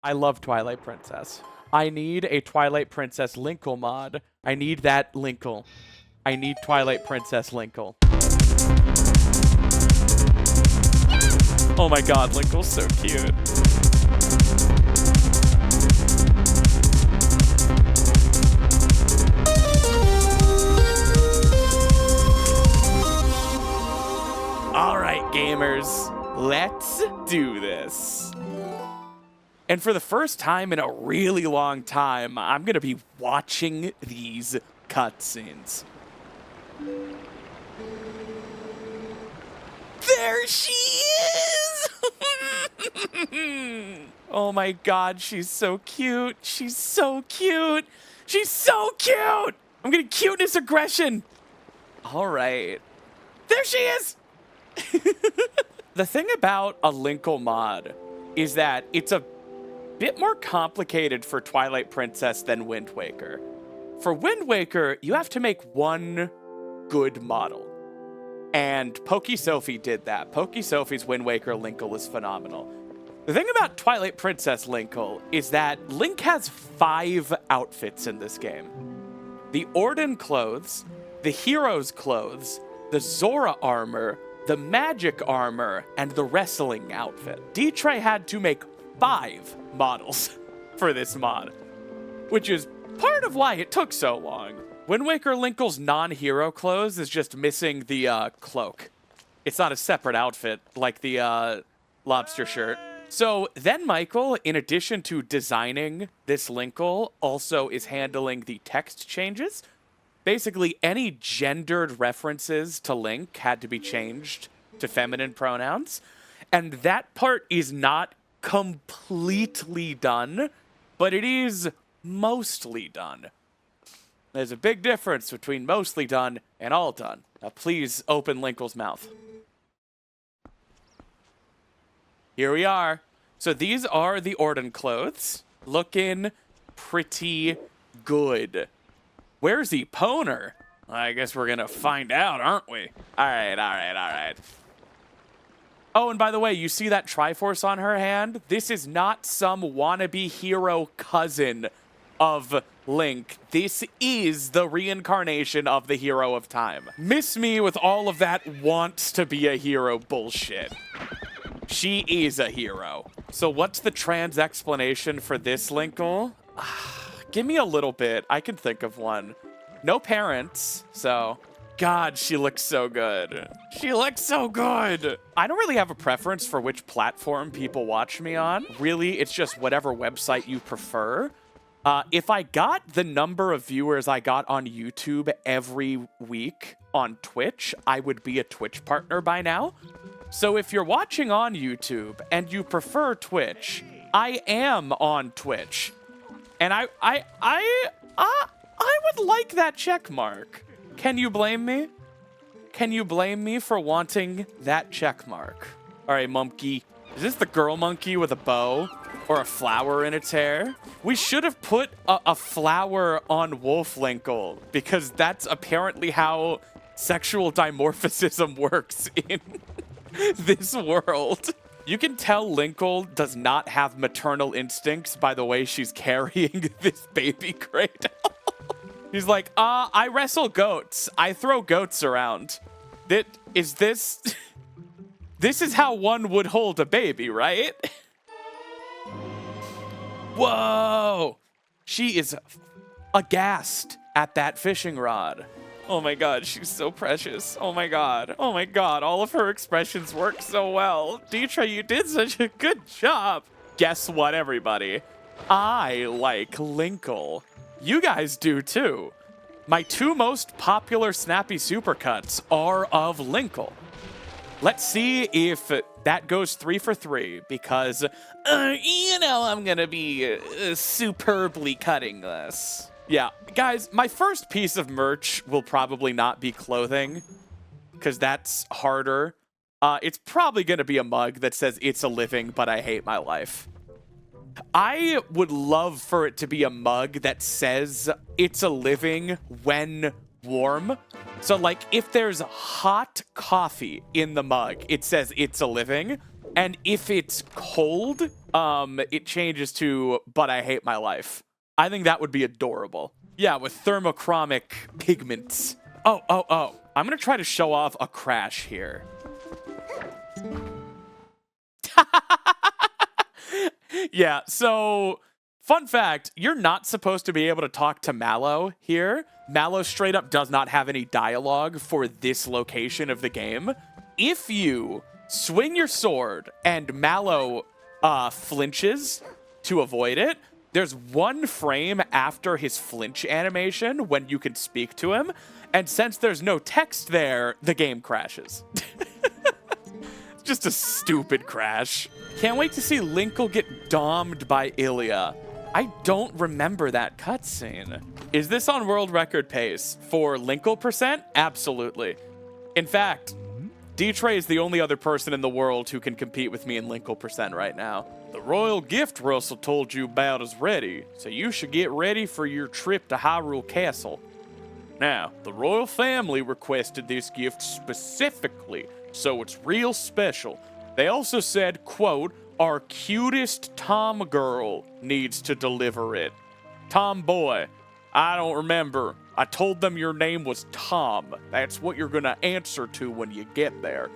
I love Twilight Princess. I need a Twilight Princess Linkle mod. I need that Linkle. I need Twilight Princess Linkle. Oh my god, Linkle's so cute. Alright, gamers. Let's do this. And for the first time in a really long time, I'm going to be watching these cutscenes. There she is! Oh my god, she's so cute. She's so cute. She's so cute! I'm getting cuteness aggression. All right. There she is! The thing about a Linkle mod is that it's a bit more complicated for Twilight Princess than Wind Waker. For Wind Waker, you have to make one good model. And Pokey Sophie did that. Pokey Sophie's Wind Waker Linkle is phenomenal. The thing about Twilight Princess Linkle is that Link has 5 outfits in this game. The Ordon clothes, the hero's clothes, the Zora armor, the magic armor, and the wrestling outfit. Ditrey had to make 5 models for this mod, which is part of why it took so long. Wind Waker Linkle's non-hero clothes is just missing the cloak. It's not a separate outfit like the lobster shirt. So ThenMichael, in addition to designing this Linkle, also is handling the text changes. Basically, any gendered references to Link had to be changed to feminine pronouns. And that part is not completely done, but it is mostly done. There's a big difference between mostly done and all done. Now please open Linkle's mouth. Here we are. So these are the Ordon clothes. Looking pretty good. Where's the Poner? I guess we're gonna find out, aren't we? All right. Oh, and by the way, you see that Triforce on her hand? This is not some wannabe hero cousin of Link. This is the reincarnation of the hero of time. Miss me with all of that wants to be a hero bullshit. She is a hero. So what's the trans explanation for this Linkle? Give me a little bit. I can think of one. No parents, so... God, she looks so good. She looks so good. I don't really have a preference for which platform people watch me on. Really, it's just whatever website you prefer. If I got the number of viewers I got on YouTube every week on Twitch, I would be a Twitch partner by now. So if you're watching on YouTube and you prefer Twitch, I am on Twitch. And I would like that check mark. Can you blame me? Can you blame me for wanting that check mark? All right, monkey. Is this the girl monkey with a bow or a flower in its hair? We should have put a flower on Wolf Linkle because that's apparently how sexual dimorphism works in this world. You can tell Linkle does not have maternal instincts by the way she's carrying this baby cradle. He's like, I wrestle goats. I throw goats around. This is how one would hold a baby, right? Whoa! She is aghast at that fishing rod. Oh my god, she's so precious. Oh my god. Oh my god, all of her expressions work so well. Ditrey, you did such a good job. Guess what, everybody? I like Linkle. You guys do too. My 2 most popular snappy supercuts are of Linkle. Let's see if that goes 3 for 3 because, I'm gonna be superbly cutting this. Yeah, guys, my first piece of merch will probably not be clothing because that's harder. It's probably gonna be a mug that says it's a living, but I hate my life. I would love for it to be a mug that says it's a living when warm. So like if there's hot coffee in the mug, it says it's a living. And if it's cold, it changes to, but I hate my life. I think that would be adorable. Yeah, with thermochromic pigments. Oh. I'm going to try to show off a crash here. Yeah, so fun fact, you're not supposed to be able to talk to Mallow here. Mallow straight up does not have any dialogue for this location of the game. If you swing your sword and Mallow flinches to avoid it, there's 1 frame after his flinch animation when you can speak to him. And since there's no text there, the game crashes. Just a stupid crash. Can't wait to see Linkle get domed by Ilya. I don't remember that cutscene. Is this on world record pace for Linkle percent? Absolutely. In fact, Ditrey is the only other person in the world who can compete with me in Linkle percent right now. The royal gift Russell told you about is ready, so you should get ready for your trip to Hyrule Castle. Now, the royal family requested this gift specifically, so it's real special. They also said, quote, our cutest Tom girl needs to deliver it. Tomboy, I don't remember. I told them your name was Tom. That's what you're gonna answer to when you get there.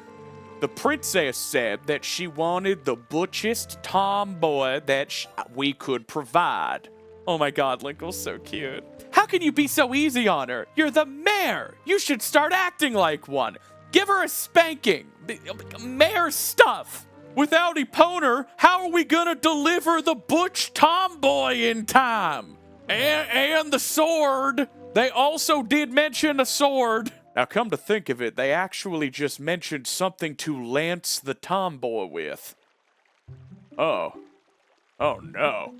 The princess said that she wanted the butchest tomboy that we could provide. Oh my god, Linkle's so cute. How can you be so easy on her? You're the mayor. You should start acting like one. Give her a spanking. Mayor stuff. Without Epona, how are we gonna deliver the butch tomboy in time? And the sword. They also did mention a sword. Now come to think of it, they actually just mentioned something to lance the tomboy with. Oh. Oh no.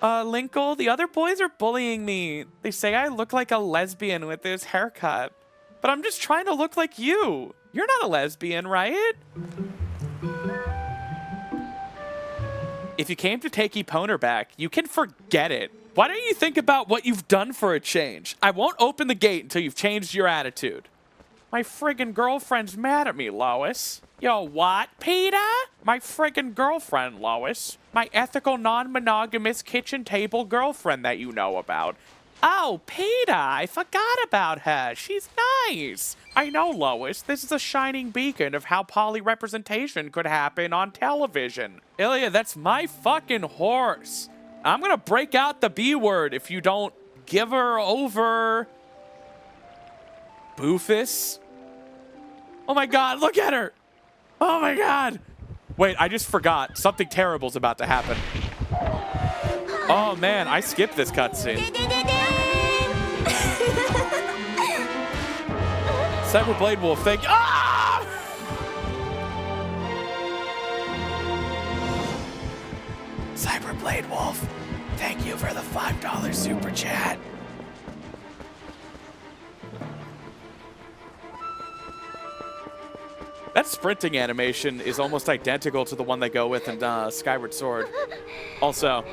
Linkle, the other boys are bullying me. They say I look like a lesbian with this haircut. But I'm just trying to look like you. You're not a lesbian, right? If you came to take Epona back, you can forget it. Why don't you think about what you've done for a change? I won't open the gate until you've changed your attitude. My friggin' girlfriend's mad at me, Lois. Yo, what, Peter? My friggin' girlfriend, Lois. My ethical, non-monogamous kitchen table girlfriend that you know about. Oh, Peter, I forgot about her. She's nice. I know, Lois. This is a shining beacon of how poly representation could happen on television. Ilya, that's my fucking horse. I'm gonna break out the B word if you don't give her over. Boofus. Oh my god, look at her. Oh my god. Wait, I just forgot. Something terrible's about to happen. Oh man, I skipped this cutscene. Cyberblade Wolf, thank you. Ah! Cyberblade Wolf, thank you for the $5 super chat. That sprinting animation is almost identical to the one they go with in Skyward Sword. Also,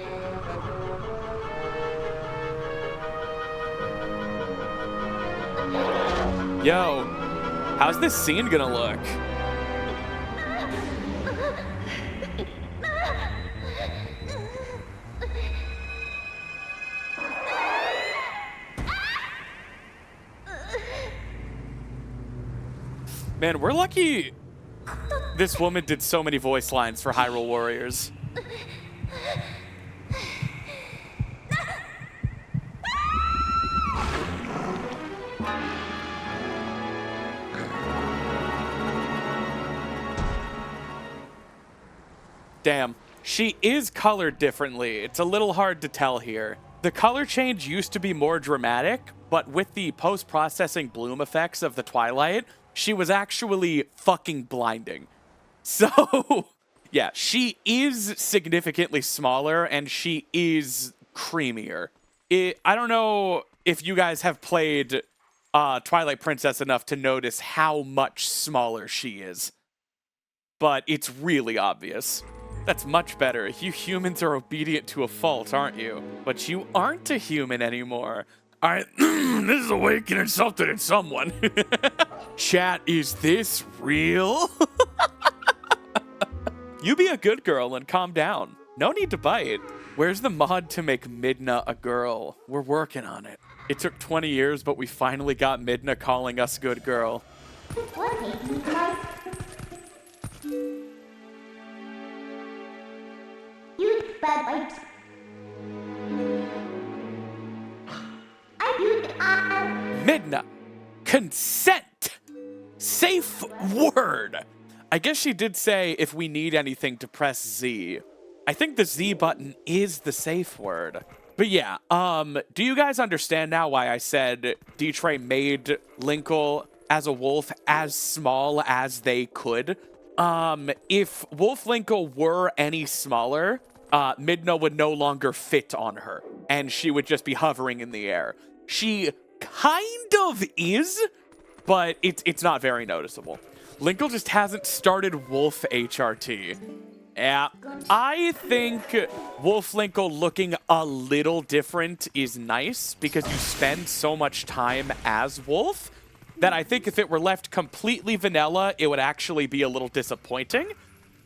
yo, how's this scene gonna look? Man, we're lucky this woman did so many voice lines for Hyrule Warriors. Damn, she is colored differently. It's a little hard to tell here. The color change used to be more dramatic, but with the post-processing bloom effects of the Twilight, she was actually fucking blinding. So, yeah, she is significantly smaller and she is creamier. I don't know if you guys have played Twilight Princess enough to notice how much smaller she is, but it's really obvious. That's much better. You humans are obedient to a fault, aren't you? But you aren't a human anymore. This is awakening something in someone. Chat, is this real? You be a good girl and calm down. No need to bite. Where's the mod to make Midna a girl? We're working on it. It took 20 years, but we finally got Midna calling us good girl. Midna. Consent. Safe word. I guess she did say if we need anything to press Z. I think the Z button is the safe word. But yeah, do you guys understand now why I said Ditrey made Linkle as a wolf as small as they could? If Wolf Linkle were any smaller, Midna would no longer fit on her, and she would just be hovering in the air. She kind of is, but it's not very noticeable. Linkle just hasn't started Wolf HRT. Yeah, I think Wolf Linkle looking a little different is nice because you spend so much time as Wolf that I think if it were left completely vanilla, it would actually be a little disappointing.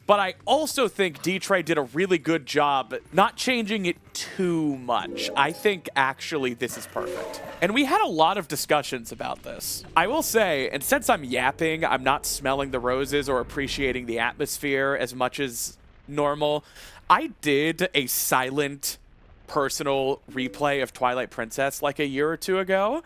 But I also think Ditrey did a really good job not changing it too much. I think actually this is perfect. And we had a lot of discussions about this. I will say, and since I'm yapping, I'm not smelling the roses or appreciating the atmosphere as much as normal. I did a silent personal replay of Twilight Princess like a year or two ago,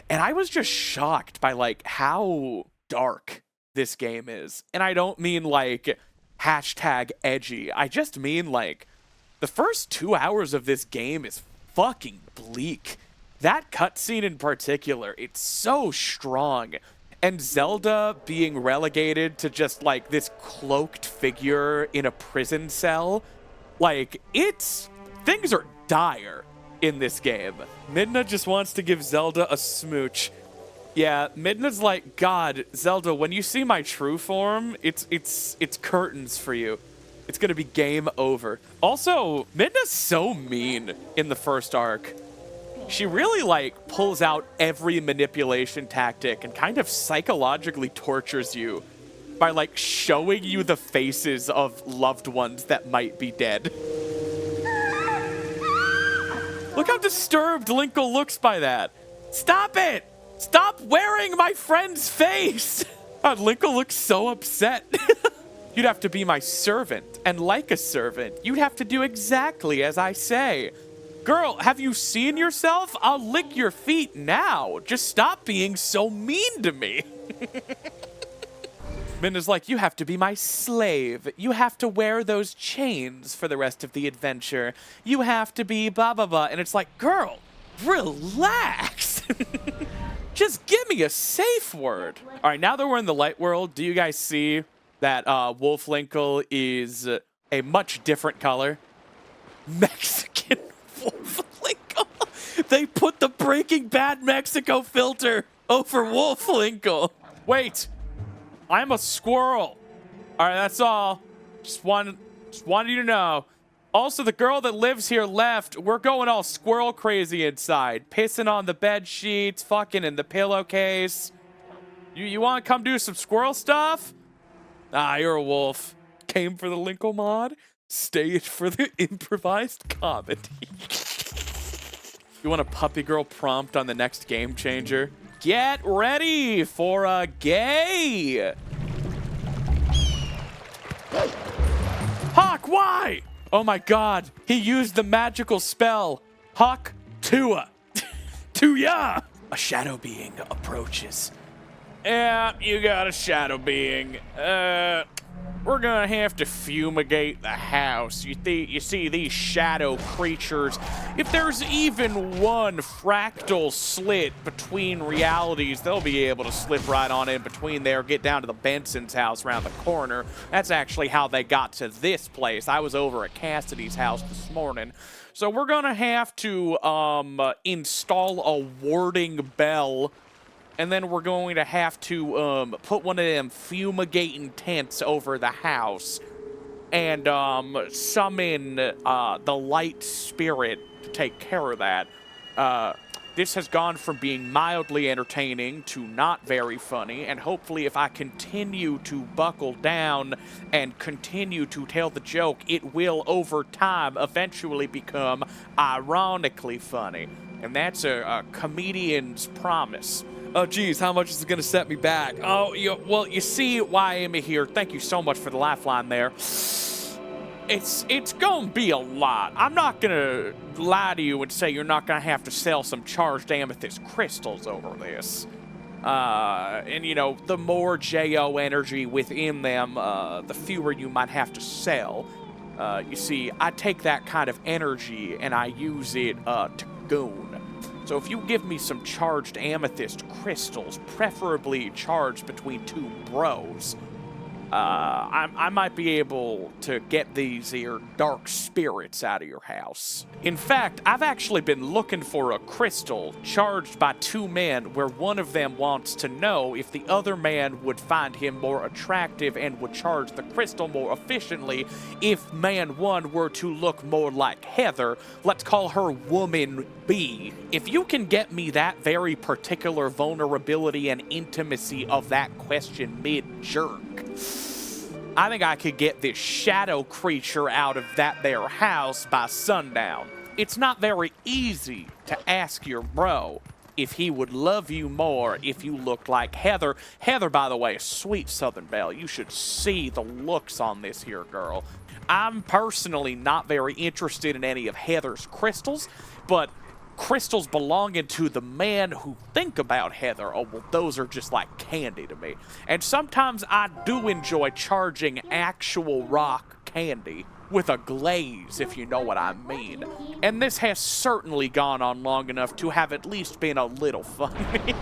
and I was just shocked by like how dark this game is. And I don't mean like hashtag edgy. I just mean like the first 2 hours of this game is fucking bleak. That cutscene in particular, it's so strong. And Zelda being relegated to just like this cloaked figure in a prison cell, like things are dire in this game. Midna just wants to give Zelda a smooch. Yeah, Midna's like, God, Zelda, when you see my true form, it's curtains for you. It's gonna be game over. Also, Midna's so mean in the first arc. She really like pulls out every manipulation tactic and kind of psychologically tortures you by like showing you the faces of loved ones that might be dead. Look how disturbed Linkle looks by that. Stop it! Stop wearing my friend's face! God, Linkle looks so upset. You'd have to be my servant, and like a servant, you'd have to do exactly as I say. Girl, have you seen yourself? I'll lick your feet now. Just stop being so mean to me. Midna's like, you have to be my slave. You have to wear those chains for the rest of the adventure. You have to be blah, blah, blah. And it's like, girl, relax. Just give me a safe word. All right, now that we're in the light world, do you guys see that Wolf Linkle is a much different color? Mexican Wolf Linkle. They put the Breaking Bad Mexico filter over Wolf Linkle. Wait, I'm a squirrel. All right, that's all. Just wanted you to know. Also, the girl that lives here left. We're going all squirrel crazy inside. Pissing on the bed sheets, fucking in the pillowcase. You want to come do some squirrel stuff? Ah, you're a wolf. Came for the Linkle mod. Stayed for the improvised comedy. You want a puppy girl prompt on the next game changer? Get ready for a gay. Hawk, why? Oh my God, he used the magical spell. Hawk Tua. Tuya. A shadow being approaches. Yeah, you got a shadow being. We're gonna have to fumigate the house. You see these shadow creatures. If there's even one fractal slit between realities, they'll be able to slip right on in between there, get down to the Benson's house around the corner. That's actually how they got to this place. I was over at Cassidy's house this morning. So we're gonna have to install a warding bell. And then we're going to have to put one of them fumigating tents over the house and summon the light spirit to take care of that. This has gone from being mildly entertaining to not very funny, and hopefully if I continue to buckle down and continue to tell the joke, it will, over time, eventually become ironically funny. And that's a comedian's promise. Oh, geez, how much is it going to set me back? Oh, well, you see why I'm here. Thank you so much for the lifeline there. It's gonna be a lot. I'm not gonna lie to you and say you're not gonna have to sell some charged amethyst crystals over this. And you know, the more JO energy within them, the fewer you might have to sell. You see, I take that kind of energy and I use it to goon. So if you give me some charged amethyst crystals, preferably charged between two bros, I might be able to get these here dark spirits out of your house. In fact, I've actually been looking for a crystal charged by two men where one of them wants to know if the other man would find him more attractive and would charge the crystal more efficiently if man one were to look more like Heather. Let's call her woman B. If you can get me that very particular vulnerability and intimacy of that question mid-jerk, I think I could get this shadow creature out of that there house by sundown. It's not very easy to ask your bro if he would love you more if you looked like Heather. Heather, by the way, a sweet Southern belle. You should see the looks on this here girl. I'm personally not very interested in any of Heather's crystals, but crystals belonging to the man who think about Heather, oh, well, those are just like candy to me. And sometimes I do enjoy charging actual rock candy with a glaze, if you know what I mean. And this has certainly gone on long enough to have at least been a little funny.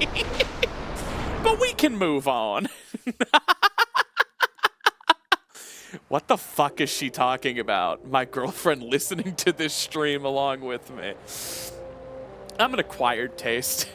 But we can move on. What the fuck is she talking about? My girlfriend listening to this stream along with me. I'm an acquired taste.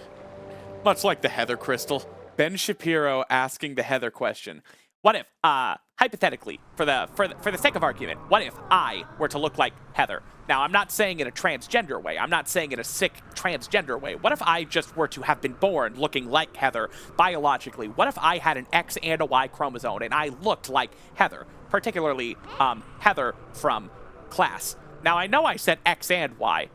Much like the Heather crystal. Ben Shapiro asking the Heather question. What if, hypothetically, for the sake of argument, what if I were to look like Heather? Now, I'm not saying in a transgender way. I'm not saying in a sick transgender way. What if I just were to have been born looking like Heather biologically? What if I had an X and a Y chromosome and I looked like Heather? Particularly, Heather from Class. Now, I know I said X and Y,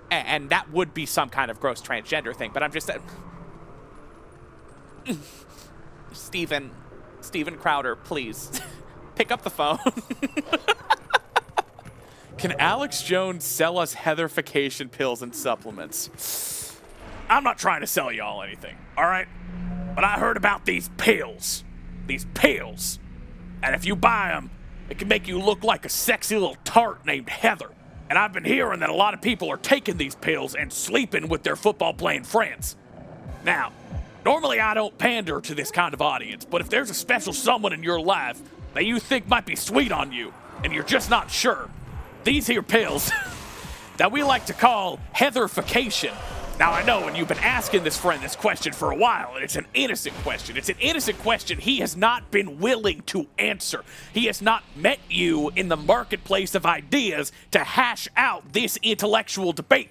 and that would be some kind of gross transgender thing, but I'm just... Steven Crowder, please. Pick up the phone. Can Alex Jones sell us Heatherification pills and supplements? I'm not trying to sell y'all anything, all right? But I heard about these pills. These pills. And if you buy them, it can make you look like a sexy little tart named Heather. And I've been hearing that a lot of people are taking these pills and sleeping with their football-playing friends. Now, normally I don't pander to this kind of audience, but if there's a special someone in your life that you think might be sweet on you, and you're just not sure, these here pills that we like to call Heatherification. Now, I know, and you've been asking this friend this question for a while, and it's an innocent question. It's an innocent question he has not been willing to answer. He has not met you in the marketplace of ideas to hash out this intellectual debate.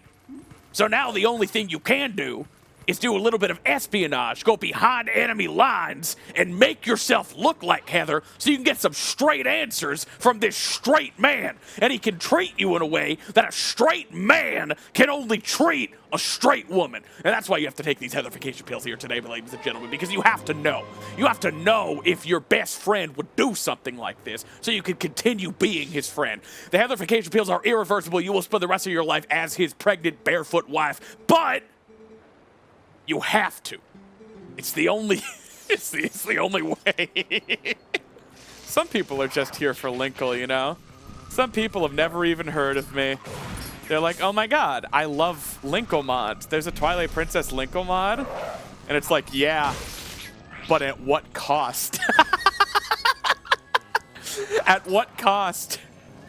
So now the only thing you can do is do a little bit of espionage, go behind enemy lines, and make yourself look like Heather so you can get some straight answers from this straight man. And he can treat you in a way that a straight man can only treat a straight woman. And that's why you have to take these Heatherification pills here today, ladies and gentlemen, because you have to know. You have to know if your best friend would do something like this so you can continue being his friend. The Heatherification pills are irreversible. You will spend the rest of your life as his pregnant, barefoot wife. But you have to. It's the only it's the only way. Some people are just here for Linkle, you know? Some people have never even heard of me. They're like, oh my god, I love Linkle mods. There's a Twilight Princess Linkle mod. And it's like, yeah, but at what cost? At what cost?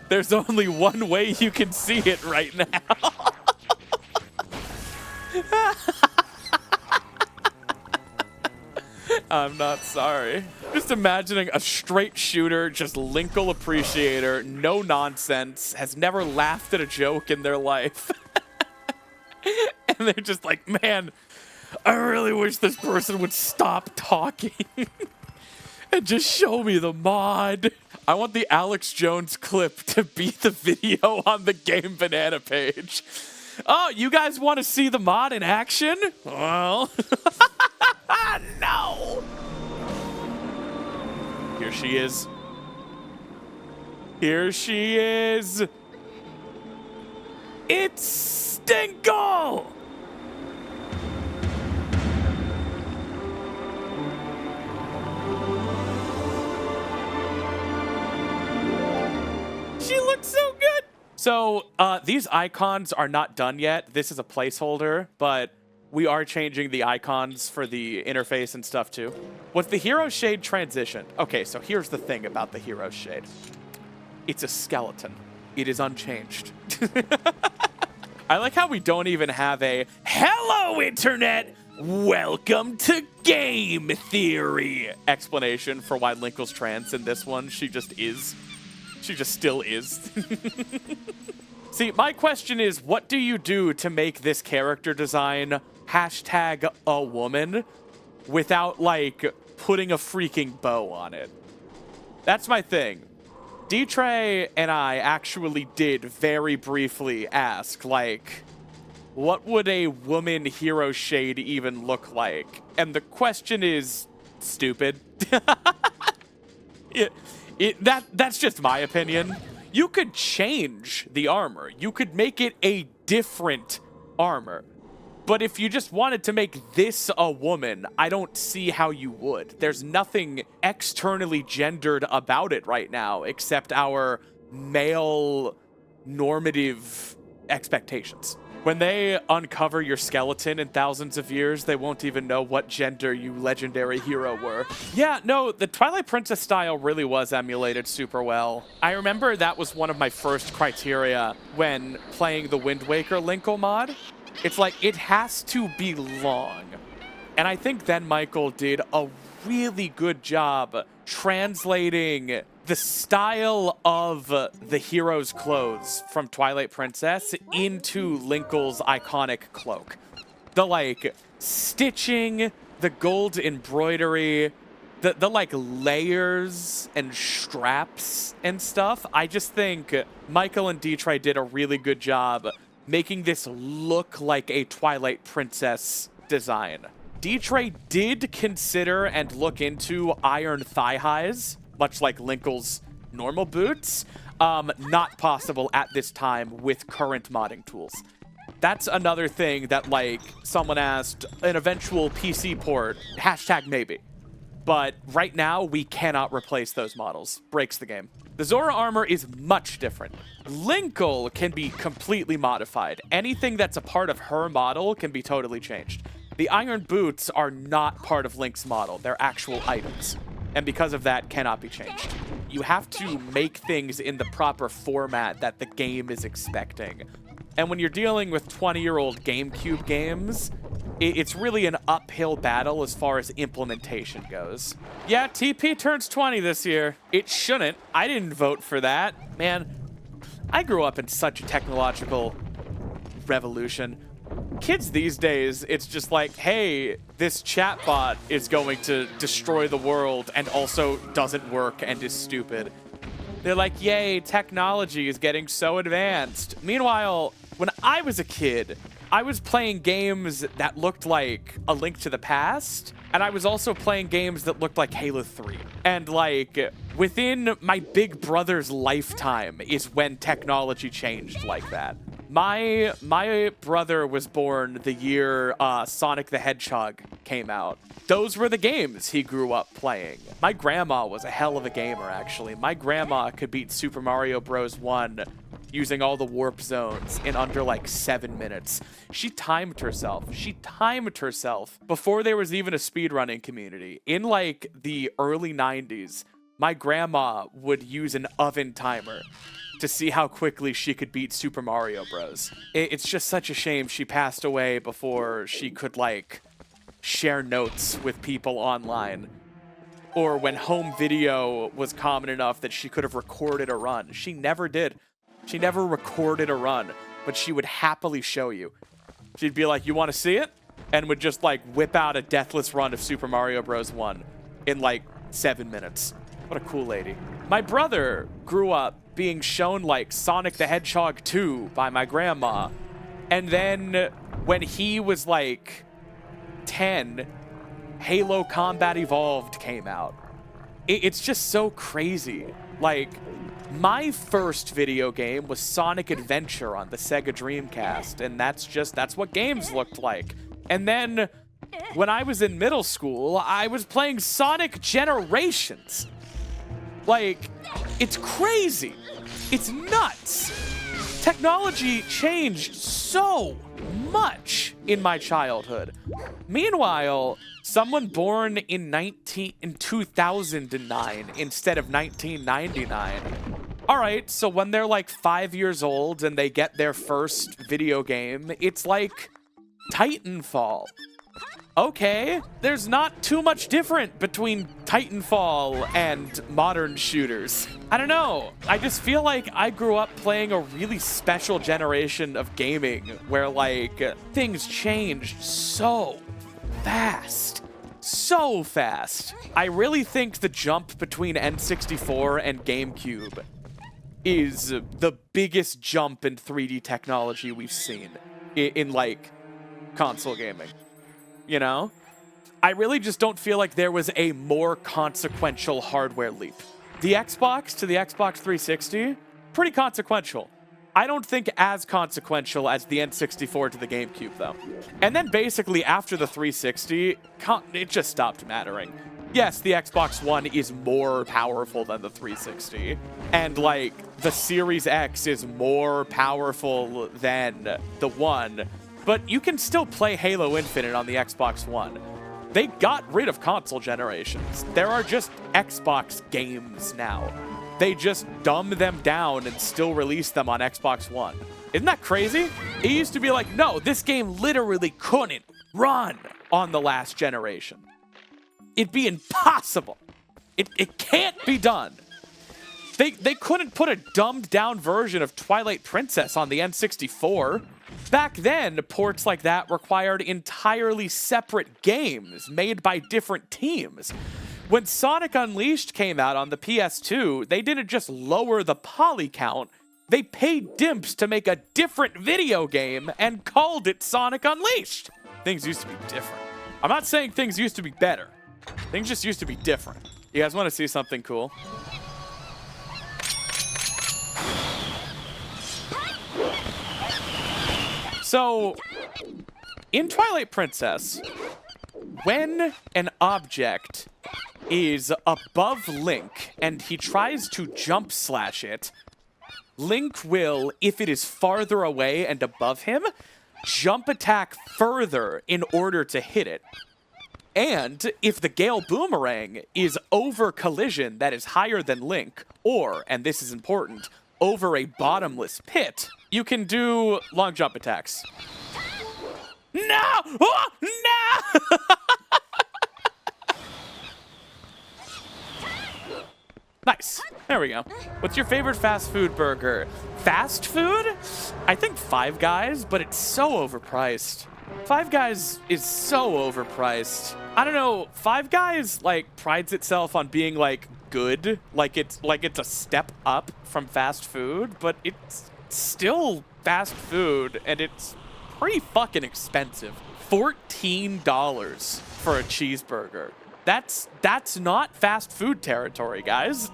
There's only one way you can see it right now. I'm not sorry. Just imagining a straight shooter, just Linkle appreciator, no nonsense, has never laughed at a joke in their life. And They're just like, man, I really wish this person would stop talking and just show me the mod. I want the Alex Jones clip to be the video on the Game Banana page. Oh, you guys want to see the mod in action? Well, no. Here she is. Here she is. It's Linkle! She looks so good. So these icons are not done yet. This is a placeholder, but we are changing the icons for the interface and stuff too. Was the hero shade transitioned? Okay, so here's the thing about the hero shade. It's a skeleton. It is unchanged. I like how we don't even have a "Hello, Internet! Welcome to Game Theory" explanation for why Linkle's trans in this one. She just is. She just still is. See, my question is, what do you do to make this character design hashtag a woman without, like, putting a freaking bow on it? That's my thing. Ditrey and I actually did very briefly ask, like, what would a woman hero shade even look like? And the question is stupid. That's just my opinion. You could change the armor. You could make it a different armor. But if you just wanted to make this a woman, I don't see how you would. There's nothing externally gendered about it right now except our male normative expectations. When they uncover your skeleton in thousands of years, they won't even know what gender you legendary hero were. Yeah, no, the Twilight Princess style really was emulated super well. I remember that was one of my first criteria when playing the Wind Waker Linkle mod. It's like, it has to be long. And I think ThenMichael did a really good job translating the style of the hero's clothes from Twilight Princess into Linkle's iconic cloak. The, like, stitching, the gold embroidery, the like, layers and straps and stuff. I just think Michael and Ditrey did a really good job making this look like a Twilight Princess design. Ditrey did consider and look into iron thigh highs, much like Linkle's normal boots. Not possible at this time with current modding tools. That's another thing that, like, someone asked, an eventual PC port, hashtag maybe. But right now, we cannot replace those models. Breaks the game. The Zora armor is much different. Linkle can be completely modified. Anything that's a part of her model can be totally changed. The iron boots are not part of Link's model. They're actual items. And because of that, cannot be changed. You have to make things in the proper format that the game is expecting. And when you're dealing with 20-year-old GameCube games, it's really an uphill battle as far as implementation goes. Yeah, TP turns 20 this year. It shouldn't. I didn't vote for that. Man, I grew up in such a technological revolution. Kids these days, it's just like, hey, this chatbot is going to destroy the world and also doesn't work and is stupid. They're like, yay, technology is getting so advanced. Meanwhile, when I was a kid, I was playing games that looked like A Link to the Past, and I was also playing games that looked like Halo 3. And, like, within my big brother's lifetime is when technology changed like that. My brother was born the year Sonic the Hedgehog came out. Those were the games he grew up playing. My grandma was a hell of a gamer, actually. My grandma could beat Super Mario Bros. 1 using all the warp zones in under like 7 minutes. She timed herself. She timed herself before there was even a speedrunning community. In like the early 90s, my grandma would use an oven timer to see how quickly she could beat Super Mario Bros. It's just such a shame she passed away before she could, like, share notes with people online. Or when home video was common enough that she could have recorded a run. She never did. She never recorded a run, but she would happily show you. She'd be like, you want to see it? And would just like whip out a deathless run of Super Mario Bros. 1 in like 7 minutes. What a cool lady. My brother grew up being shown like Sonic the Hedgehog 2 by my grandma. And then when he was like 10, Halo Combat Evolved came out. It's just so crazy. Like, my first video game was Sonic Adventure on the Sega Dreamcast, and that's what games looked like. And then when I was in middle school, I was playing Sonic Generations. Like, it's crazy. It's nuts. Technology changed so much in my childhood. Meanwhile, someone born in 2009 instead of 1999. All right, so when they're like 5 years old and they get their first video game, it's like Titanfall. Okay, there's not too much different between Titanfall and modern shooters. I don't know. I just feel like I grew up playing a really special generation of gaming where like things changed so fast. So fast. I really think the jump between N64 and GameCube is the biggest jump in 3D technology we've seen in like console gaming. You know? I really just don't feel like there was a more consequential hardware leap. The Xbox to the Xbox 360, pretty consequential. I don't think as consequential as the N64 to the GameCube, though. And then basically after the 360, it just stopped mattering. Yes, the Xbox One is more powerful than the 360. And, like, the Series X is more powerful than the One. But you can still play Halo Infinite on the Xbox One. They got rid of console generations. There are just Xbox games now. They just dumb them down and still release them on Xbox One. Isn't that crazy? It used to be like, no, this game literally couldn't run on the last generation. It'd be impossible. It can't be done. They couldn't put a dumbed down version of Twilight Princess on the N64. Back then, ports like that required entirely separate games made by different teams. When Sonic Unleashed came out on the PS2, they didn't just lower the poly count, they paid dimps to make a different video game and called it Sonic Unleashed. Things used to be different. I'm not saying things used to be better. Things just used to be different. You guys want to see something cool? So, in Twilight Princess, when an object is above Link and he tries to jump slash it, Link will, if it is farther away and above him, jump attack further in order to hit it. And if the Gale Boomerang is over collision that is higher than Link, or, and this is important, over a bottomless pit, you can do long jump attacks. No! Oh, no! Nice. There we go. What's your favorite fast food burger? Fast food? I think Five Guys, but it's so overpriced. Five Guys is so overpriced. I don't know. Five Guys like prides itself on being like good, like it's a step up from fast food, but it's still fast food and it's pretty fucking expensive. $14 for a cheeseburger. That's not fast food territory, guys.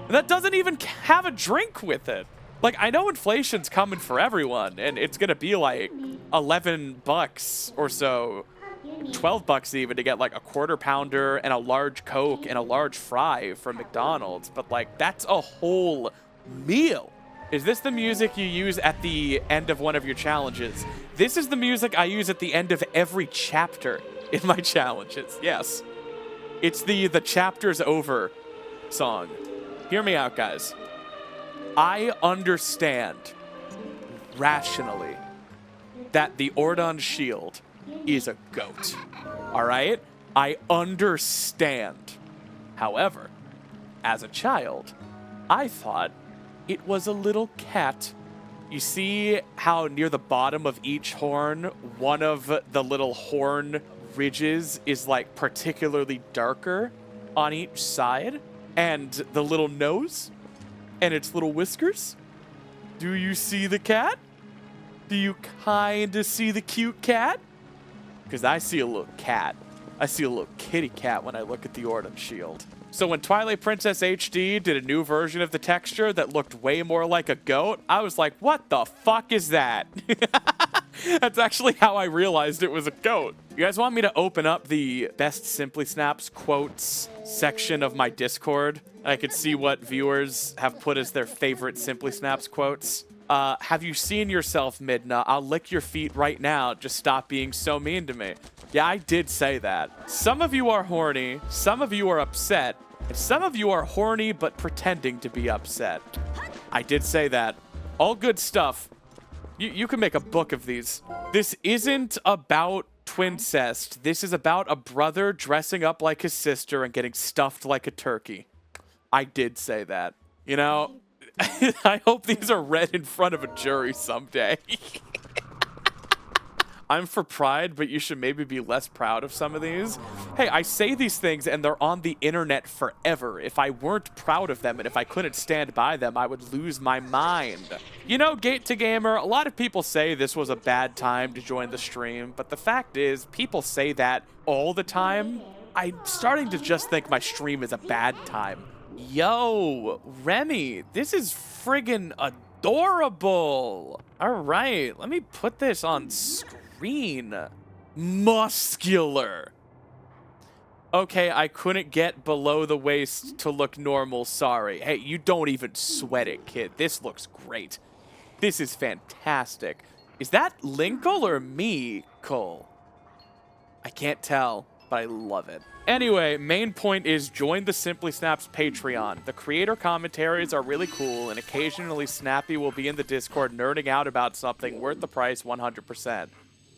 That doesn't even have a drink with it. Like, I know inflation's coming for everyone, and it's gonna be like $11 or so, $12 even to get like a quarter pounder and a large Coke and a large fry from McDonald's. But like, that's a whole meal. Is this the music you use at the end of one of your challenges? This is the music I use at the end of every chapter in my challenges. Yes. It's the chapter's over song. Hear me out, guys. I understand rationally that the Ordon shield is a goat. All right? I understand. However, as a child, I thought it was a little cat. You see how near the bottom of each horn, one of the little horn ridges is like particularly darker on each side? And the little nose and its little whiskers? Do you see the cat? Do you kind of see the cute cat? Because I see a little cat. I see a little kitty cat when I look at the Ordon shield. So when Twilight Princess HD did a new version of the texture that looked way more like a goat, I was like, what the fuck is that? That's actually how I realized it was a goat. You guys want me to open up the best Simply Snaps quotes section of my Discord? I could see what viewers have put as their favorite Simply Snaps quotes. Have you seen yourself, Midna? I'll lick your feet right now. Just stop being so mean to me. Yeah, I did say that. Some of you are horny, some of you are upset, and some of you are horny but pretending to be upset. I did say that. All good stuff. You can make a book of these. This isn't about twincest. This is about a brother dressing up like his sister and getting stuffed like a turkey. I did say that. You know, I hope these are read in front of a jury someday. I'm for pride, but you should maybe be less proud of some of these. Hey, I say these things and they're on the internet forever. If I weren't proud of them and if I couldn't stand by them, I would lose my mind. You know, Gate to Gamer, a lot of people say this was a bad time to join the stream, but the fact is, people say that all the time. I'm starting to just think my stream is a bad time. Yo, Remy, this is friggin' adorable. All right, let me put this on screen. Muscular. Okay, I couldn't get below the waist to look normal, sorry. Hey, you don't even sweat it, kid. This looks great. This is fantastic. Is that Linkle or me, Cole? I can't tell, but I love it. Anyway, main point is join the Simply Snaps Patreon. The creator commentaries are really cool, and occasionally Snappy will be in the Discord nerding out about something worth the price 100%.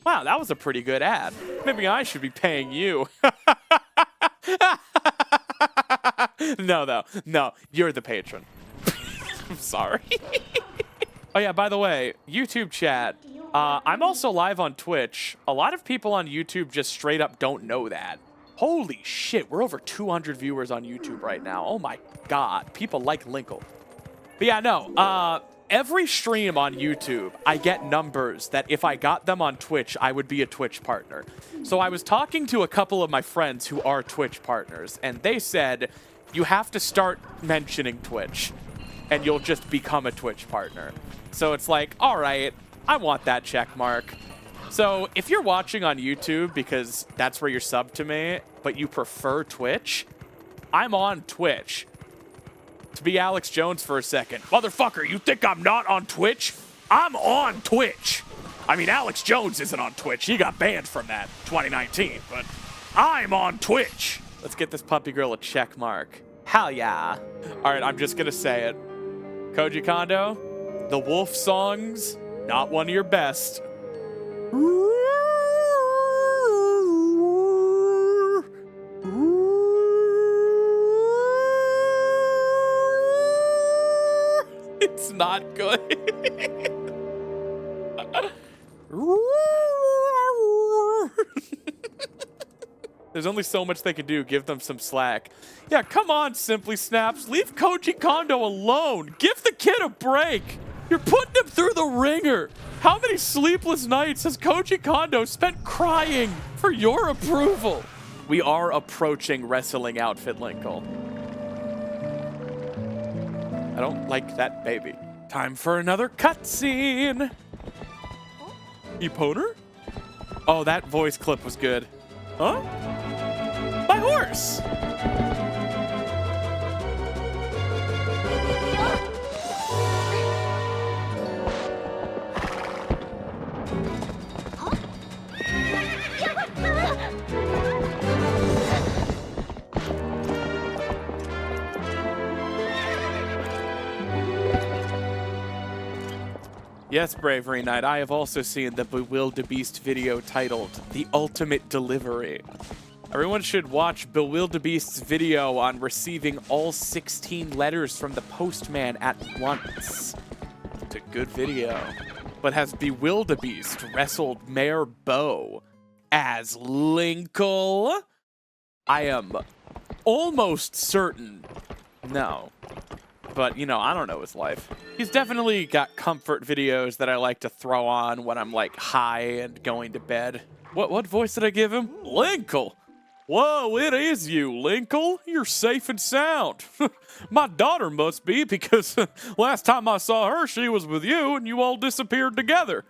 Wow, that was a pretty good ad. Maybe I should be paying you. No, you're the patron. I'm sorry. Oh yeah, by the way, YouTube chat, I'm also live on Twitch. A lot of people on YouTube just straight up don't know that. Holy shit, we're over 200 viewers on YouTube right now. Oh my god, people like Linkle. But yeah, no, every stream on YouTube, I get numbers that if I got them on Twitch, I would be a Twitch partner. So I was talking to a couple of my friends who are Twitch partners, and they said, you have to start mentioning Twitch, and you'll just become a Twitch partner. So it's like, all right, I want that check mark. So if you're watching on YouTube because that's where you're subbed to me, but you prefer Twitch, I'm on Twitch. To be Alex Jones for a second. Motherfucker, you think I'm not on Twitch? I'm on Twitch. I mean, Alex Jones isn't on Twitch. He got banned from that 2019, but I'm on Twitch. Let's get this puppy girl a check mark. Hell yeah. All right, I'm just going to say it. Koji Kondo, the Wolf songs, not one of your best. It's not good. There's only so much they can do. Give them some slack. Yeah, come on, Simply Snaps. Leave Koji Kondo alone. Give the kid a break. You're putting him through the ringer. How many sleepless nights has Koji Kondo spent crying for your approval? We are approaching wrestling outfit Linkle. I don't like that baby. Time for another cutscene. Eponer? Oh, that voice clip was good. Huh? My horse! Yes, Bravery Knight, I have also seen the Bewildebeest video titled The Ultimate Delivery. Everyone should watch Bewildebeest's video on receiving all 16 letters from the postman at once. a good video. But has Bewildebeest wrestled Mayor Bo as Linkle? I am almost certain no. But, you know, I don't know his life. He's definitely got comfort videos that I like to throw on when I'm, like, high and going to bed. What voice did I give him? Linkle! Whoa, it is you, Linkle. You're safe and sound. My daughter must be, because last time I saw her, she was with you, and you all disappeared together.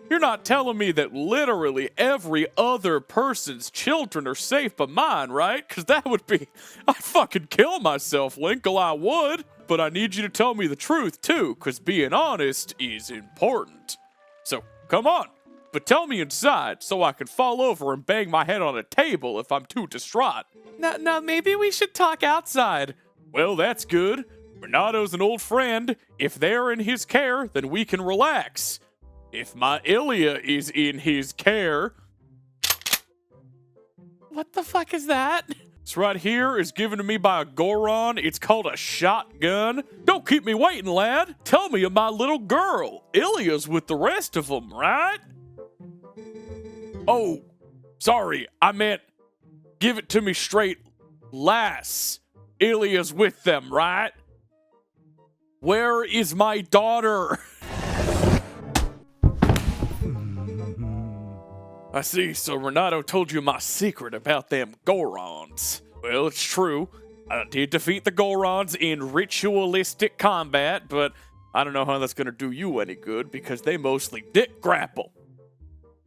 You're not telling me that literally every other person's children are safe but mine, right? Because that would be... I'd fucking kill myself, Linkle, I would. But I need you to tell me the truth, too, because being honest is important. So, come on. But tell me inside so I can fall over and bang my head on a table if I'm too distraught. Now, maybe we should talk outside. Well, that's good. Renato's an old friend. If they're in his care, then we can relax. If my Ilya is in his care... What the fuck is that? This right here is given to me by a Goron. It's called a shotgun. Don't keep me waiting, lad. Tell me of my little girl. Ilya's with the rest of them, right? Oh, sorry. I meant give it to me straight. Lass. Ilya's with them, right? Where is my daughter? I see, so Renato told you my secret about them Gorons. Well, it's true. I did defeat the Gorons in ritualistic combat, but I don't know how that's gonna do you any good because they mostly dick grapple.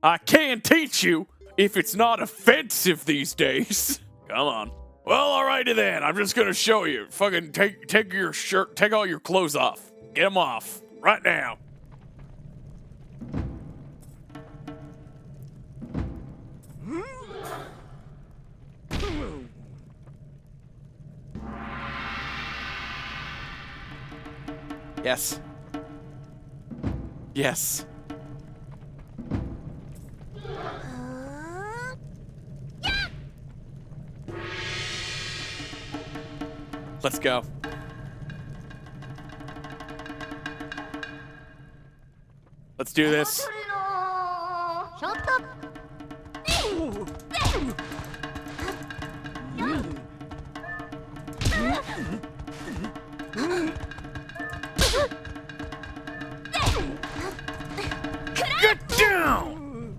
I can teach you if it's not offensive these days. Come on. Well, alrighty then. I'm just gonna show you. Fucking take your shirt, take all your clothes off. Get them off right now. Yes. Yes. Let's go. Let's do this. Get down!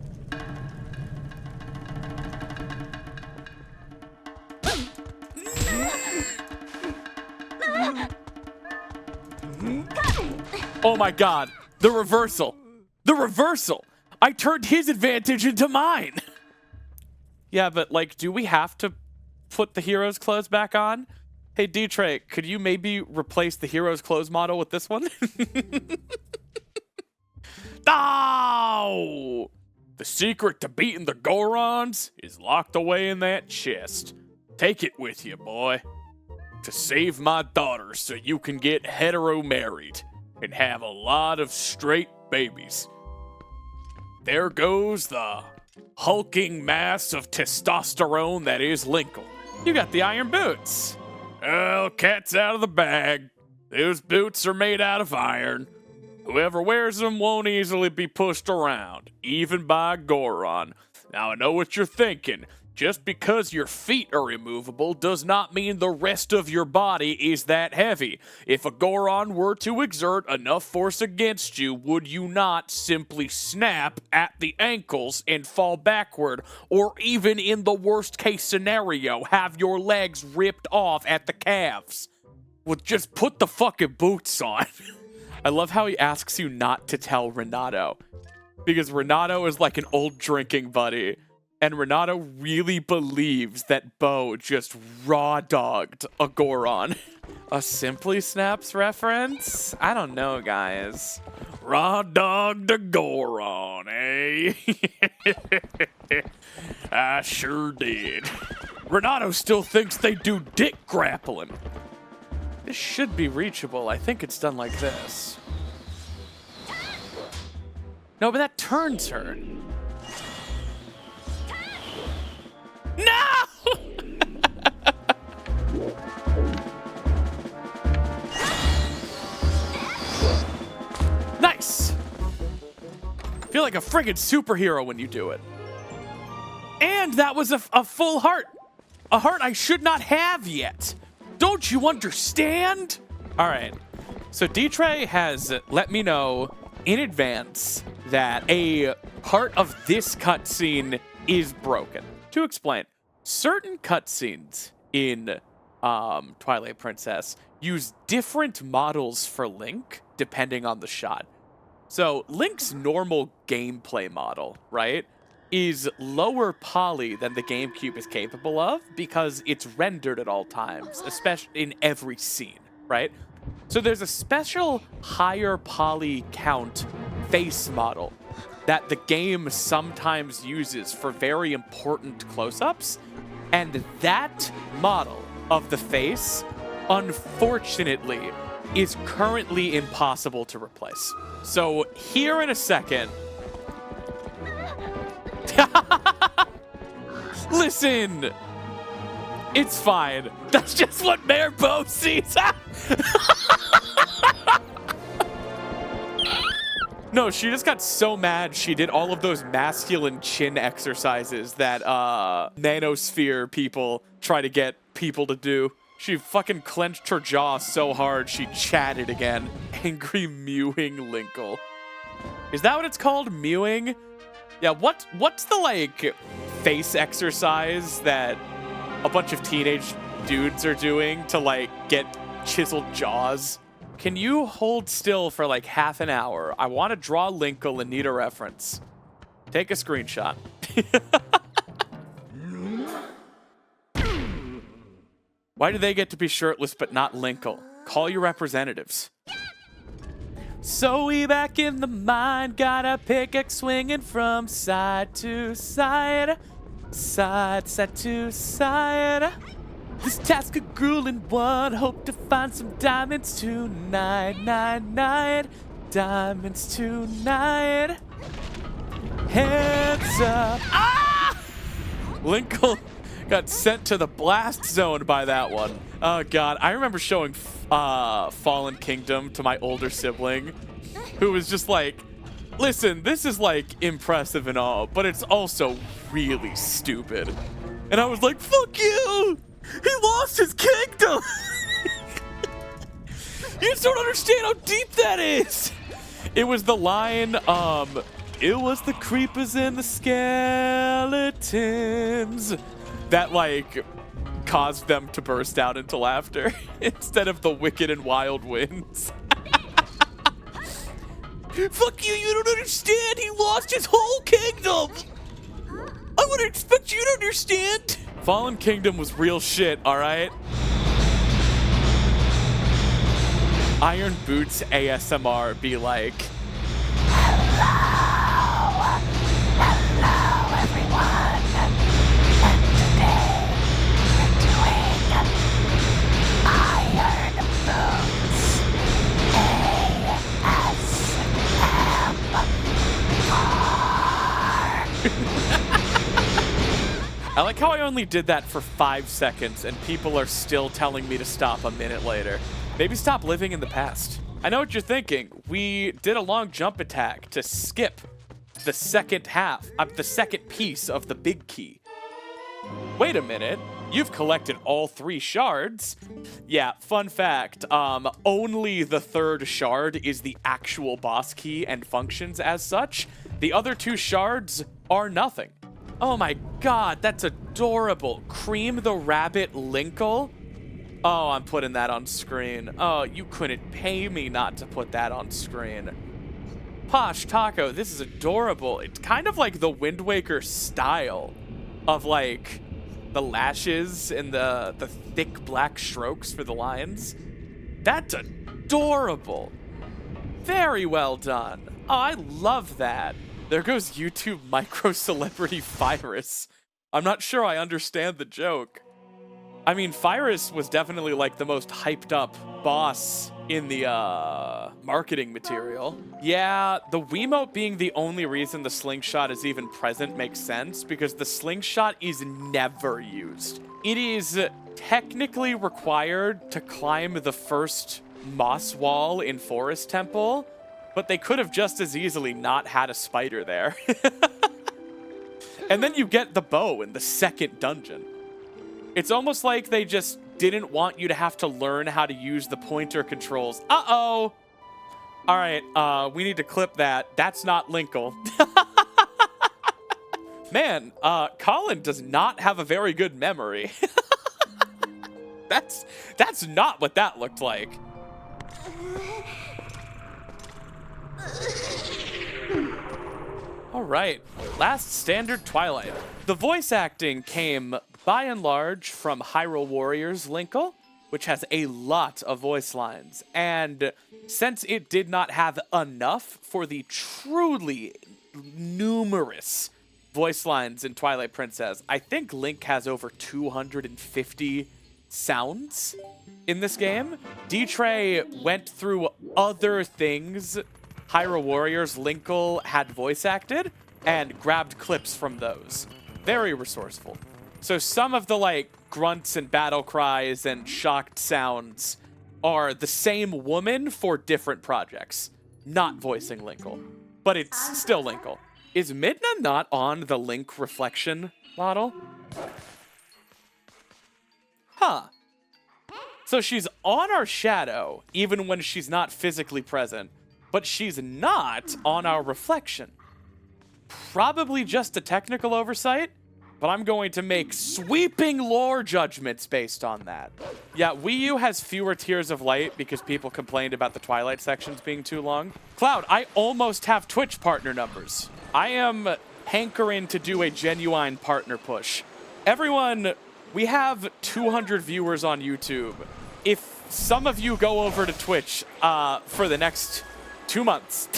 Oh my god, the reversal. The reversal! I turned his advantage into mine! Yeah, but like, do we have to put the hero's clothes back on? Hey, Ditrey, could you maybe replace the hero's clothes model with this one? No! The secret to beating the Gorons is locked away in that chest. Take it with you, boy. To save my daughter so you can get hetero-married and have a lot of straight babies. There goes the hulking mass of testosterone that is Linkle. You got the iron boots. Well, cat's out of the bag. Those boots are made out of iron. Whoever wears them won't easily be pushed around, even by a Goron. Now, I know what you're thinking. Just because your feet are immovable does not mean the rest of your body is that heavy. If a Goron were to exert enough force against you, would you not simply snap at the ankles and fall backward, or even in the worst case scenario, have your legs ripped off at the calves? Well, just put the fucking boots on. I love how he asks you not to tell Renato, because Renato is like an old drinking buddy. And Renato really believes that Bo just raw-dogged a Goron. A Simply Snaps reference? I don't know, guys. Raw-dogged a Goron, eh? I sure did. Renato still thinks they do dick grappling. This should be reachable. I think it's done like this. No, but that turns her. No! Feel like a friggin' superhero when you do it. And that was a full heart. A heart I should not have yet. Don't you understand? All right. So Ditrey has let me know in advance that a part of this cutscene is broken. To explain, certain cutscenes in Twilight Princess use different models for Link depending on the shot. So Link's normal gameplay model, right, is lower poly than the GameCube is capable of because it's rendered at all times, especially in every scene, right? So there's a special higher poly count face model that the game sometimes uses for very important close-ups, and that model of the face, unfortunately, is currently impossible to replace. So here in a second... Listen! It's fine. That's just what Mayor Bo sees. No, she just got so mad she did all of those masculine chin exercises that nanosphere people try to get people to do. She fucking clenched her jaw so hard she chatted again. Angry mewing Linkle. Is that what it's called? Mewing? Yeah, what's the, like, face exercise that a bunch of teenage dudes are doing to, like, get chiseled jaws? Can you hold still for, like, half an hour? I want to draw Linkle and need a reference. Take a screenshot. Why do they get to be shirtless but not Linkle? Call your representatives. So we back in the mine, got a pickaxe swinging from side to side. Side to side. This task a grueling one, hope to find some diamonds tonight. Diamonds tonight. Heads up. Ah! Linkle got sent to the blast zone by that one. Oh god, I remember showing Fallen Kingdom to my older sibling, who was just like, listen, this is like impressive and all, but it's also really stupid. And I was like, fuck you! He lost his kingdom! You just don't understand how deep that is! It was the line, it was the creepers and the skeletons that, like, caused them to burst out into laughter instead of the wicked and wild winds. Fuck you, you don't understand! He lost his whole kingdom! I wouldn't expect you to understand! Fallen Kingdom was real shit, alright? Iron Boots ASMR be like, hello everyone, and today we're doing Iron Boots I like how I only did that for 5 seconds and people are still telling me to stop a minute later. Maybe stop living in the past. I know what you're thinking. We did a long jump attack to skip the second half of the second piece of the big key. Wait a minute. You've collected all 3 shards. Yeah, fun fact. Only the 3rd shard is the actual boss key and functions as such. The other 2 shards are nothing. Oh my god, that's adorable. Cream the Rabbit Linkle. Oh, I'm putting that on screen. Oh, you couldn't pay me not to put that on screen. Posh Taco, this is adorable. It's kind of like the Wind Waker style of, like, the lashes and the thick black strokes for the lines. That's adorable. Very well done. Oh, I love that. There goes YouTube micro-celebrity Fyrus. I'm not sure I understand the joke. I mean, Fyrus was definitely like the most hyped up boss in the marketing material. Yeah, the Wiimote being the only reason the slingshot is even present makes sense because the slingshot is never used. It is technically required to climb the first moss wall in Forest Temple, but they could have just as easily not had a spider there. And then you get the bow in the second dungeon. It's almost like they just didn't want you to have to learn how to use the pointer controls. Uh-oh. All right, we need to clip that. That's not Linkle. Man, Colin does not have a very good memory. That's not what that looked like. All right, last standard Twilight. The voice acting came, by and large, from Hyrule Warriors Linkle, which has a lot of voice lines. And since it did not have enough for the truly numerous voice lines in Twilight Princess, I think Link has over 250 sounds in this game. Ditrey went through other things Hyrule Warriors Linkle had voice acted and grabbed clips from those. Very resourceful. So some of the like grunts and battle cries and shocked sounds are the same woman for different projects, not voicing Linkle, but it's still Linkle. Is Midna not on the Link reflection model? Huh. So she's on our shadow, even when she's not physically present, but she's not on our reflection. Probably just a technical oversight, but I'm going to make sweeping lore judgments based on that. Yeah, Wii U has fewer tiers of light because people complained about the Twilight sections being too long. Cloud, I almost have Twitch partner numbers. I am hankering to do a genuine partner push. Everyone, we have 200 viewers on YouTube. If some of you go over to Twitch for the next 2 months,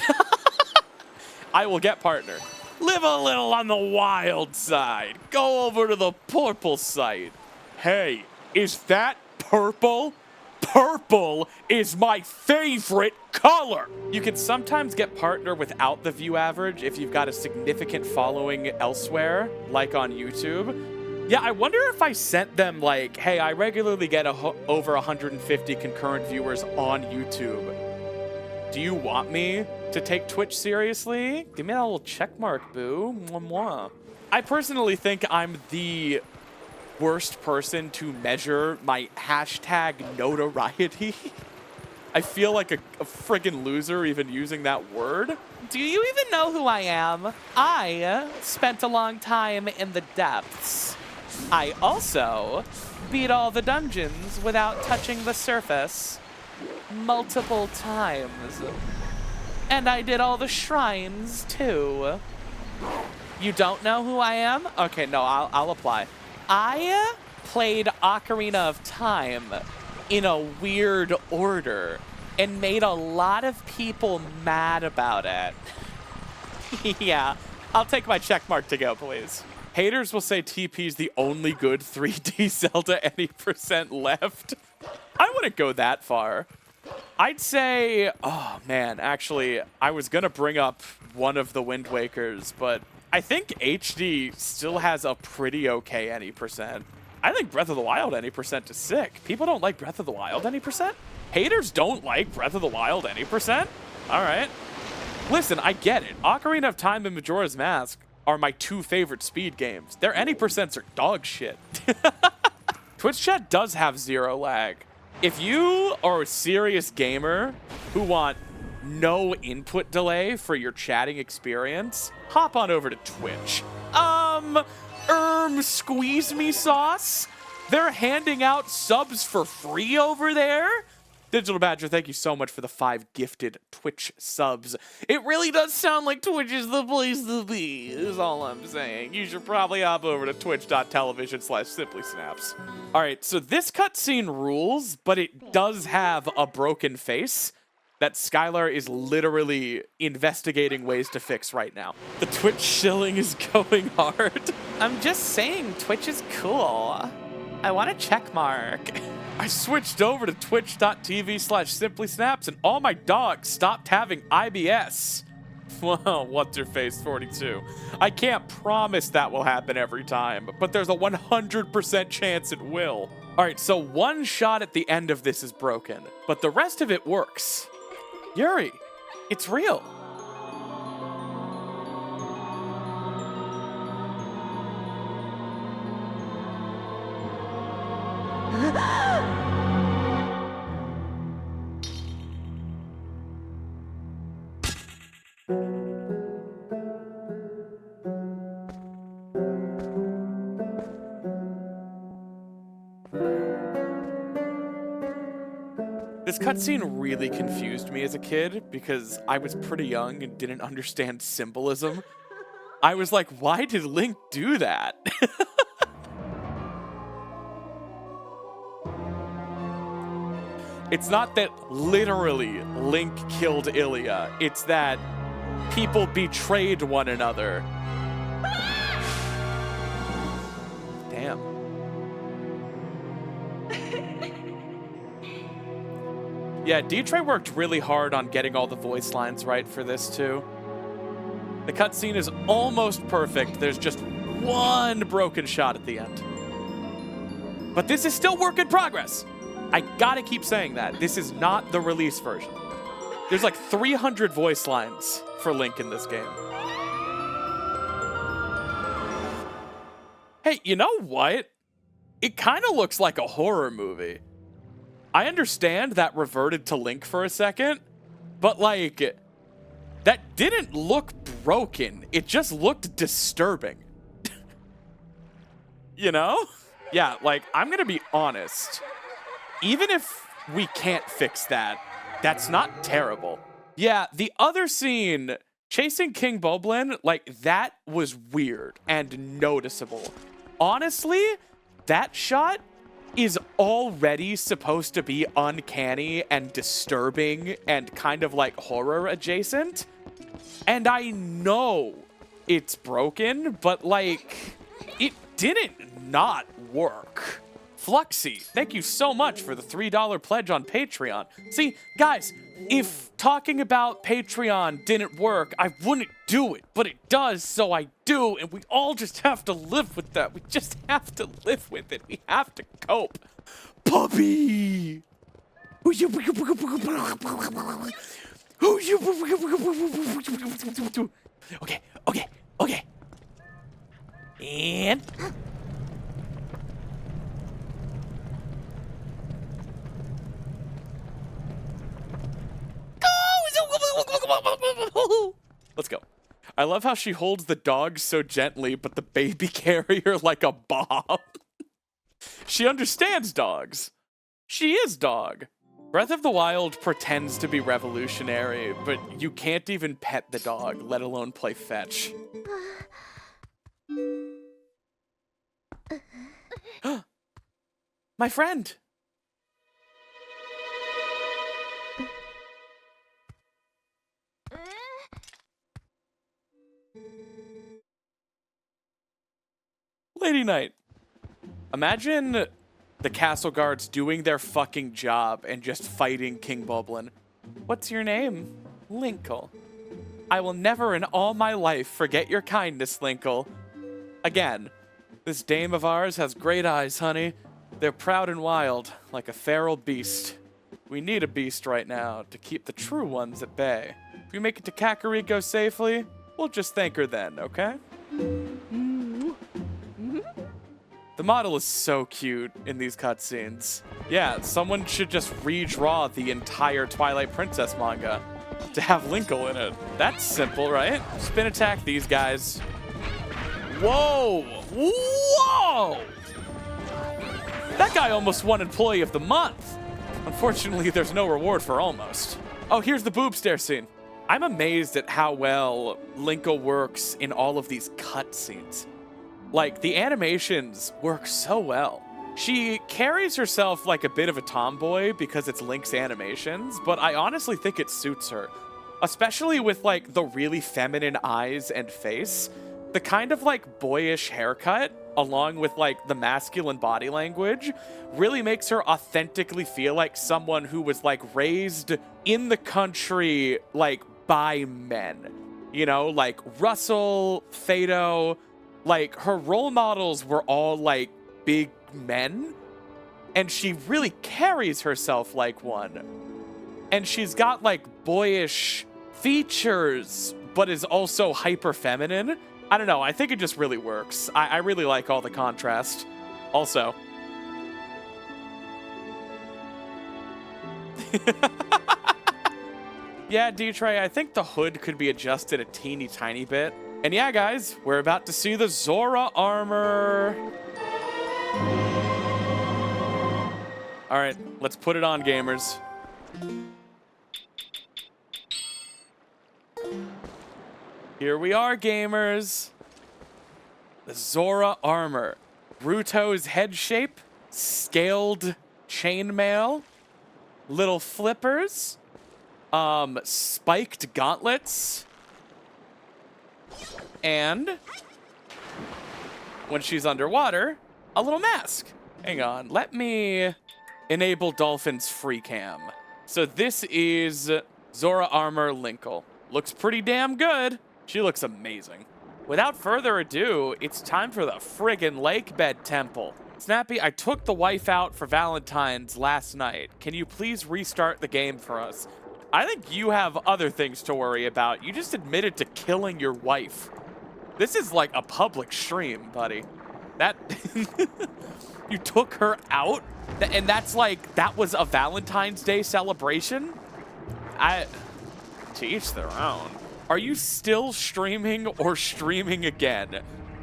I will get partner. Live a little on the wild side. Go over to the purple side. Hey, is that purple? Purple is my favorite color. You can sometimes get partner without the view average if you've got a significant following elsewhere, like on YouTube. Yeah, I wonder if I sent them like, hey, I regularly get over 150 concurrent viewers on YouTube. Do you want me to take Twitch seriously? Give me that little check mark, boo. Mwah, mwah. I personally think I'm the worst person to measure my hashtag notoriety. I feel like a friggin' loser even using that word. Do you even know who I am? I spent a long time in the depths. I also beat all the dungeons without touching the surface multiple times. And I did all the shrines too. You don't know who I am? Okay, no, I'll apply. I played Ocarina of Time in a weird order and made a lot of people mad about it. Yeah, I'll take my check mark to go, please. Haters will say TP's the only good 3D Zelda any percent left. I wouldn't go that far. I'd say, oh man, actually, I was gonna bring up one of the Wind Wakers, but I think HD still has a pretty okay any percent. I think Breath of the Wild any percent is sick. People don't like Breath of the Wild any percent? Haters don't like Breath of the Wild any percent? All right. Listen, I get it. Ocarina of Time and Majora's Mask are my 2 favorite speed games. Their any percents are dog shit. Twitch chat does have 0 lag. If you are a serious gamer who want no input delay for your chatting experience, hop on over to Twitch. Squeeze me sauce? They're handing out subs for free over there? Digital Badger, thank you so much for the 5 gifted Twitch subs. It really does sound like Twitch is the place to be, is all I'm saying. You should probably hop over to twitch.tv/simplysnaps. All right, so this cutscene rules, but it does have a broken face that Skilar is literally investigating ways to fix right now. The Twitch shilling is going hard. I'm just saying, Twitch is cool. I want a check mark. I switched over to twitch.tv/simplysnaps and all my dogs stopped having IBS. Well, what's her face 42. I can't promise that will happen every time, but there's a 100% chance it will. All right, so one shot at the end of this is broken, but the rest of it works. Yuri, It's real. This cutscene really confused me as a kid because I was pretty young and didn't understand symbolism. I was like, why did Link do that? It's not that literally Link killed Ilya. It's that people betrayed one another. Damn. Yeah, Ditrey worked really hard on getting all the voice lines right for this too. The cutscene is almost perfect. There's just one broken shot at the end. But this is still work in progress. I gotta keep saying that. This is not the release version. There's like 300 voice lines for Link in this game. Hey, you know what? It kind of looks like a horror movie. I understand that reverted to Link for a second, but like, that didn't look broken. It just looked disturbing. You know? Yeah, like, I'm gonna be honest. Even if we can't fix that, that's not terrible. Yeah, the other scene, chasing King Boblin, like, that was weird and noticeable. Honestly, that shot is already supposed to be uncanny and disturbing and kind of like horror adjacent. And I know it's broken, but like, it didn't not work. Fluxy, thank you so much for the $3 pledge on Patreon. See, guys, if talking about Patreon didn't work, I wouldn't do it, but it does, so I do, and we all just have to live with that. We just have to live with it. We have to cope. Puppy! Okay, okay, okay. And... Let's go. I love how she holds the dog so gently, but the baby carrier like a bomb. She understands dogs. She is dog. Breath of the Wild pretends to be revolutionary, but you can't even pet the dog, let alone play fetch. My friend. Lady Knight. Imagine the castle guards doing their fucking job and just fighting King Boblin. What's your name? Linkle. I will never in all my life forget your kindness, Linkle. Again, this dame of ours has great eyes, honey. They're proud and wild, like a feral beast. We need a beast right now to keep the true ones at bay. If we make it to Kakariko safely, we'll just thank her then, okay? The model is so cute in these cutscenes. Yeah, someone should just redraw the entire Twilight Princess manga to have Linkle in it. That's simple, right? Spin attack these guys. Whoa! Whoa! That guy almost won Employee of the Month. Unfortunately, there's no reward for almost. Oh, here's the boob stare scene. I'm amazed at how well Linkle works in all of these cutscenes. Like, the animations work so well. She carries herself like a bit of a tomboy because it's Link's animations, but I honestly think it suits her. Especially with, like, the really feminine eyes and face. The kind of, like, boyish haircut, along with, like, the masculine body language, really makes her authentically feel like someone who was, like, raised in the country, like, by men. You know, like, Russell, Fado... Like, her role models were all, like, big men, and she really carries herself like one. And she's got, like, boyish features, but is also hyper feminine. I don't know. I think it just really works. I really like all the contrast. Also. Yeah, Ditrey, I think the hood could be adjusted a teeny tiny bit. And yeah, guys, we're about to see the Zora armor. All right, let's put it on, gamers. Here we are, gamers. The Zora armor. Ruto's head shape, scaled chainmail, little flippers, spiked gauntlets, and when she's underwater, a little mask. Hang on, let me enable Dolphin's free cam. So this is Zora armor Linkle. Looks pretty damn good. She looks amazing. Without further ado, it's time for the friggin' lake bed temple. Snappy, I took the wife out for Valentine's last night. Can you please restart the game for us? I think you have other things to worry about. You just admitted to killing your wife. This is like a public stream, buddy. That you took her out? And that's like, that was a Valentine's Day celebration? To each their own. Are you still streaming or streaming again?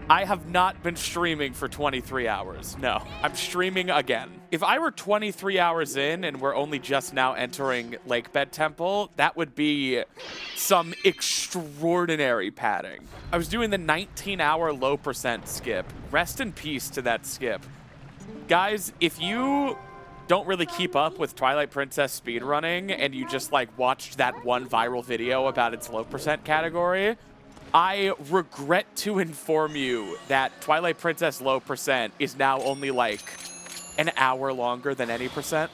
I have not been streaming for 23 hours. No, I'm streaming again. If I were 23 hours in and we're only just now entering Lake Bed Temple, that would be some extraordinary padding. I was doing the 19-hour low percent skip. Rest in peace to that skip. Guys, if you don't really keep up with Twilight Princess speedrunning and you just like watched that one viral video about its low percent category, I regret to inform you that Twilight Princess low percent is now only like an hour longer than any percent.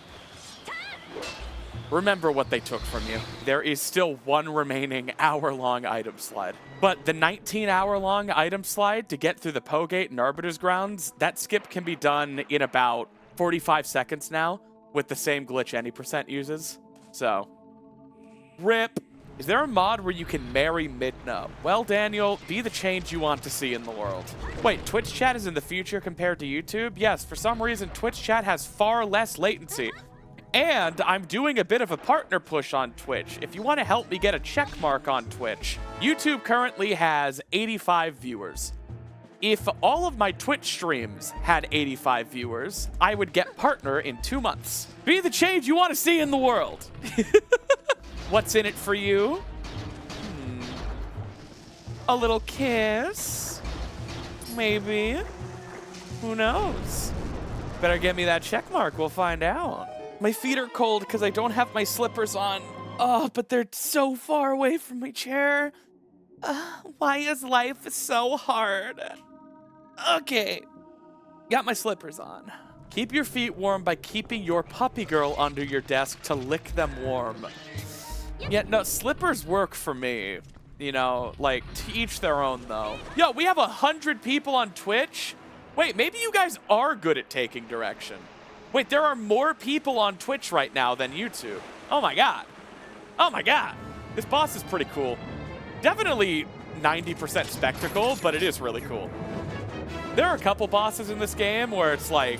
Remember what they took from you. There is still one remaining hour-long item slide. But the 19-hour-long item slide to get through the Poe Gate and Arbiter's Grounds, that skip can be done in about 45 seconds now with the same glitch any percent uses. So, rip. Is there a mod where you can marry Midna? Well, Daniel, be the change you want to see in the world. Wait, Twitch chat is in the future compared to YouTube? Yes, for some reason, Twitch chat has far less latency. And I'm doing a bit of a partner push on Twitch. If you want to help me get a check mark on Twitch, YouTube currently has 85 viewers. If all of my Twitch streams had 85 viewers, I would get partner in 2 months. Be the change you want to see in the world. What's in it for you? A little kiss? Maybe. Who knows? Better get me that check mark. We'll find out. My feet are cold because I don't have my slippers on. Oh, but they're so far away from my chair. Why is life so hard? Okay. Got my slippers on. Keep your feet warm by keeping your puppy girl under your desk to lick them warm. Yeah, no, slippers work for me. You know, like, to each their own, though. Yo, we have 100 people on Twitch? Wait, maybe you guys are good at taking direction. Wait, there are more people on Twitch right now than YouTube. Oh my god. Oh my god. This boss is pretty cool. Definitely 90% spectacle, but it is really cool. There are a couple bosses in this game where it's like,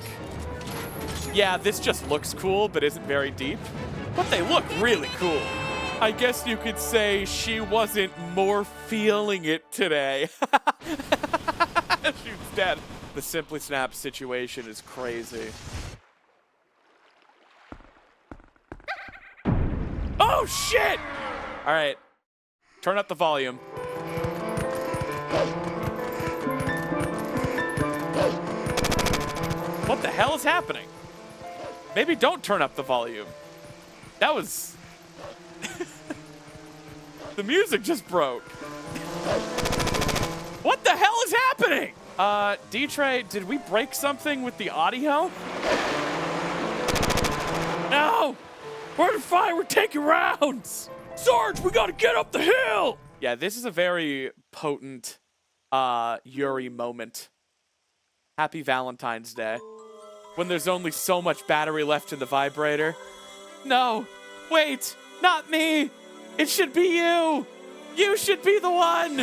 yeah, this just looks cool, but isn't very deep. But they look really cool. I guess you could say she wasn't more feeling it today. She's dead. The Simply Snap situation is crazy. Oh, shit! All right. Turn up the volume. What the hell is happening? Maybe don't turn up the volume. That was... The music just broke. What the hell is happening? Ditrey, did we break something with the audio? No! We're fine, we're taking rounds! Sarge, we gotta get up the hill! Yeah, this is a very potent, Yuri moment. Happy Valentine's Day. When there's only so much battery left in the vibrator. No, wait, not me! It should be you. You should be the one.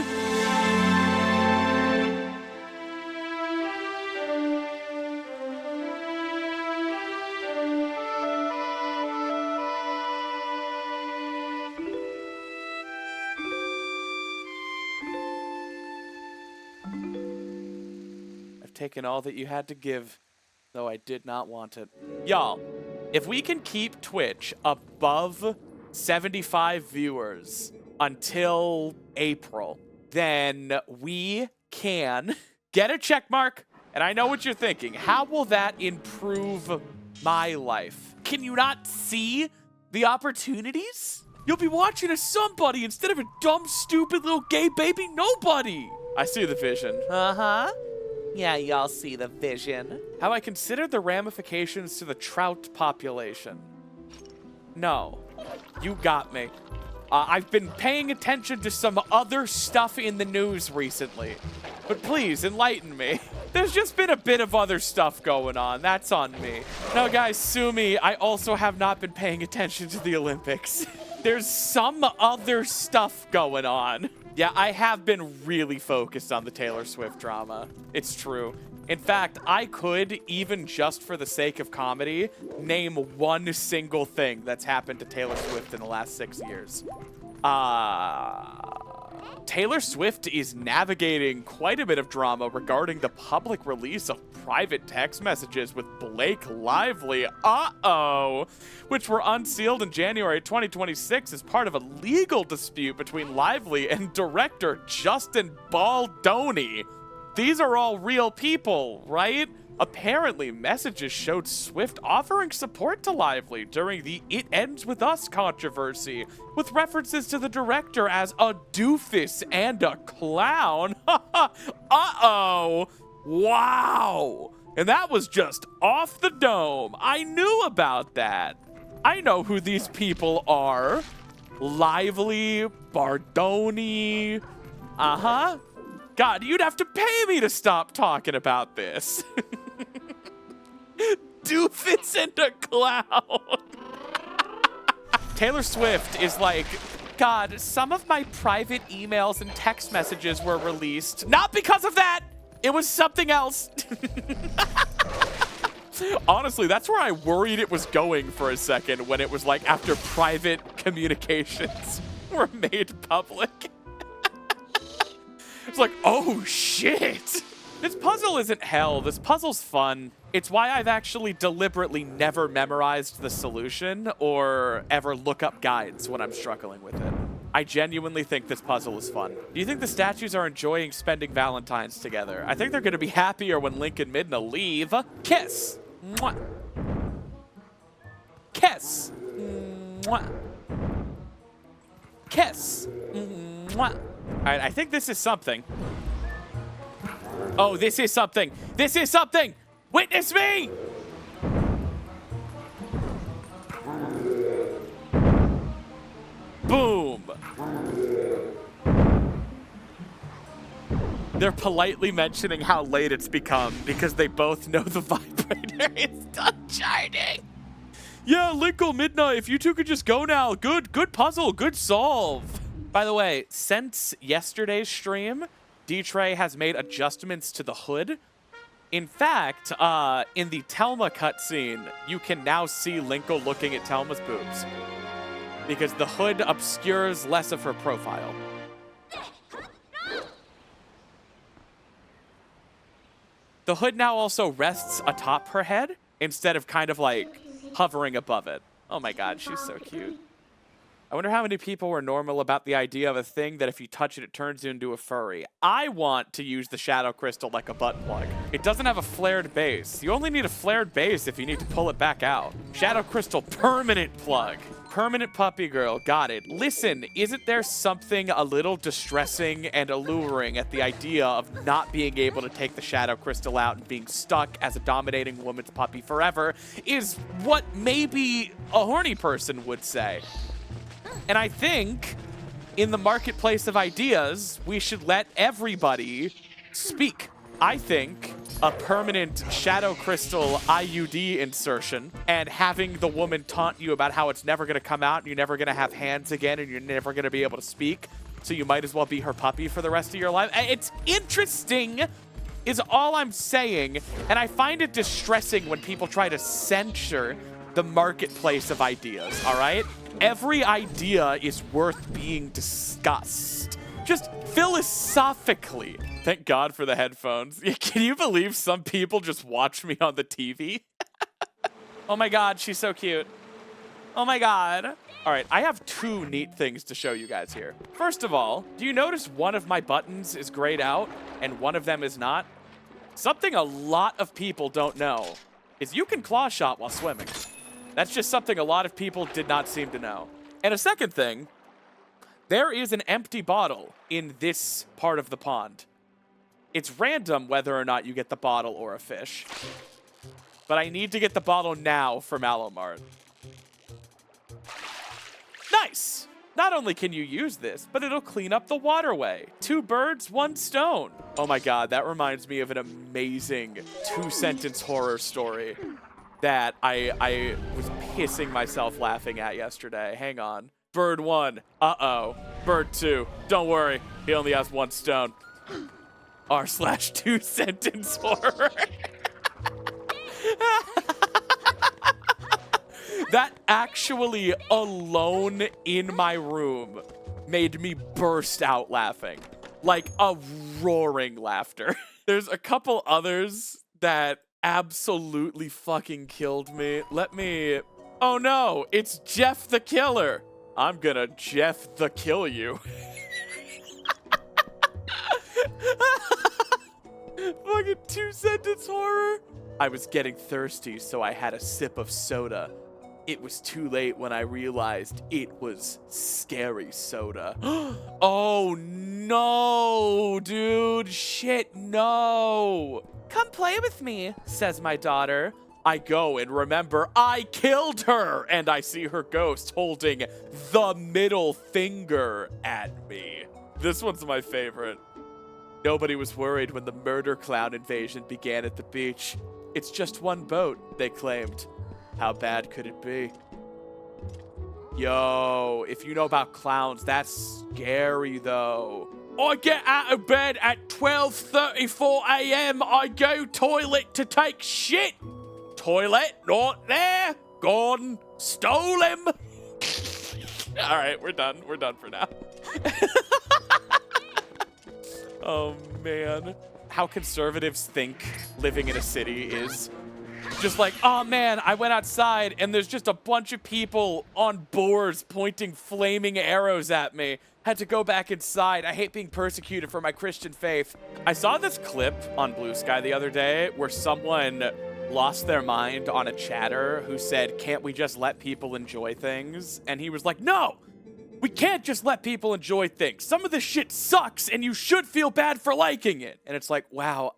I've taken all that you had to give, though I did not want it. Y'all, if we can keep Twitch above 75 viewers until April, then we can get a check mark. And I know what you're thinking. How will that improve my life? Can you not see the opportunities? You'll be watching a somebody instead of a dumb, stupid little gay baby nobody. I see the vision. Uh-huh. Yeah, y'all see the vision. Have I considered the ramifications to the trout population? No. You got me. I've been paying attention to some other stuff in the news recently. But please, enlighten me. There's just been a bit of other stuff going on. That's on me. No, guys, sue me. I also have not been paying attention to the Olympics. There's some other stuff going on. Yeah, I have been really focused on the Taylor Swift drama. It's true. In fact, I could, even just for the sake of comedy, name one single thing that's happened to Taylor Swift in the last 6 years. Taylor Swift is navigating quite a bit of drama regarding the public release of private text messages with Blake Lively, which were unsealed in January 2026 as part of a legal dispute between Lively and director Justin Baldoni. These are all real people, right? Apparently, messages showed Swift offering support to Lively during the It Ends With Us controversy, with references to the director as a doofus and a clown. Wow. And that was just off the dome. I knew about that. I know who these people are. Lively, Bardoni. God, you'd have to pay me to stop talking about this. Doofus and a clown. Taylor Swift is like, God, some of my private emails and text messages were released. Not because of that. It was something else. Honestly, that's where I worried it was going for a second when it was like after private communications were made public. It's like, oh shit. This puzzle isn't hell. This puzzle's fun. It's why I've actually deliberately never memorized the solution or ever look up guides when I'm struggling with it. I genuinely think this puzzle is fun. Do you think the statues are enjoying spending Valentine's together? I think they're going to be happier when Link and Midna leave. Kiss. Mwah. Kiss. Mwah. Kiss. Mwah. All right, I think this is something. Oh, this is something. This is something. Witness me. Boom. They're politely mentioning how late it's become because they both know the vibrator is done charging. Yeah, Linkle, Midnight, if you two could just go now. Good puzzle, good solve. By the way, since yesterday's stream, Ditrey has made adjustments to the hood. In fact, in the Telma cutscene, you can now see Linkle looking at Telma's boobs because the hood obscures less of her profile. The hood now also rests atop her head instead of kind of like hovering above it. Oh my God, she's so cute. I wonder how many people were normal about the idea of a thing that if you touch it, it turns you into a furry. I want to use the shadow crystal like a butt plug. It doesn't have a flared base. You only need a flared base if you need to pull it back out. Shadow crystal permanent plug. Permanent puppy girl. Got it. Listen, isn't there something a little distressing and alluring at the idea of not being able to take the shadow crystal out and being stuck as a dominating woman's puppy forever is what maybe a horny person would say. And I think in the marketplace of ideas, we should let everybody speak. I think a permanent shadow crystal IUD insertion and having the woman taunt you about how it's never going to come out and you're never going to have hands again and you're never going to be able to speak, so you might as well be her puppy for the rest of your life. It's interesting is all I'm saying, and I find it distressing when people try to censor the marketplace of ideas, all right? Every idea is worth being discussed. Just philosophically. Thank God for the headphones. Can you believe some people just watch me on the TV? Oh my God, she's so cute. Oh my God. All right, I have two neat things to show you guys here. First of all, do you notice one of my buttons is grayed out and one of them is not? Something a lot of people don't know is you can claw shot while swimming. That's just something a lot of people did not seem to know. And a second thing, there is an empty bottle in this part of the pond. It's random whether or not you get the bottle or a fish. But I need to get the bottle now for Malomart. Nice! Not only can you use this, but it'll clean up the waterway. 2 birds, 1 stone. Oh my God, that reminds me of an amazing 2-sentence horror story that I was pissing myself laughing at yesterday. Hang on. Bird 1, uh-oh. Bird 2, don't worry, he only has 1 stone. r/2-sentence horror. That actually alone in my room made me burst out laughing. Like a roaring laughter. There's a couple others that absolutely fucking killed me. Oh no, it's Jeff the Killer. I'm gonna Jeff the kill you. Fucking 2-sentence horror. I was getting thirsty, so I had a sip of soda. It was too late when I realized it was scary soda. Oh no, dude. Shit, no. Come play with me, says my daughter. I go and remember I killed her, and I see her ghost holding the middle finger at me. This one's my favorite. Nobody was worried when the murder clown invasion began at the beach. It's just 1 boat, they claimed. How bad could it be? Yo, if you know about clowns, that's scary though. I get out of bed at 12:34 a.m. I go toilet to take shit. Toilet, not there. Gone. Stole him. All right, we're done. We're done for now. Oh, man. How conservatives think living in a city is. Just like, oh man, I went outside and there's just a bunch of people on boards pointing flaming arrows at me. Had to go back inside. I hate being persecuted for my Christian faith. I saw this clip on Blue Sky the other day where someone lost their mind on a chatter who said, can't we just let people enjoy things? And he was like, no, we can't just let people enjoy things. Some of this shit sucks and you should feel bad for liking it. And it's like, wow.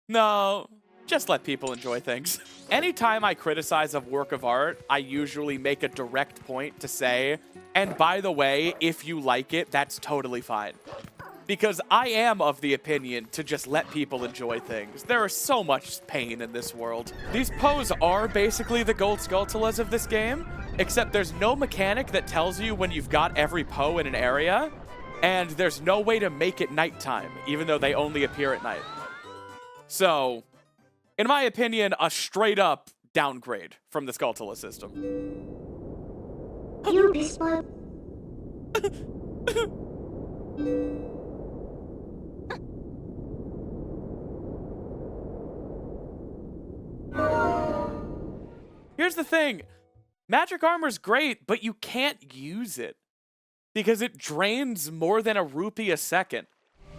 No, just let people enjoy things. Anytime I criticize a work of art, I usually make a direct point to say, and by the way, if you like it, that's totally fine. Because I am of the opinion to just let people enjoy things. There is so much pain in this world. These Poes are basically the gold Skulltulas of this game, except there's no mechanic that tells you when you've got every Poe in an area, and there's no way to make it nighttime, even though they only appear at night. So, in my opinion, a straight-up downgrade from the Skulltula system. You this one? Here's the thing. Magic armor's great, but you can't use it because it drains more than a rupee a second.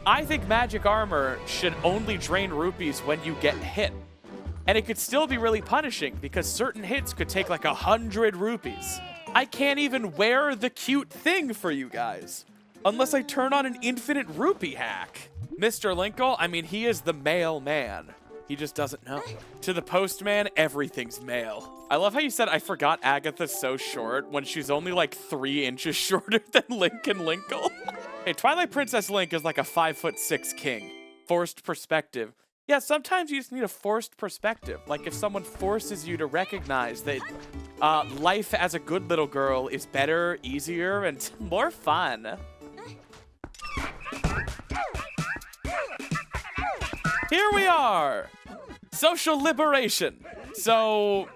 I think magic armor should only drain rupees when you get hit. And it could still be really punishing because certain hits could take like 100 rupees. I can't even wear the cute thing for you guys unless I turn on an infinite rupee hack. Mr. Linkle, I mean, he is the mailman. He just doesn't know. To the postman, everything's mail. I love how you said I forgot Agatha's so short when she's only like 3 inches shorter than Link and Linkle. Hey, Twilight Princess Link is like a 5'6" king. Forced perspective. Yeah, sometimes you just need a forced perspective. Like if someone forces you to recognize that life as a good little girl is better, easier, and more fun. Here we are! Social liberation. So,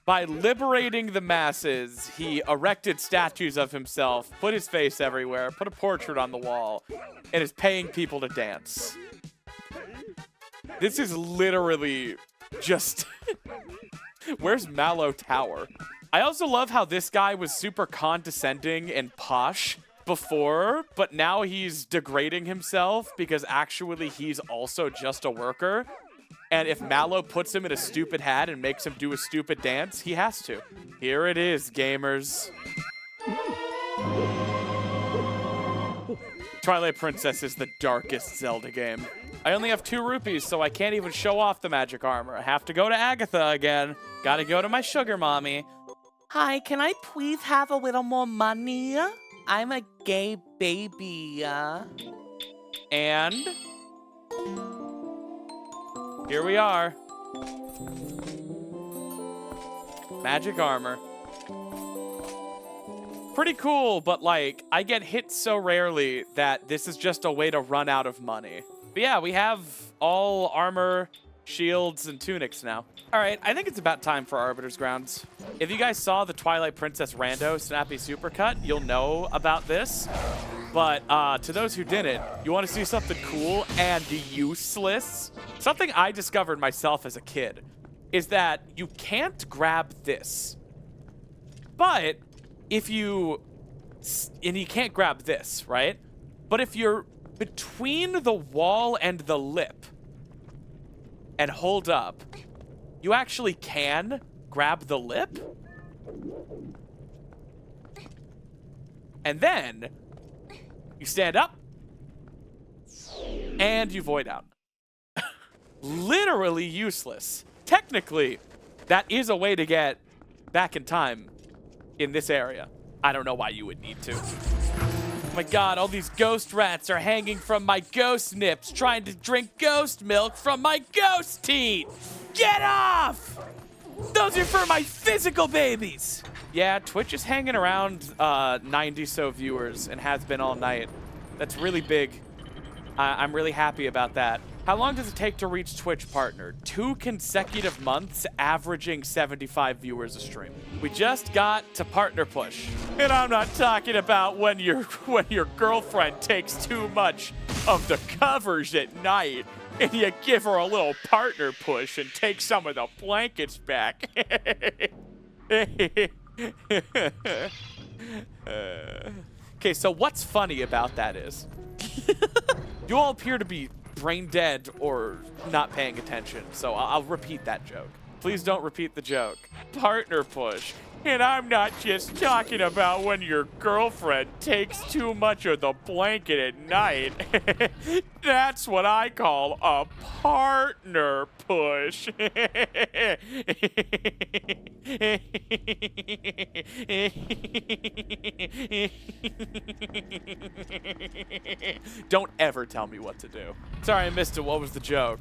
by liberating the masses, he erected statues of himself, put his face everywhere, put a portrait on the wall, and is paying people to dance. This is literally just... Where's Mallow Tower? I also love how this guy was super condescending and posh before, but now he's degrading himself because actually he's also just a worker. And if Mallow puts him in a stupid hat and makes him do a stupid dance, he has to. Here it is, gamers. Twilight Princess is the darkest Zelda game. I only have 2 rupees, so I can't even show off the magic armor. I have to go to Agatha again. Gotta go to my sugar mommy. Hi, can I please have a little more money? I'm a gay baby. And here we are. Magic armor. Pretty cool, but like, I get hit so rarely that this is just a way to run out of money. But yeah, we have all armor, shields, and tunics now. All right, I think it's about time for Arbiter's Grounds. If you guys saw the Twilight Princess Rando Snappy Supercut, you'll know about this. But to those who didn't, you want to see something cool and useless? Something I discovered myself as a kid is that you can't grab this. But if you... And you can't grab this, right? But if you're between the wall and the lip and hold up, you actually can grab the lip. And then you stand up and you void out. Literally useless. Technically, that is a way to get back in time in this area. I don't know why you would need to. Oh my god, all these ghost rats are hanging from my ghost nips, trying to drink ghost milk from my ghost teat! Get off! Those are for my physical babies! Yeah, Twitch is hanging around 90 so viewers and has been all night. That's really big. I'm really happy about that. How long does it take to reach Twitch partner? 2 consecutive months, averaging 75 viewers a stream. We just got to partner push. And I'm not talking about when your girlfriend takes too much of the covers at night and you give her a little partner push and take some of the blankets back. Okay, so what's funny about that is you all appear to be brain dead or not paying attention, so I'll repeat that joke. Please don't repeat the joke. Partner push. And I'm not just talking about when your girlfriend takes too much of the blanket at night. That's what I call a partner push. Don't ever tell me what to do. Sorry, I missed it. What was the joke?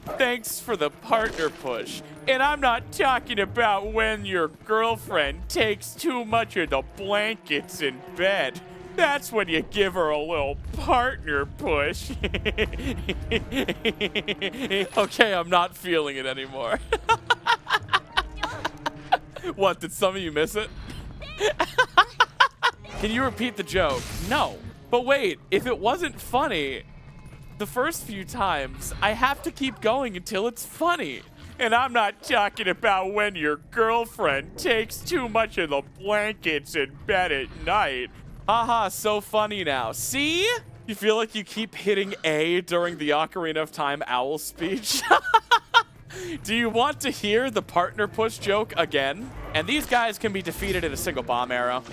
Thanks for the partner push. And I'm not talking about when your girlfriend takes too much of the blankets in bed. That's when you give her a little partner push. Okay, I'm not feeling it anymore. What, did some of you miss it? Can you repeat the joke? No. But wait, if it wasn't funny the first few times, I have to keep going until it's funny. And I'm not talking about when your girlfriend takes too much of the blankets in bed at night. Haha, so funny now. See? You feel like you keep hitting A during the Ocarina of Time owl speech? Do you want to hear the partner push joke again? And these guys can be defeated in a single bomb arrow.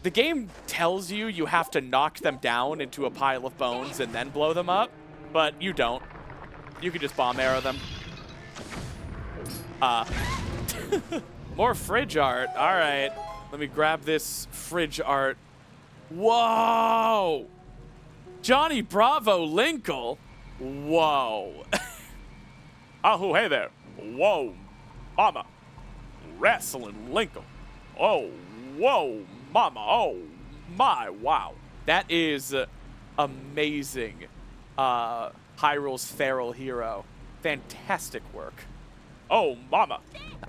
The game tells you you have to knock them down into a pile of bones and then blow them up, but you don't. You can just bomb arrow them. More fridge art. All right. Let me grab this fridge art. Whoa! Johnny Bravo Linkle? Whoa. Oh, hey there. Whoa, mama. Wrestling Linkle. Oh, whoa, mama. Oh, my, wow. That is amazing. Hyrule's feral hero. Fantastic work. Oh, mama.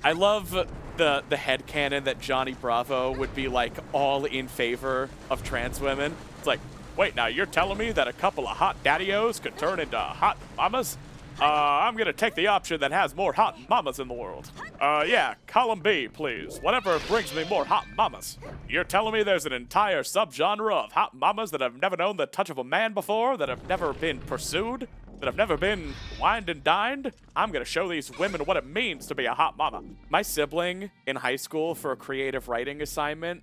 I love the headcanon that Johnny Bravo would be, like, all in favor of trans women. It's like, wait, now you're telling me that a couple of hot daddios could turn into hot mamas? I'm gonna take the option that has more hot mamas in the world. Yeah, column B, please. Whatever brings me more hot mamas. You're telling me there's an entire subgenre of hot mamas that have never known the touch of a man before, that have never been pursued, that have never been wined and dined? I'm gonna show these women what it means to be a hot mama. My sibling in high school, for a creative writing assignment,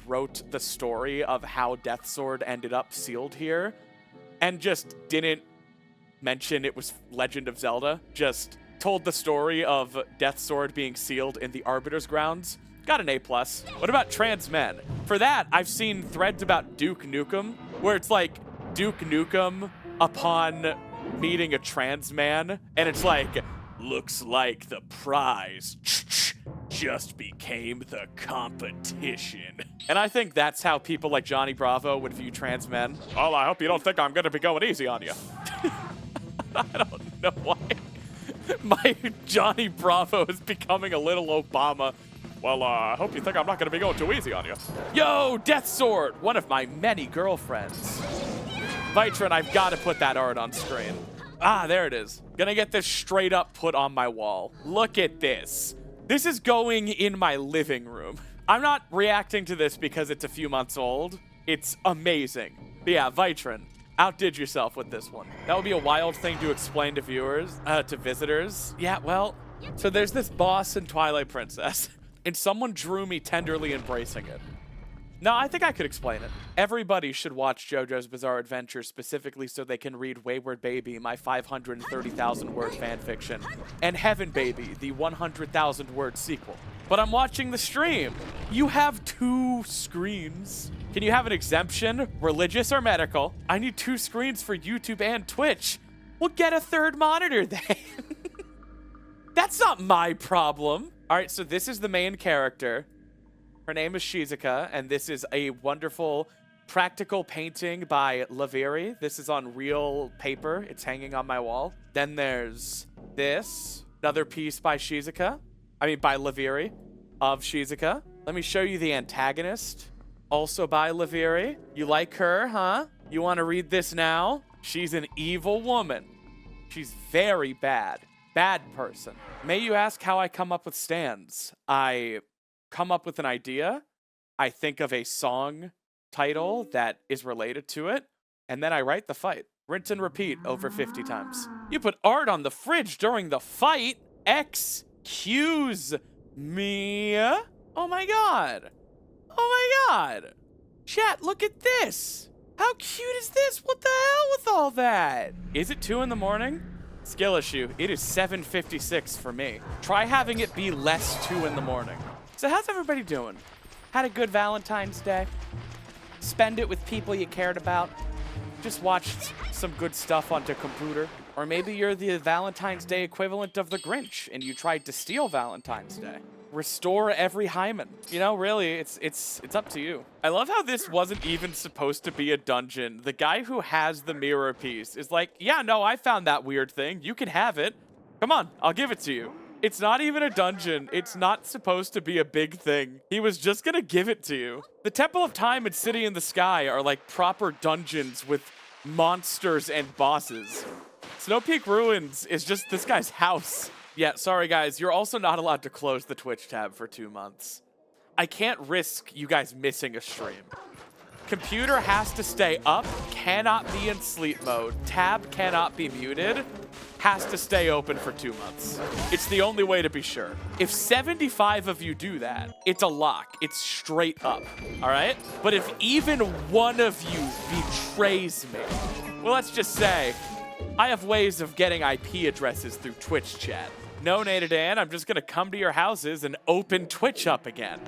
wrote the story of how Death Sword ended up sealed here, and just didn't mention it was Legend of Zelda, just told the story of Death Sword being sealed in the Arbiter's Grounds. Got an A+. What about trans men? For that, I've seen threads about Duke Nukem, where it's like Duke Nukem upon meeting a trans man, and it's like, looks like the prize just became the competition. And I think that's how people like Johnny Bravo would view trans men. Well, I hope you don't think I'm gonna be going easy on you. I don't know why my Johnny Bravo is becoming a little Obama. Well, I hope you think I'm not going to be going too easy on you. Yo, Death Sword, one of my many girlfriends. Vitron, I've got to put that art on screen. Ah, there it is. Gonna get this straight up put on my wall. Look at this. This is going in my living room. I'm not reacting to this because it's a few months old. It's amazing. But yeah, Vitron, outdid yourself with this one. That would be a wild thing to explain to viewers, to visitors. Yeah, well, so there's this boss in Twilight Princess, and someone drew me tenderly embracing it. No, I think I could explain it. Everybody should watch JoJo's Bizarre Adventure specifically so they can read Wayward Baby, my 530,000 word fanfiction, and Heaven Baby, the 100,000 word sequel. But I'm watching the stream. You have 2 screens. Can you have an exemption, religious or medical? I need 2 screens for YouTube and Twitch. We'll get a 3rd monitor then. That's not my problem. All right, so this is the main character. Her name is Shizuka, and this is a wonderful practical painting by Laveri. This is on real paper. It's hanging on my wall. Then there's this, another piece by Shizuka. By Laveri of Shizuka. Let me show you the antagonist. Also by Laveri. You like her, huh? You want to read this now? She's an evil woman. She's very bad. Bad person. May you ask how I come up with stands? I come up with an idea. I think of a song title that is related to it. And then I write the fight. Rinse and repeat over 50 times. You put art on the fridge during the fight? Excuse me? Oh my god. Oh my god. Chat, look at this. How cute is this? What the hell with all that? Is it 2 in the morning? Skill issue. It is 7:56 for me. Try having it be less 2 in the morning. So how's everybody doing? Had a good Valentine's Day? Spend it with people you cared about? Just watched some good stuff on the computer? Or maybe you're the Valentine's Day equivalent of the Grinch and you tried to steal Valentine's Day. Restore every hymen. You know, really, it's up to you. I love how this wasn't even supposed to be a dungeon. The guy who has the mirror piece is like, yeah, no, I found that weird thing. You can have it. Come on, I'll give it to you. It's not even a dungeon. It's not supposed to be a big thing. He was just gonna give it to you. The Temple of Time and City in the Sky are like proper dungeons with monsters and bosses. Snow Peak Ruins is just this guy's house. Yeah, sorry guys, you're also not allowed to close the Twitch tab for 2 months. I can't risk you guys missing a stream. Computer has to stay up, cannot be in sleep mode, tab cannot be muted, has to stay open for 2 months. It's the only way to be sure. If 75 of you do that, it's a lock. It's straight up, all right? But if even one of you betrays me, well, let's just say, I have ways of getting IP addresses through Twitch chat. No, Natadan, I'm just gonna come to your houses and open Twitch up again.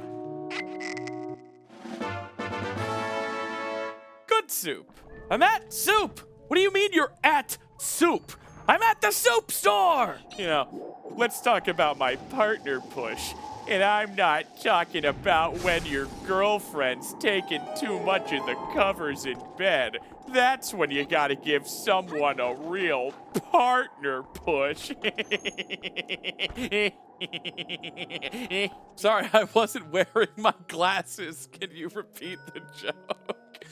Good Soup. I'm at Soup. What do you mean you're at Soup? I'm at the soup store. You know, let's talk about my partner push. And I'm not talking about when your girlfriend's taking too much of the covers in bed. That's when you gotta give someone a real partner push. Sorry, I wasn't wearing my glasses. Can you repeat the joke?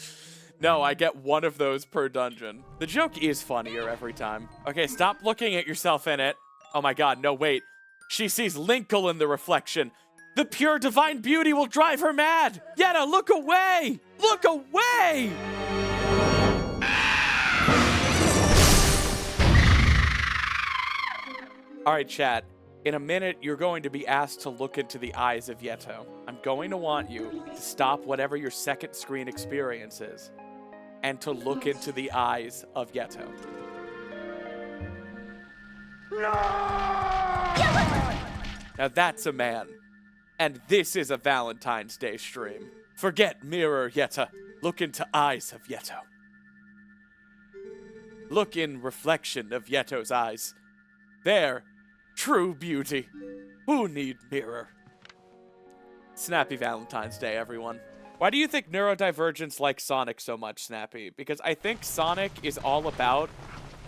No, I get one of those per dungeon. The joke is funnier every time. Okay, stop looking at yourself in it. Oh my god, no, wait. She sees Linkle in the reflection. The pure divine beauty will drive her mad. Yetta, look away! Look away! All right, chat. In a minute, you're going to be asked to look into the eyes of Yeto. I'm going to want you to stop whatever your second screen experience is and to look into the eyes of Yeto. Now that's a man. And this is a Valentine's Day stream. Forget mirror, Yetta. Look into eyes of Yeto. Look in reflection of Yeto's eyes. There, true beauty. Who need mirror? Snappy Valentine's Day, everyone. Why do you think neurodivergents like Sonic so much, Snappy? Because I think Sonic is all about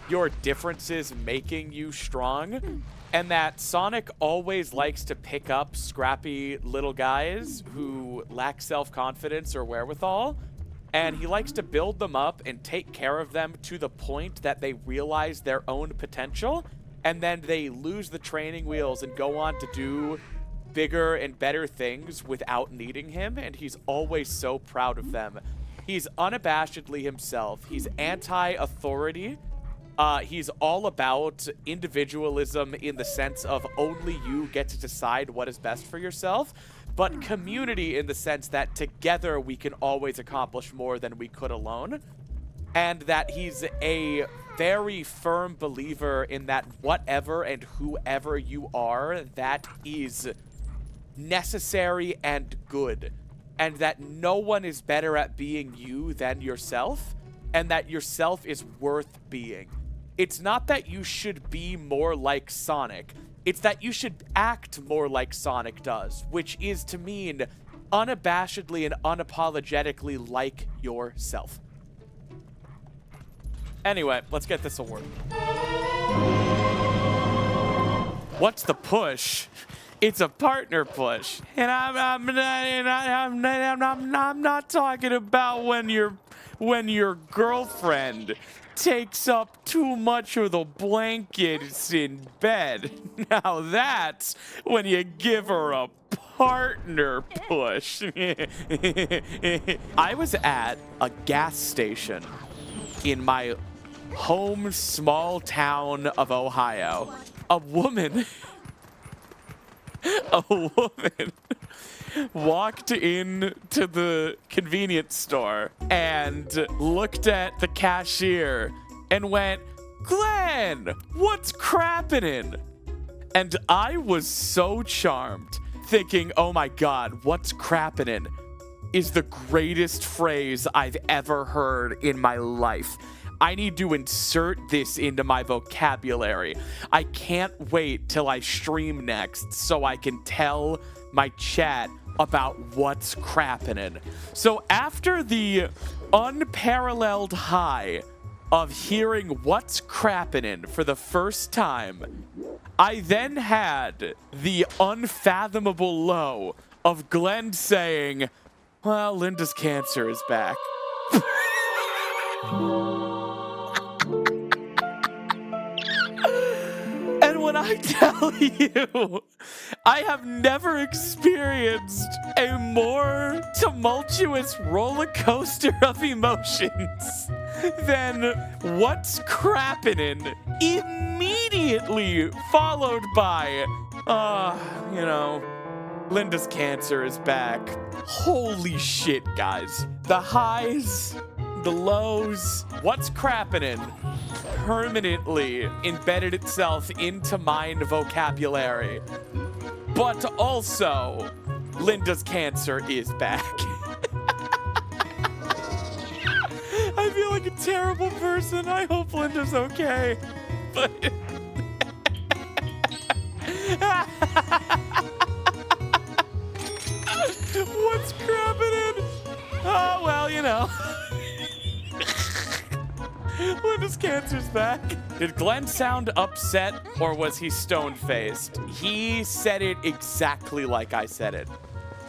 your differences making you strong, and that Sonic always likes to pick up scrappy little guys who lack self-confidence or wherewithal, and he likes to build them up and take care of them to the point that they realize their own potential, and then they lose the training wheels and go on to do bigger and better things without needing him, and he's always so proud of them. He's unabashedly himself. He's anti-authority. He's all about individualism in the sense of only you get to decide what is best for yourself, but community in the sense that together we can always accomplish more than we could alone. And that he's a very firm believer in that whatever and whoever you are, that is necessary and good. And that no one is better at being you than yourself, and that yourself is worth being. It's not that you should be more like Sonic. It's that you should act more like Sonic does, which is to mean unabashedly and unapologetically like yourself. Anyway, let's get this award. What's the push? It's a partner push, and I'm not talking about when your girlfriend takes up too much of the blankets in bed. Now that's when you give her a partner push. I was at a gas station in my home small town of Ohio. A woman walked in to the convenience store and looked at the cashier and went, "Glenn, what's crappin'?" And I was so charmed, thinking, oh my god, what's crappin' is the greatest phrase I've ever heard in my life. I need to insert this into my vocabulary. I can't wait till I stream next so I can tell my chat about what's crappin'. So after the unparalleled high of hearing what's crappin' for the first time, I then had the unfathomable low of Glenn saying, well, Linda's cancer is back. And when I tell you, I have never experienced a more tumultuous roller coaster of emotions than what's crappin', immediately followed by, Linda's cancer is back. Holy shit, guys. The highs, the lows, what's crappin' permanently embedded itself into my vocabulary. But also, Linda's cancer is back. terrible person. I hope Linda's okay. But what's happening? Oh, well, you know. Linda's cancer's back. Did Glenn sound upset or was he stone-faced? He said it exactly like I said it.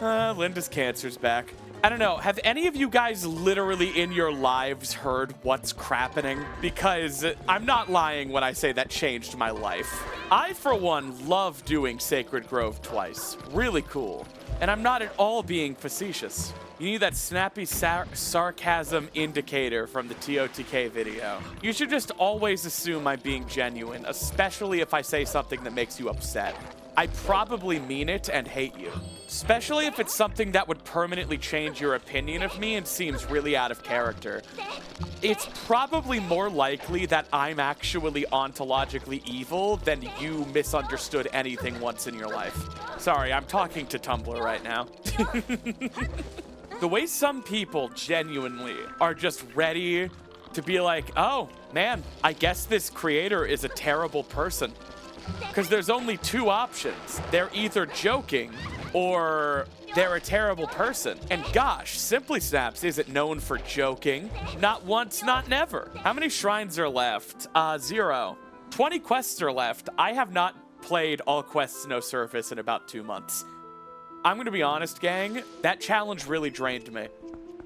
Linda's cancer's back. I don't know. Have any of you guys literally in your lives heard what's crappening? Because I'm not lying when I say that changed my life. I, for one, love doing Sacred Grove twice. Really cool. And I'm not at all being facetious. You need that snappy sarcasm indicator from the TOTK video. You should just always assume I'm being genuine, especially if I say something that makes you upset. I probably mean it and hate you. Especially if it's something that would permanently change your opinion of me and seems really out of character. It's probably more likely that I'm actually ontologically evil than you misunderstood anything once in your life. Sorry, I'm talking to Tumblr right now. The way some people genuinely are just ready to be like, oh, man, I guess this creator is a terrible person. Because there's only two options. They're either joking or they're a terrible person. And gosh, Simply Snaps isn't known for joking. Not once, not never. How many shrines are left? 0. 20 quests are left. I have not played all quests no surface in about 2 months. I'm gonna be honest, gang, that challenge really drained me.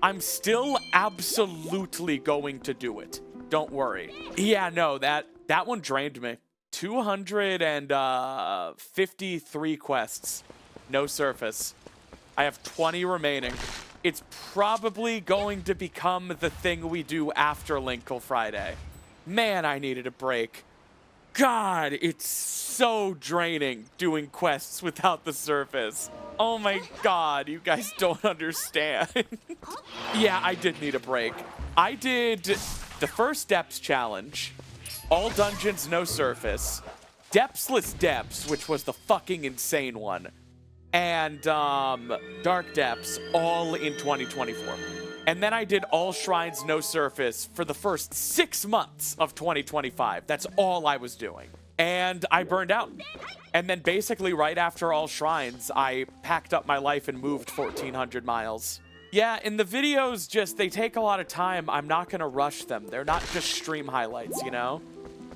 I'm still absolutely going to do it. Don't worry. Yeah, no, that one drained me. 253 quests. No surface. I have 20 remaining. It's probably going to become the thing we do after Linkle Friday. Man, I needed a break. God, it's so draining doing quests without the surface. Oh my God, you guys don't understand. Yeah, I did need a break. I did the first Depths challenge, all dungeons, no surface, Depthsless Depths, which was the fucking insane one, and Dark Depths, all in 2024. And then I did all shrines, no surface for the first 6 months of 2025. That's all I was doing. And I burned out. And then basically right after all shrines, I packed up my life and moved 1,400 miles. Yeah, in the videos, they take a lot of time. I'm not gonna rush them. They're not just stream highlights, you know?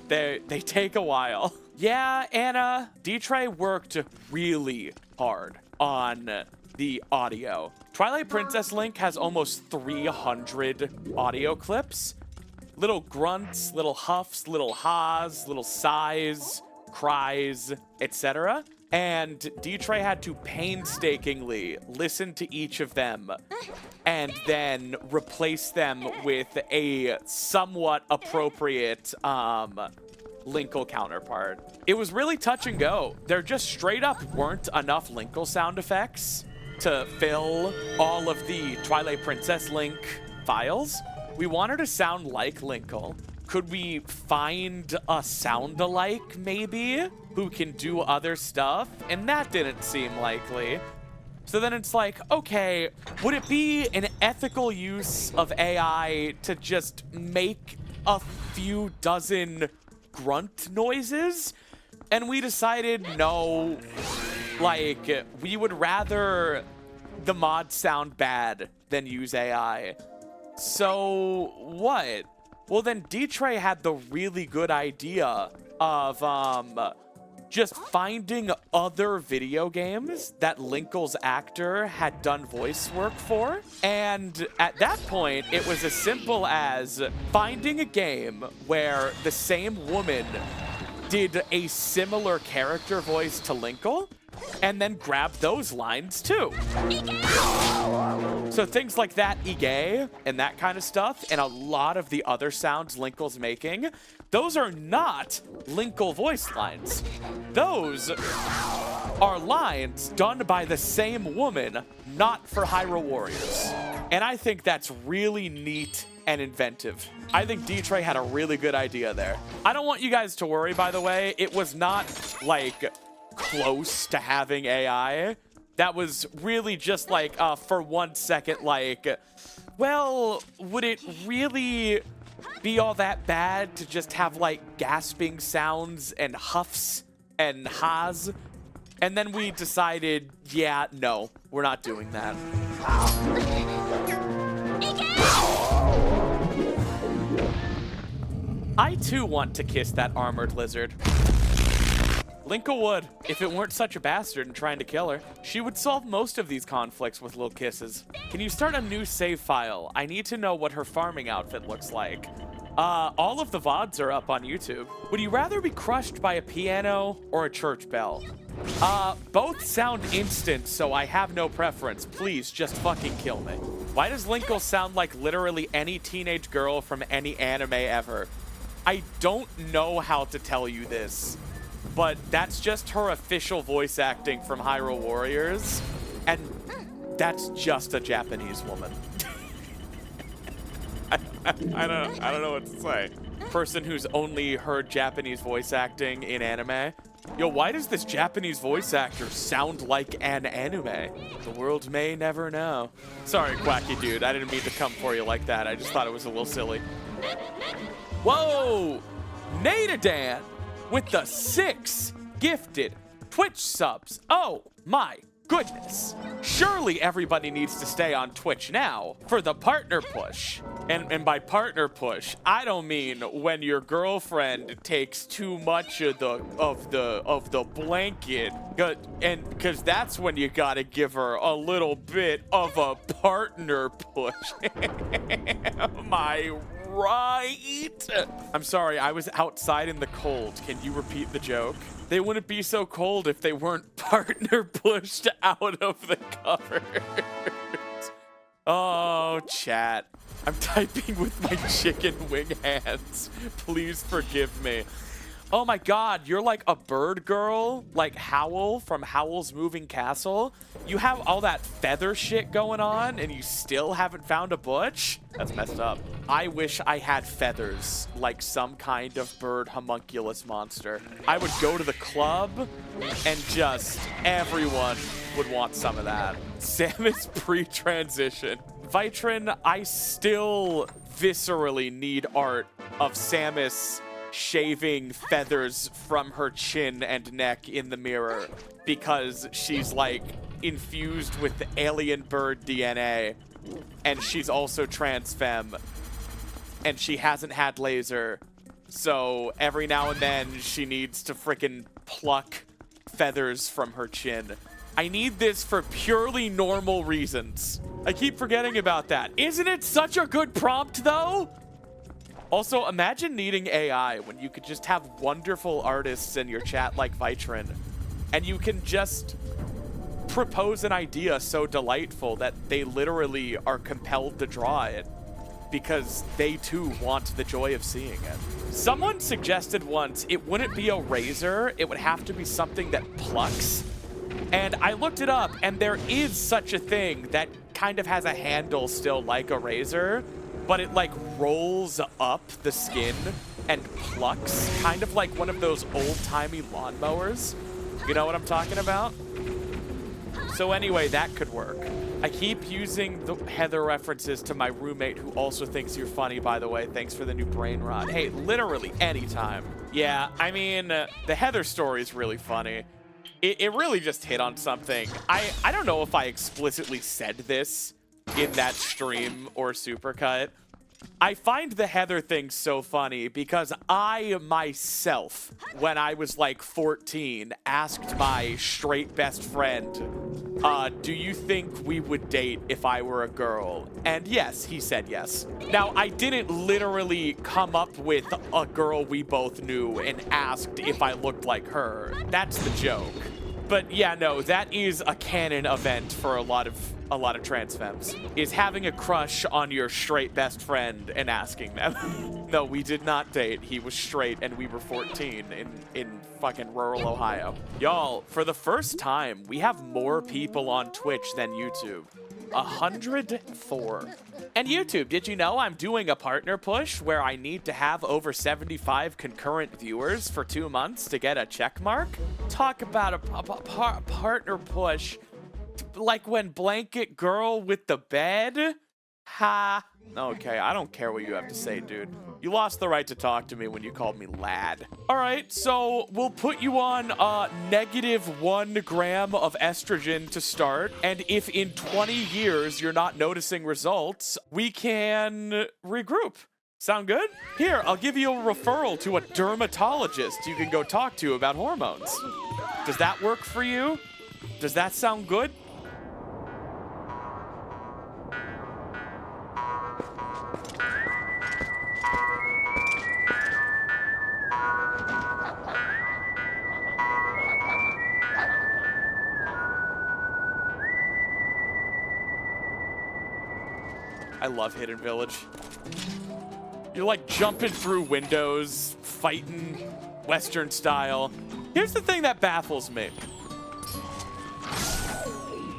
They take a while. Yeah, Anna, Ditrey worked really hard on the audio. Twilight Princess Link has almost 300 audio clips. Little grunts, little huffs, little ha's, little sighs, cries, etc. And Ditrey had to painstakingly listen to each of them and then replace them with a somewhat appropriate Linkle counterpart. It was really touch and go. There just straight up weren't enough Linkle sound effects to fill all of the Twilight Princess Link files. We wanted to sound like Linkle. Could we find a sound-alike, maybe, who can do other stuff? And that didn't seem likely. So then it's like, okay, would it be an ethical use of AI to just make a few dozen grunt noises? And we decided no, like, we would rather the mod sound bad than use AI. So what? Well, then Ditrey had the really good idea of just finding other video games that Linkle's actor had done voice work for. And at that point, it was as simple as finding a game where the same woman did a similar character voice to Linkle, and then grab those lines too. So things like that, Ige, and that kind of stuff, and a lot of the other sounds Linkle's making, those are not Linkle voice lines. Those are lines done by the same woman, not for Hyrule Warriors. And I think that's really neat and inventive. I think Ditrey had a really good idea there. I don't want you guys to worry, by the way. It was not, like, close to having AI. That was really just like for 1 second, like, Well, would it really be all that bad to just have like gasping sounds and huffs and ha's? And then we decided, yeah, no, we're not doing that. I too want to kiss that armored lizard. Linkle would, if it weren't such a bastard and trying to kill her. She would solve most of these conflicts with little kisses. Can you start a new save file? I need to know what her farming outfit looks like. All of the VODs are up on YouTube. Would you rather be crushed by a piano or a church bell? Both sound instant, so I have no preference. Please, just fucking kill me. Why does Linkle sound like literally any teenage girl from any anime ever? I don't know how to tell you this, but that's just her official voice acting from Hyrule Warriors, and that's just a Japanese woman. I don't know what to say. Person who's only heard Japanese voice acting in anime. Yo, why does this Japanese voice actor sound like an anime? The world may never know. Sorry, Quacky Dude, I didn't mean to come for you like that. I just thought it was a little silly. Whoa! Nadadan with the 6 gifted Twitch subs. Oh my goodness. Surely everybody needs to stay on Twitch now for the partner push. And by partner push, I don't mean when your girlfriend takes too much of the blanket, and because that's when you gotta give her a little bit of a partner push. Am I right? I'm sorry, I was outside in the cold. Can you repeat the joke? They wouldn't be so cold if they weren't partner pushed out of the cupboard. Oh, chat. I'm typing with my chicken wing hands. Please forgive me. Oh my god, you're like a bird girl, like Howl from Howl's Moving Castle. You have all that feather shit going on and you still haven't found a butch? That's messed up. I wish I had feathers, like some kind of bird homunculus monster. I would go to the club and just everyone would want some of that. Samus pre-transition. Vitrin, I still viscerally need art of Samus shaving feathers from her chin and neck in the mirror because she's like infused with the alien bird DNA and she's also trans femme and she hasn't had laser, so every now and then she needs to frickin' pluck feathers from her chin. I need this for purely normal reasons. I keep forgetting about that. Isn't it such a good prompt though? Also, imagine needing AI when you could just have wonderful artists in your chat like Vitrin, and you can just propose an idea so delightful that they literally are compelled to draw it because they too want the joy of seeing it. Someone suggested once it wouldn't be a razor, it would have to be something that plucks. And I looked it up, and there is such a thing that kind of has a handle still like a razor, but it like rolls up the skin and plucks, kind of like one of those old-timey lawnmowers. You know what I'm talking about? So anyway, that could work. I keep using the Heather references to my roommate who also thinks you're funny, by the way. Thanks for the new brain rot. Hey, literally anytime. Yeah, I mean, the Heather story is really funny. It really just hit on something. I don't know if I explicitly said this in that stream or supercut. I find the Heather thing so funny because I myself, when I was like 14, asked my straight best friend, do you think we would date if I were a girl? And yes, he said yes. Now, I didn't literally come up with a girl we both knew and asked if I looked like her. That's the joke. But yeah, no, that is a canon event for a lot of trans femmes, is having a crush on your straight best friend and asking them. No, we did not date. He was straight and we were 14 in fucking rural Ohio. Y'all, for the first time, we have more people on Twitch than YouTube. 104. And YouTube, did you know I'm doing a partner push where I need to have over 75 concurrent viewers for 2 months to get a check mark? Talk about a partner push. Like when Blanket Girl with the bed Ha. Okay, I don't care what you have to say, dude. You lost the right to talk to me when you called me lad. All right, so we'll put you on -1 gram of estrogen to start. And if in 20 years you're not noticing results, we can regroup. Sound good? Here, I'll give you a referral to a dermatologist you can go talk to about hormones. Does that work for you? Does that sound good? I love Hidden Village. You're like jumping through windows, fighting Western style. Here's the thing that baffles me.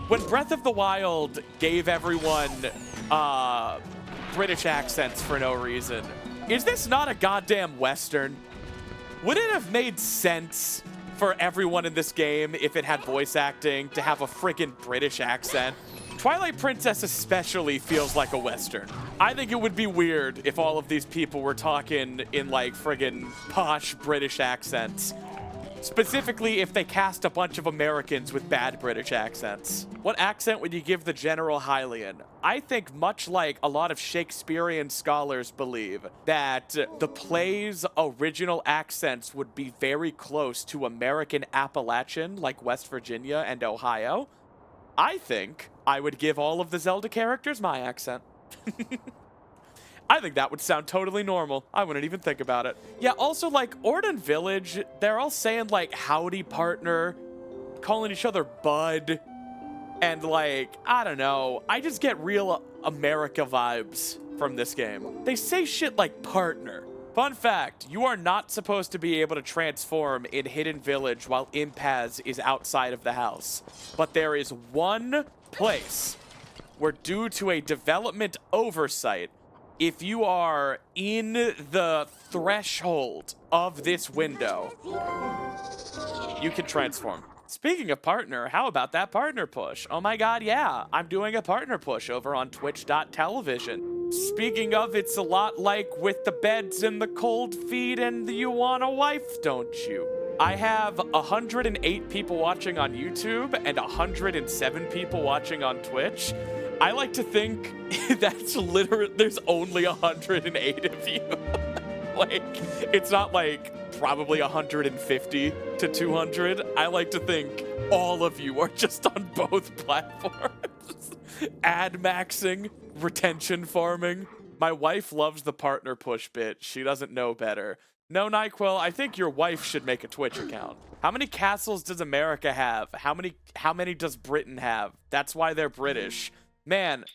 When Breath of the Wild gave everyone British accents for no reason, is this not a goddamn Western? Would it have made sense for everyone in this game, if it had voice acting, to have a friggin' British accent? Twilight Princess especially feels like a Western. I think it would be weird if all of these people were talking in like friggin' posh British accents. Specifically if they cast a bunch of Americans with bad British accents. What accent would you give the General Hylian? I think much like a lot of Shakespearean scholars believe that the play's original accents would be very close to American Appalachian, like West Virginia and Ohio. I think I would give all of the Zelda characters my accent. I think that would sound totally normal. I wouldn't even think about it. Yeah, also, like, Ordon Village, they're all saying, like, howdy, partner, calling each other bud, and, like, I don't know. I just get real America vibes from this game. They say shit like partner. Fun fact, you are not supposed to be able to transform in Hidden Village while Impaz is outside of the house. But there is one place where, due to a development oversight, if you are in the threshold of this window, you can transform. Speaking of partner, how about that partner push? Oh my god, yeah, I'm doing a partner push over on twitch.television. Speaking of, it's a lot like with the beds and the cold feet and the you want a wife, don't you? I have 108 people watching on YouTube and 107 people watching on Twitch. I like to think that's literally, there's only 108 of you. Like, it's not like probably 150 to 200. I like to think all of you are just on both platforms. Ad maxing, retention farming. My wife loves the partner push bit. She doesn't know better. No, NyQuil, I think your wife should make a Twitch account. How many castles does America have? How many does Britain have? That's why they're British. Man,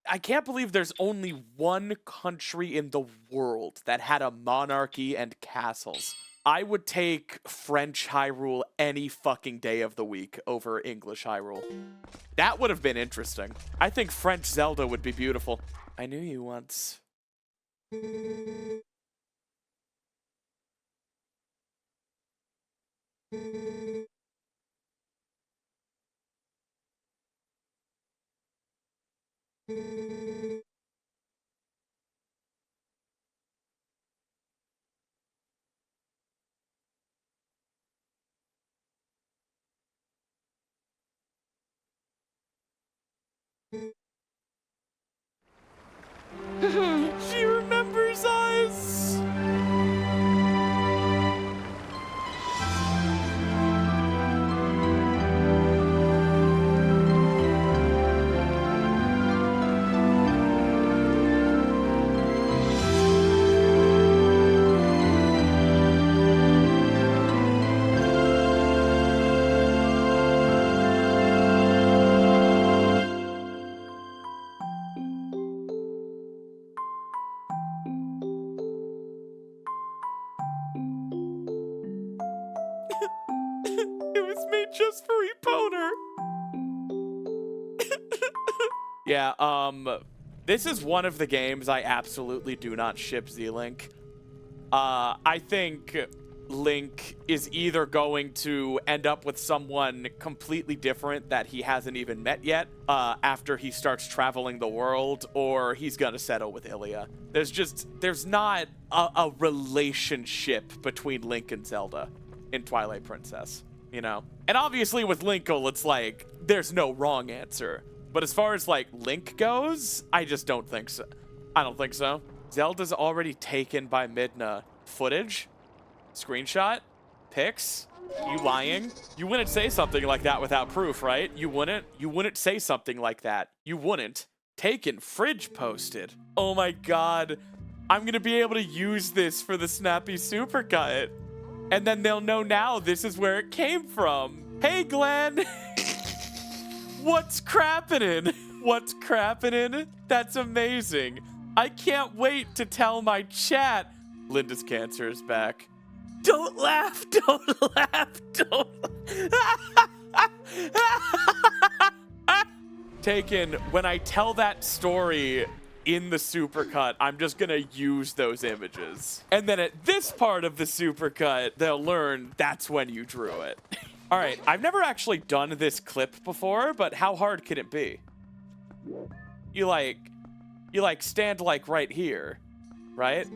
I can't believe there's only one country in the world that had a monarchy and castles. I would take French Hyrule any fucking day of the week over English Hyrule. That would have been interesting. I think French Zelda would be beautiful. I knew you once. She remembers us! It was made just for Eponer. Yeah, this is one of the games I absolutely do not ship Z-Link. I think Link is either going to end up with someone completely different that he hasn't even met yet after he starts traveling the world, or he's gonna settle with Ilia. There's not a relationship between Link and Zelda in Twilight Princess, you know? And obviously with Linkle, it's like, there's no wrong answer. But as far as like Link goes, I just don't think so. I don't think so. Zelda's already taken by Midna. Footage? Screenshot? Pics? You lying? You wouldn't say something like that without proof, right? You wouldn't? You wouldn't say something like that. You wouldn't. Taken. Fridge posted. Oh my god. I'm gonna be able to use this for the Snappy Supercut. And then they'll know now this is where it came from. Hey, Glenn! What's crappin'? What's crappin'? That's amazing. I can't wait to tell my chat. Linda's cancer is back. Don't laugh, don't laugh, don't. Taken, when I tell that story in the supercut, I'm just gonna use those images. And then at this part of the supercut, they'll learn that's when you drew it. All right, I've never actually done this clip before, but how hard can it be? You like stand like right here, right?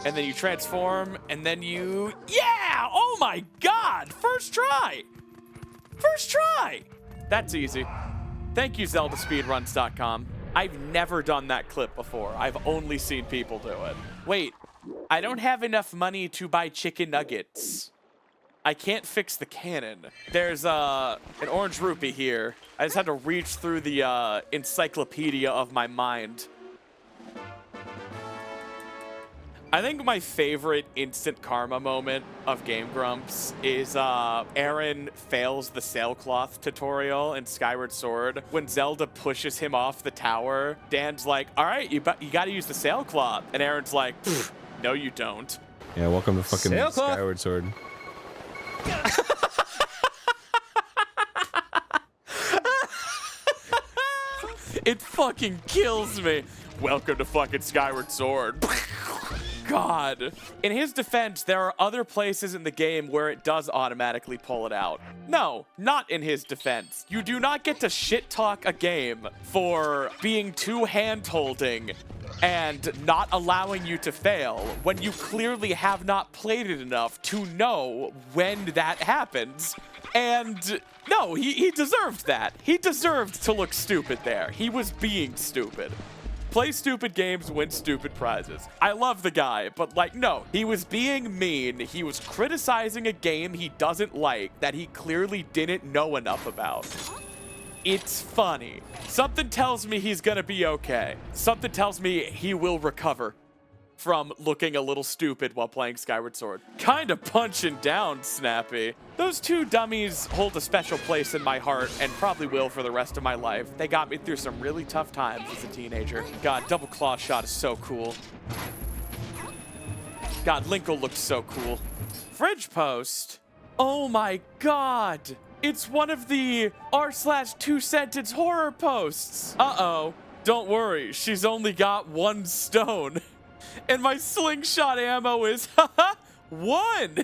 And then you transform, and then you, yeah! Oh my god! First try! First try! That's easy. Thank you, ZeldaSpeedruns.com. I've never done that clip before. I've only seen people do it. Wait, I don't have enough money to buy chicken nuggets. I can't fix the cannon. There's an orange rupee here. I just had to reach through the encyclopedia of my mind. I think my favorite instant karma moment of Game Grumps is Aaron fails the sailcloth tutorial in Skyward Sword. When Zelda pushes him off the tower, Dan's like, all right, you gotta use the sailcloth. And Aaron's like, no, you don't. Yeah, welcome to fucking Skyward Sword. It fucking kills me. Welcome to fucking Skyward Sword. God. In his defense, there are other places in the game where it does automatically pull it out. No, not in his defense. You do not get to shit talk a game for being too hand-holding and not allowing you to fail when you clearly have not played it enough to know when that happens. And no, he deserved that. He deserved to look stupid there. He was being stupid. Play stupid games, win stupid prizes. I love the guy, but like, no, he was being mean. He was criticizing a game he doesn't like that he clearly didn't know enough about. It's funny. Something tells me he's gonna be okay. Something tells me he will recover from looking a little stupid while playing Skyward Sword. Kinda punching down, Snappy. Those two dummies hold a special place in my heart and probably will for the rest of my life. They got me through some really tough times as a teenager. God, double claw shot is so cool. God, Linkle looks so cool. Fridge post. Oh my god. It's one of the r/2-sentence horror posts. Uh-oh. Don't worry, she's only got 1 stone. And my slingshot ammo is, haha, 1.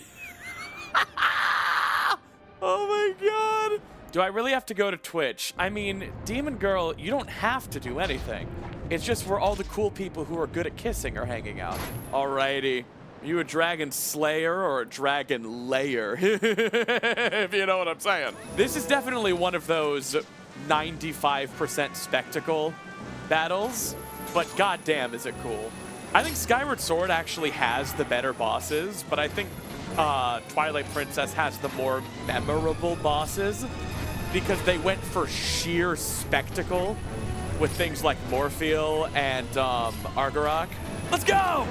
Oh my god. Do I really have to go to Twitch? I mean, Demon Girl, you don't have to do anything. It's just where all the cool people who are good at kissing are hanging out. Alrighty. Are you a dragon slayer or a dragon layer? If you know what I'm saying. This is definitely one of those 95% spectacle battles, but goddamn is it cool. I think Skyward Sword actually has the better bosses, but I think Twilight Princess has the more memorable bosses because they went for sheer spectacle with things like Morpheal and Argarok. Let's go!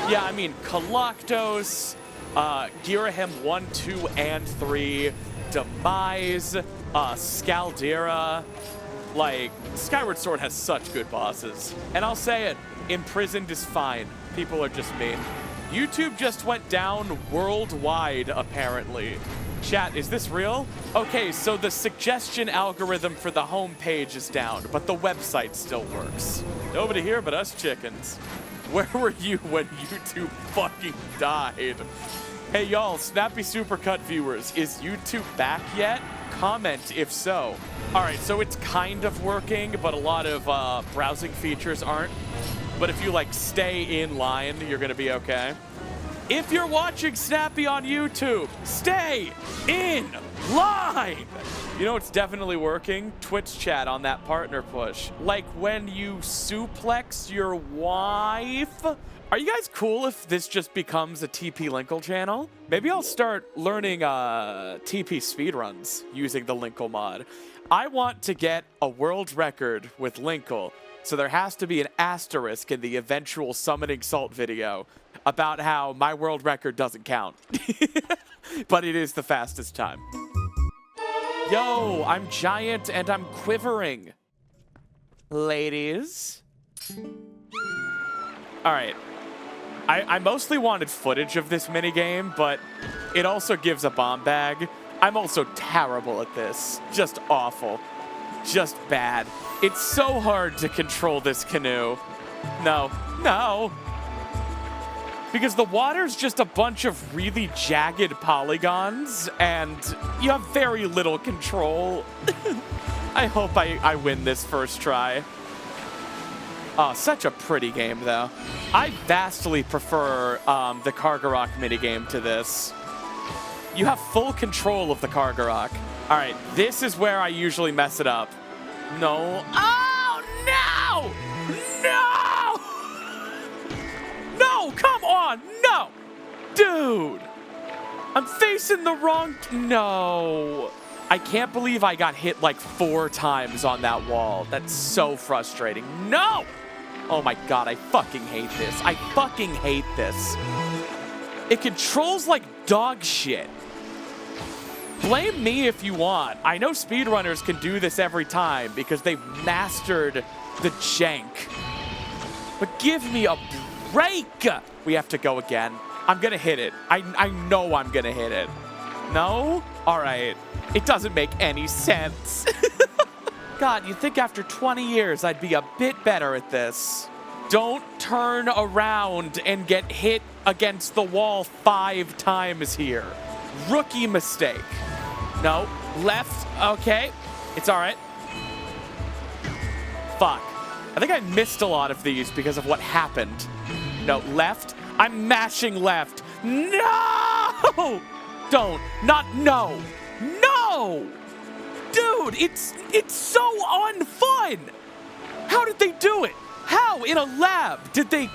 Yeah, I mean, Galactos, Girahim 1, 2, and 3, Demise, Scaldera. Like, Skyward Sword has such good bosses. And I'll say it, Imprisoned is fine. People are just mean. YouTube just went down worldwide, apparently. Chat, is this real? Okay, so the suggestion algorithm for the homepage is down, but the website still works. Nobody here but us chickens. Where were you when YouTube fucking died? Hey y'all, Snappy Supercut viewers, is YouTube back yet? Comment if so. All right, so it's kind of working, but a lot of browsing features aren't. But if you like stay in line, you're gonna be okay. If you're watching Snappy on YouTube, stay in line. You know it's definitely working? Twitch chat on that partner push. Like when you suplex your wife. Are you guys cool if this just becomes a TP Linkle channel? Maybe I'll start learning TP speedruns using the Linkle mod. I want to get a world record with Linkle, so there has to be an asterisk in the eventual summoning salt video about how my world record doesn't count. But it is the fastest time. Yo, I'm giant and I'm quivering. Ladies. All right. I mostly wanted footage of this minigame, but it also gives a bomb bag. I'm also terrible at this. Just awful. Just bad. It's so hard to control this canoe. No. No. Because the water's just a bunch of really jagged polygons, and you have very little control. I hope I win this first try. Oh, such a pretty game, though. I vastly prefer the Kargarok minigame to this. You have full control of the Kargarok. All right, this is where I usually mess it up. No. Oh, no! No! No, come on, no! Dude! I'm facing the wrong... No. I can't believe I got hit like 4 times on that wall. That's so frustrating. No! Oh my god, I fucking hate this. I fucking hate this. It controls like dog shit. Blame me if you want. I know speedrunners can do this every time because they've mastered the jank. But give me a break! We have to go again. I'm gonna hit it. I know I'm gonna hit it. No? Alright. It doesn't make any sense. God, you'd think after 20 years I'd be a bit better at this. Don't turn around and get hit against the wall 5 times here. Rookie mistake. No. Left. Okay. It's alright. Fuck. I think I missed a lot of these because of what happened. No. Left. I'm mashing left. No! Don't. Not no. No! Dude, it's so unfun! How did they do it? How in a lab did they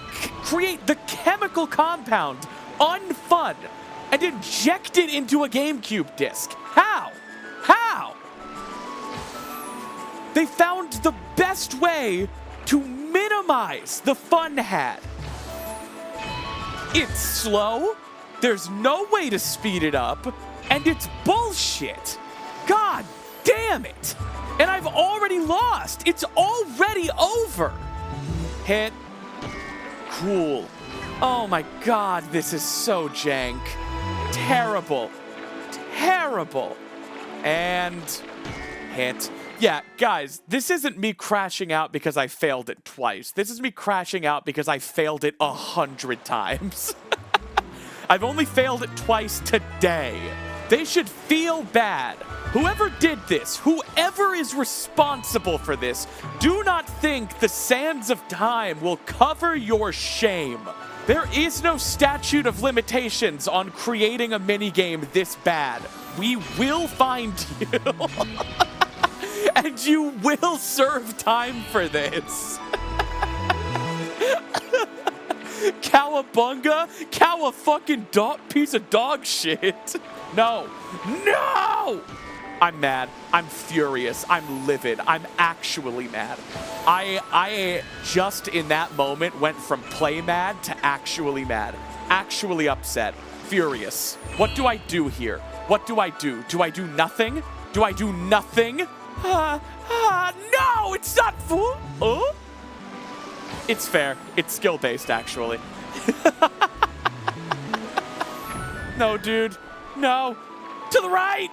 create the chemical compound unfun and inject it into a GameCube disc? How? How? They found the best way to minimize the fun had. It's slow, there's no way to speed it up, and it's bullshit. God damn it! And I've already lost. It's already over. Hit. Cool. Oh my god, this is so jank. Terrible. Terrible. And hit. Yeah, guys, this isn't me crashing out because I failed it twice. This is me crashing out because I failed it 100 times. I've only failed it twice today. They should feel bad. Whoever did this, whoever is responsible for this, do not think the sands of time will cover your shame. There is no statute of limitations on creating a minigame this bad. We will find you. And you will serve time for this. Cowabunga? Cow a fucking piece of dog shit. No. No! I'm mad. I'm furious. I'm livid. I'm actually mad. I just in that moment went from play mad to actually mad. Actually upset. Furious. What do I do here? What do I do? Do I do nothing? Do I do nothing? No! It's not full. Oh? It's fair. It's skill-based, actually. No, dude. No. To the right!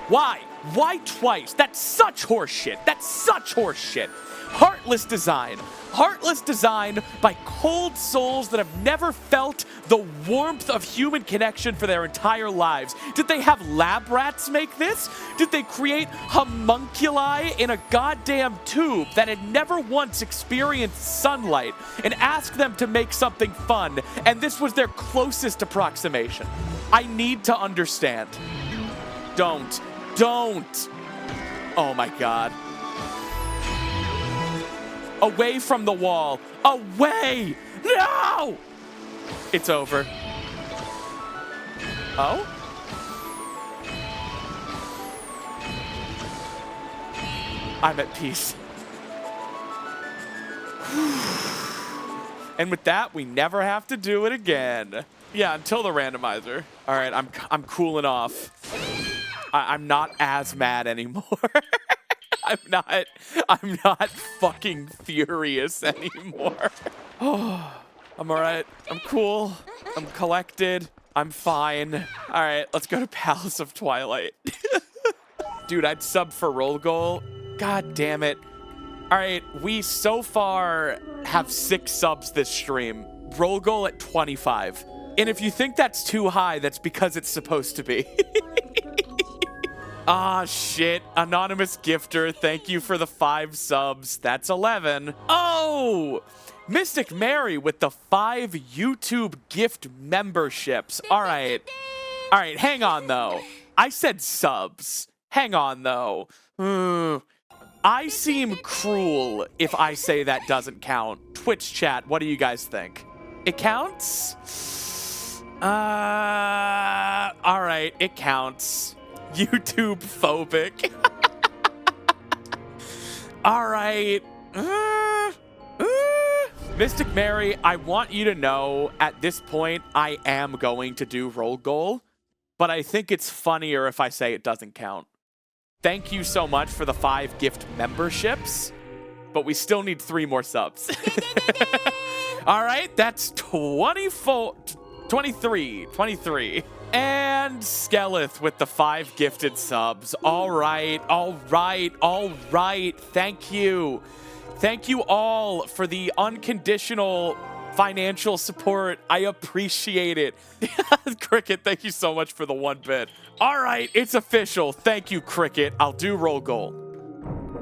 Why? Why twice? That's such horseshit. That's such horseshit. Heartless design. Heartless design by cold souls that have never felt the warmth of human connection for their entire lives. Did they have lab rats make this? Did they create homunculi in a goddamn tube that had never once experienced sunlight and ask them to make something fun, and this was their closest approximation? I need to understand. Don't. Oh my God. Away from the wall. Away! No! It's over. Oh? I'm at peace. And with that, we never have to do it again. Yeah, until the randomizer. All right, I'm cooling off. I'm not as mad anymore. I'm not fucking furious anymore. Oh, I'm all right. I'm cool. I'm collected. I'm fine. All right, let's go to Palace of Twilight. Dude, I'd sub for roll goal. God damn it. All right, we so far have 6 subs this stream. Roll goal at 25. And if you think that's too high, that's because it's supposed to be. Ah, shit. Anonymous gifter, thank you for the 5 subs. That's 11. Oh! Mystic Mary with the 5 YouTube gift memberships. All right. All right, hang on, though. I said subs. Hang on, though. I seem cruel if I say that doesn't count. Twitch chat, what do you guys think? It counts? All right, it counts. YouTube phobic. All right. Mystic Mary, I want you to know at this point I am going to do roll goal, but I think it's funnier if I say it doesn't count. Thank you so much for the 5 gift memberships, but we still need 3 more subs. All right, that's 23. And Skeleth with the 5 gifted subs. All right. Thank you. Thank you all for the unconditional financial support. I appreciate it. Cricket, thank you so much for the 1 bit. All right, it's official. Thank you, Cricket. I'll do roll goal.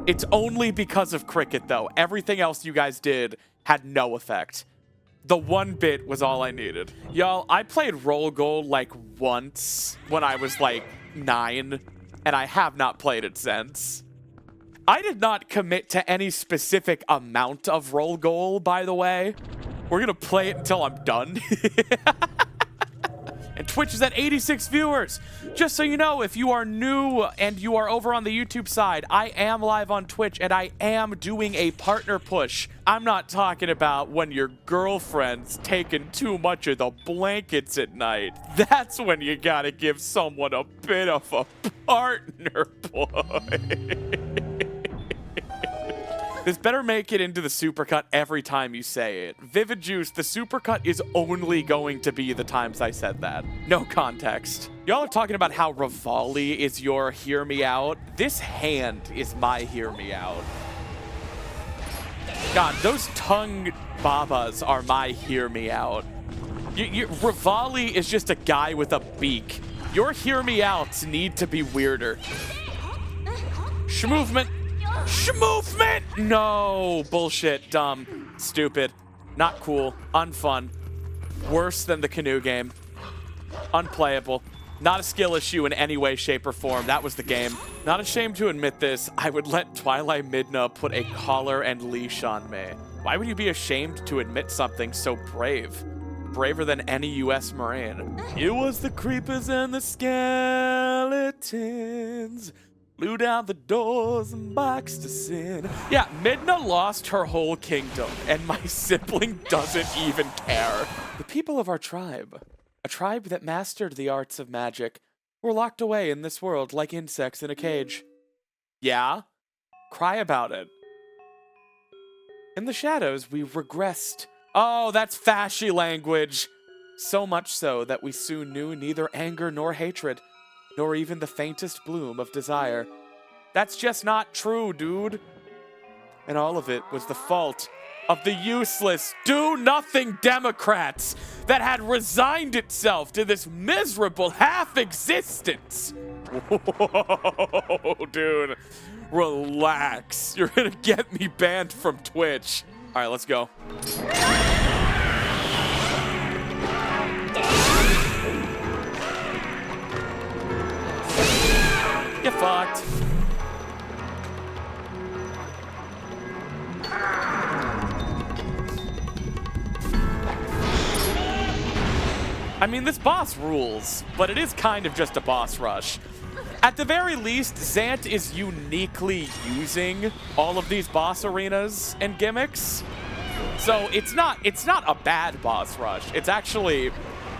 It's only because of Cricket, though. Everything else you guys did had no effect. The 1 bit was all I needed. Y'all, I played roll goal like once when I was like 9, and I have not played it since. I did not commit to any specific amount of roll goal, by the way. We're gonna play it until I'm done. And Twitch is at 86 viewers. Just so you know, if you are new and you are over on the YouTube side, I am live on Twitch and I am doing a partner push. I'm not talking about when your girlfriend's taking too much of the blankets at night. That's when you gotta give someone a bit of a partner push. This better make it into the supercut every time you say it. Vivid Juice, the supercut is only going to be the times I said that. No context. Y'all are talking about how Rivali is your hear me out. This hand is my hear me out. God, those tongue babas are my hear me out. Rivali is just a guy with a beak. Your hear me outs need to be weirder. Shmovement. Shmovement! No, bullshit, dumb, stupid, not cool, unfun, worse than the canoe game, unplayable, not a skill issue in any way, shape, or form. That was the game. Not ashamed to admit this, I would let Twilight Midna put a collar and leash on me. Why would you be ashamed to admit something so brave? Braver than any U.S. Marine. It was the creepers and the skeletons. Blew down the doors and boxed us in. Yeah, Midna lost her whole kingdom, and my sibling doesn't even care. The people of our tribe, a tribe that mastered the arts of magic, were locked away in this world like insects in a cage. Yeah? Cry about it. In the shadows, we regressed. Oh, that's fashy language. So much so that we soon knew neither anger nor hatred, nor even the faintest bloom of desire. That's just not true, dude. And all of it was the fault of the useless, do-nothing Democrats that had resigned itself to this miserable half-existence. Whoa, dude. Relax. You're gonna get me banned from Twitch. All right, let's go. Get fucked. I mean, this boss rules, but it is kind of just a boss rush. At the very least, Zant is uniquely using all of these boss arenas and gimmicks. So it's not a bad boss rush. It's actually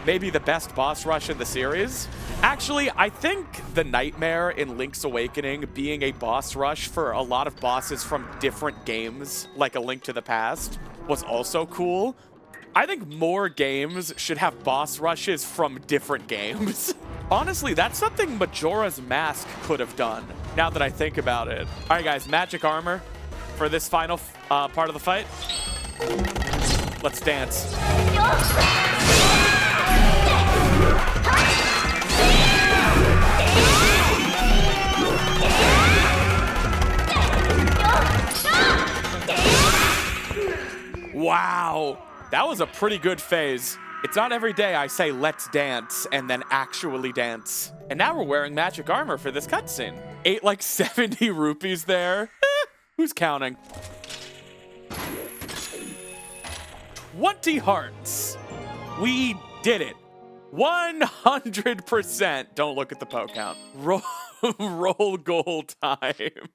maybe the best boss rush in the series. Actually, I think the Nightmare in Link's Awakening being a boss rush for a lot of bosses from different games, like A Link to the Past, was also cool. I think more games should have boss rushes from different games. Honestly, that's something Majora's Mask could have done, now that I think about it. All right, guys, magic armor for this final part of the fight. Let's dance. Wow, that was a pretty good phase. It's not every day I say let's dance and then actually dance. And now we're wearing magic armor for this cutscene. Ate like 70 rupees there. Who's counting? 20 hearts. We did it. 100%. Don't look at the po count. Roll goal time.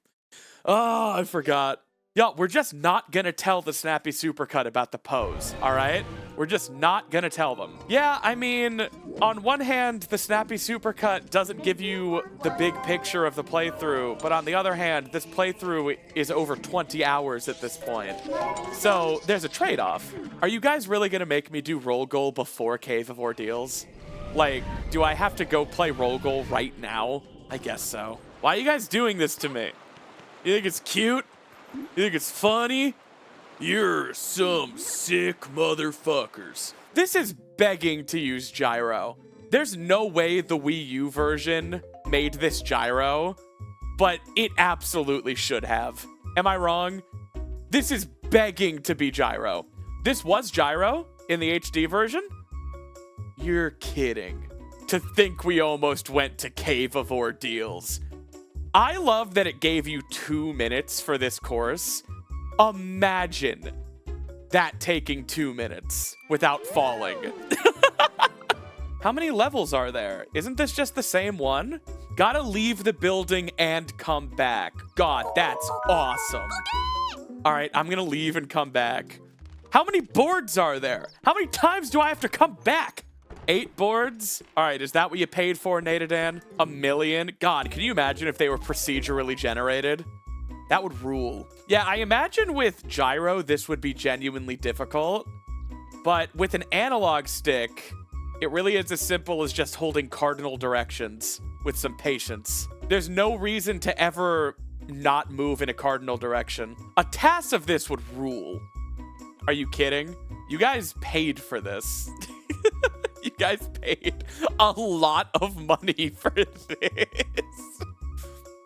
Oh, I forgot. Yo, we're just not gonna tell the Snappy Supercut about the pose, all right? We're just not gonna tell them. Yeah, I mean, on one hand, the Snappy Supercut doesn't give you the big picture of the playthrough, but on the other hand, this playthrough is over 20 hours at this point. So there's a trade-off. Are you guys really gonna make me do roll goal before Cave of Ordeals? Like, do I have to go play roll goal right now? I guess so. Why are you guys doing this to me? You think it's cute? You think it's funny? You're some sick motherfuckers. This is begging to use gyro. There's no way the Wii U version made this gyro, but it absolutely should have. Am I wrong? This is begging to be gyro. This was gyro in the HD version? You're kidding. To think we almost went to Cave of Ordeals. I love that it gave you 2 minutes for this course. Imagine that taking 2 minutes without falling. How many levels are there? Isn't this just the same one? Gotta leave the building and come back. God, that's awesome. All right, I'm gonna leave and come back. How many boards are there? How many times do I have to come back? 8 boards? All right, is that what you paid for, Natadan? 1 million? God, can you imagine if they were procedurally generated? That would rule. Yeah, I imagine with gyro, this would be genuinely difficult. But with an analog stick, it really is as simple as just holding cardinal directions with some patience. There's no reason to ever not move in a cardinal direction. A TAS of this would rule. Are you kidding? You guys paid for this. You guys paid a lot of money for this.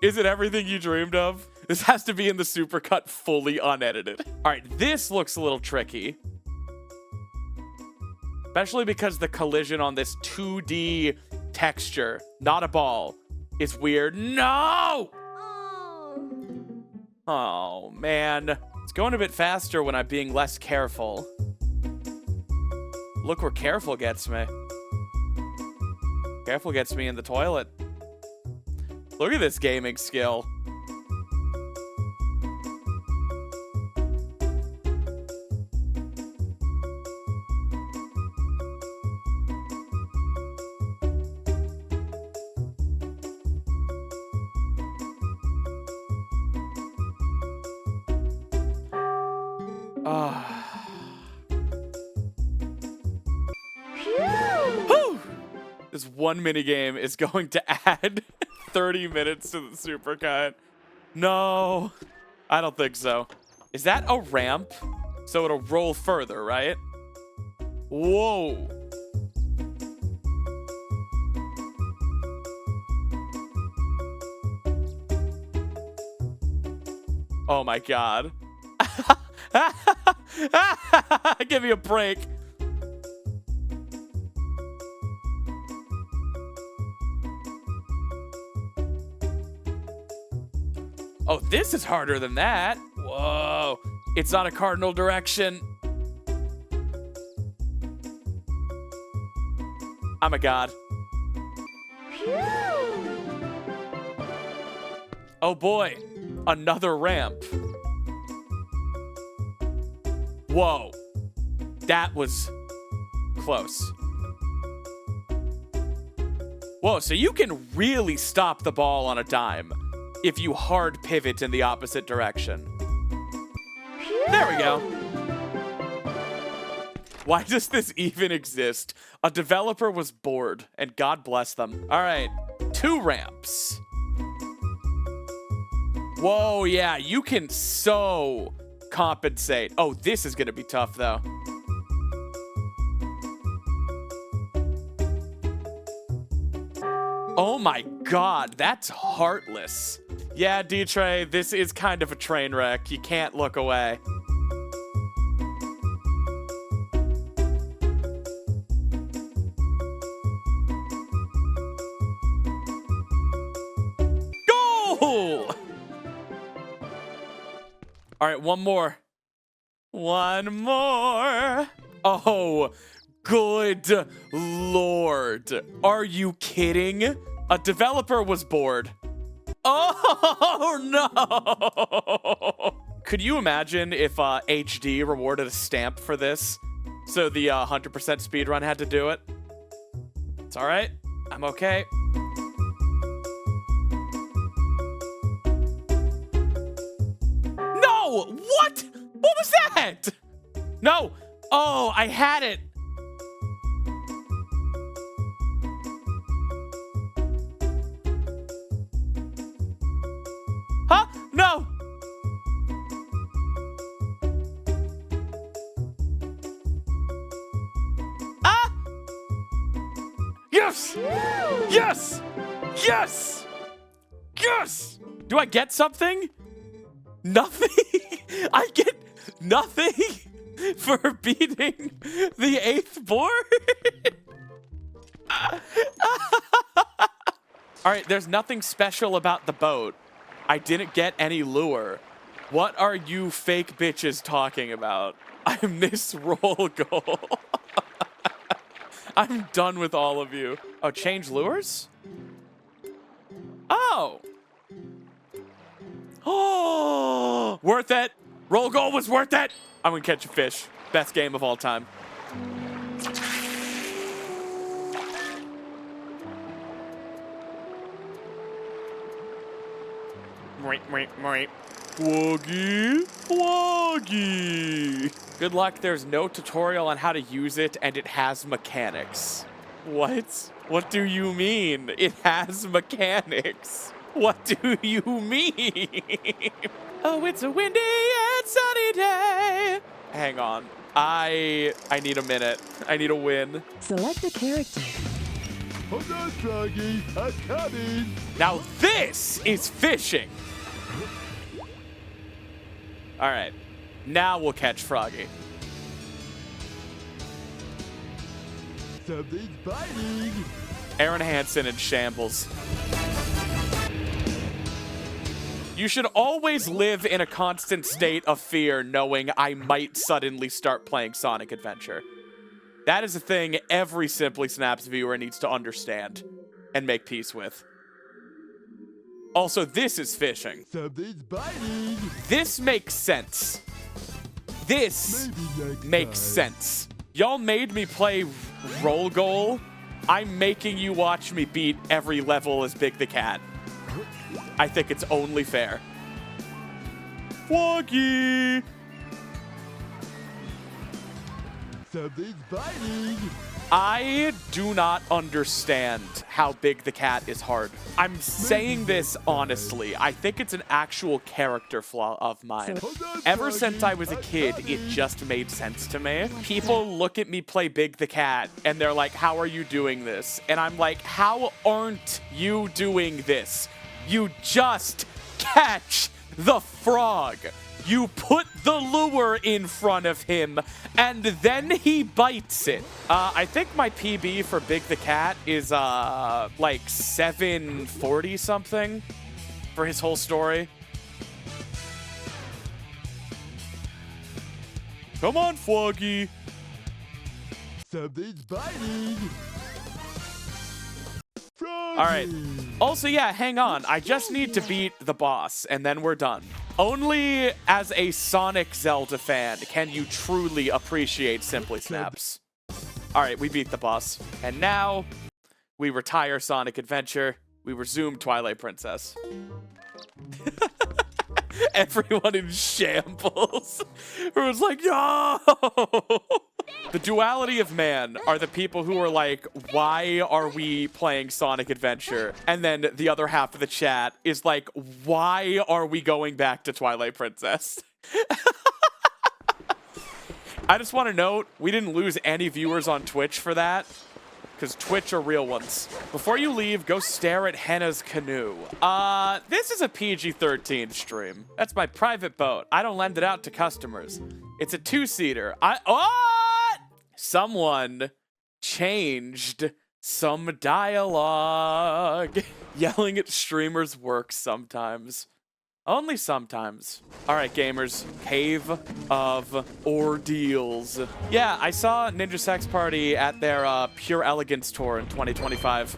Is it everything you dreamed of? This has to be in the supercut fully unedited. All right, this looks a little tricky. Especially because the collision on this 2D texture, not a ball, is weird. No! Oh, man. It's going a bit faster when I'm being less careful. Look where careful gets me. Careful gets me in the toilet. Look at this gaming skill. one minigame is going to add 30 minutes to the supercut. No, I don't think so. Is that a ramp? So it'll roll further, right? Whoa. Oh my God. Give me a break. Oh, this is harder than that. Whoa. It's not a cardinal direction. I'm a god. Oh boy. Another ramp. Whoa. That was close. Whoa, so you can really stop the ball on a dime if you hard pivot in the opposite direction. There we go. Why does this even exist? A developer was bored, and God bless them. All right, 2 ramps. Whoa, yeah, you can so compensate. Oh, this is gonna be tough, though. Oh my God, that's heartless. Yeah, Ditrey, this is kind of a train wreck. You can't look away. Goal! All right, one more. One more. Oh, good Lord. Are you kidding? A developer was bored. Oh, no. Could you imagine if HD rewarded a stamp for this? So the 100% speedrun had to do it? It's all right. I'm okay. No! What? What was that? No. Oh, I had it. Huh? No. Ah! Yes! Yes! Yes! Yes! Do I get something? Nothing? I get nothing for beating the 8th board? All right, there's nothing special about the boat. I didn't get any lure. What are you fake bitches talking about? I miss roll goal. I'm done with all of you. Oh, change lures? Oh. Oh, worth it. Roll goal was worth it. I'm gonna catch a fish. Best game of all time. Woggy, woggy. Good luck, there's no tutorial on how to use it, and it has mechanics. What? What do you mean? It has mechanics. What do you mean? Oh, it's a windy and sunny day. Hang on. I need a minute. I need a win. Select a character. Hold on, Froggy. I'm coming. Now this is fishing. All right. Now we'll catch Froggy. Something's biting. Aaron Hansen in shambles. You should always live in a constant state of fear knowing I might suddenly start playing Sonic Adventure. That is a thing every Simply Snaps viewer needs to understand and make peace with. Also, this is fishing. Something's biting. This makes sense. This Maybe next makes time. sense. Y'all made me play roll goal. I'm making you watch me beat every level as Big the Cat. I think it's only fair. Woggy! Something's biting. I do not understand how Big the Cat is hard. I'm saying this honestly. I think it's an actual character flaw of mine. Ever since I was a kid, it just made sense to me. People look at me play Big the Cat, and they're like, how are you doing this? And I'm like, how aren't you doing this? You just catch the frog. You put the lure in front of him, and then he bites it. I think my PB for Big the Cat is like 740 something for his whole story. Come on, Froggy. Something's biting. Froggy. All right. Also, yeah, hang on. I just need to beat the boss, and then we're done. Only as a Sonic Zelda fan can you truly appreciate Simply Snaps. All right, we beat the boss. And now, we retire Sonic Adventure. We resume Twilight Princess. Everyone in shambles. Who's like, no! The duality of man are the people who are like, why are we playing Sonic Adventure? And then the other half of the chat is like, why are we going back to Twilight Princess? I just want to note, we didn't lose any viewers on Twitch for that, because Twitch are real ones. Before you leave, go stare at Henna's canoe. This is a PG-13 stream. That's my private boat. I don't lend it out to customers. It's a two-seater. What? Someone changed some dialogue. Yelling at streamers works sometimes. Only sometimes. All right, gamers. Cave of Ordeals. Yeah, I saw Ninja Sex Party at their Pure Elegance tour in 2025.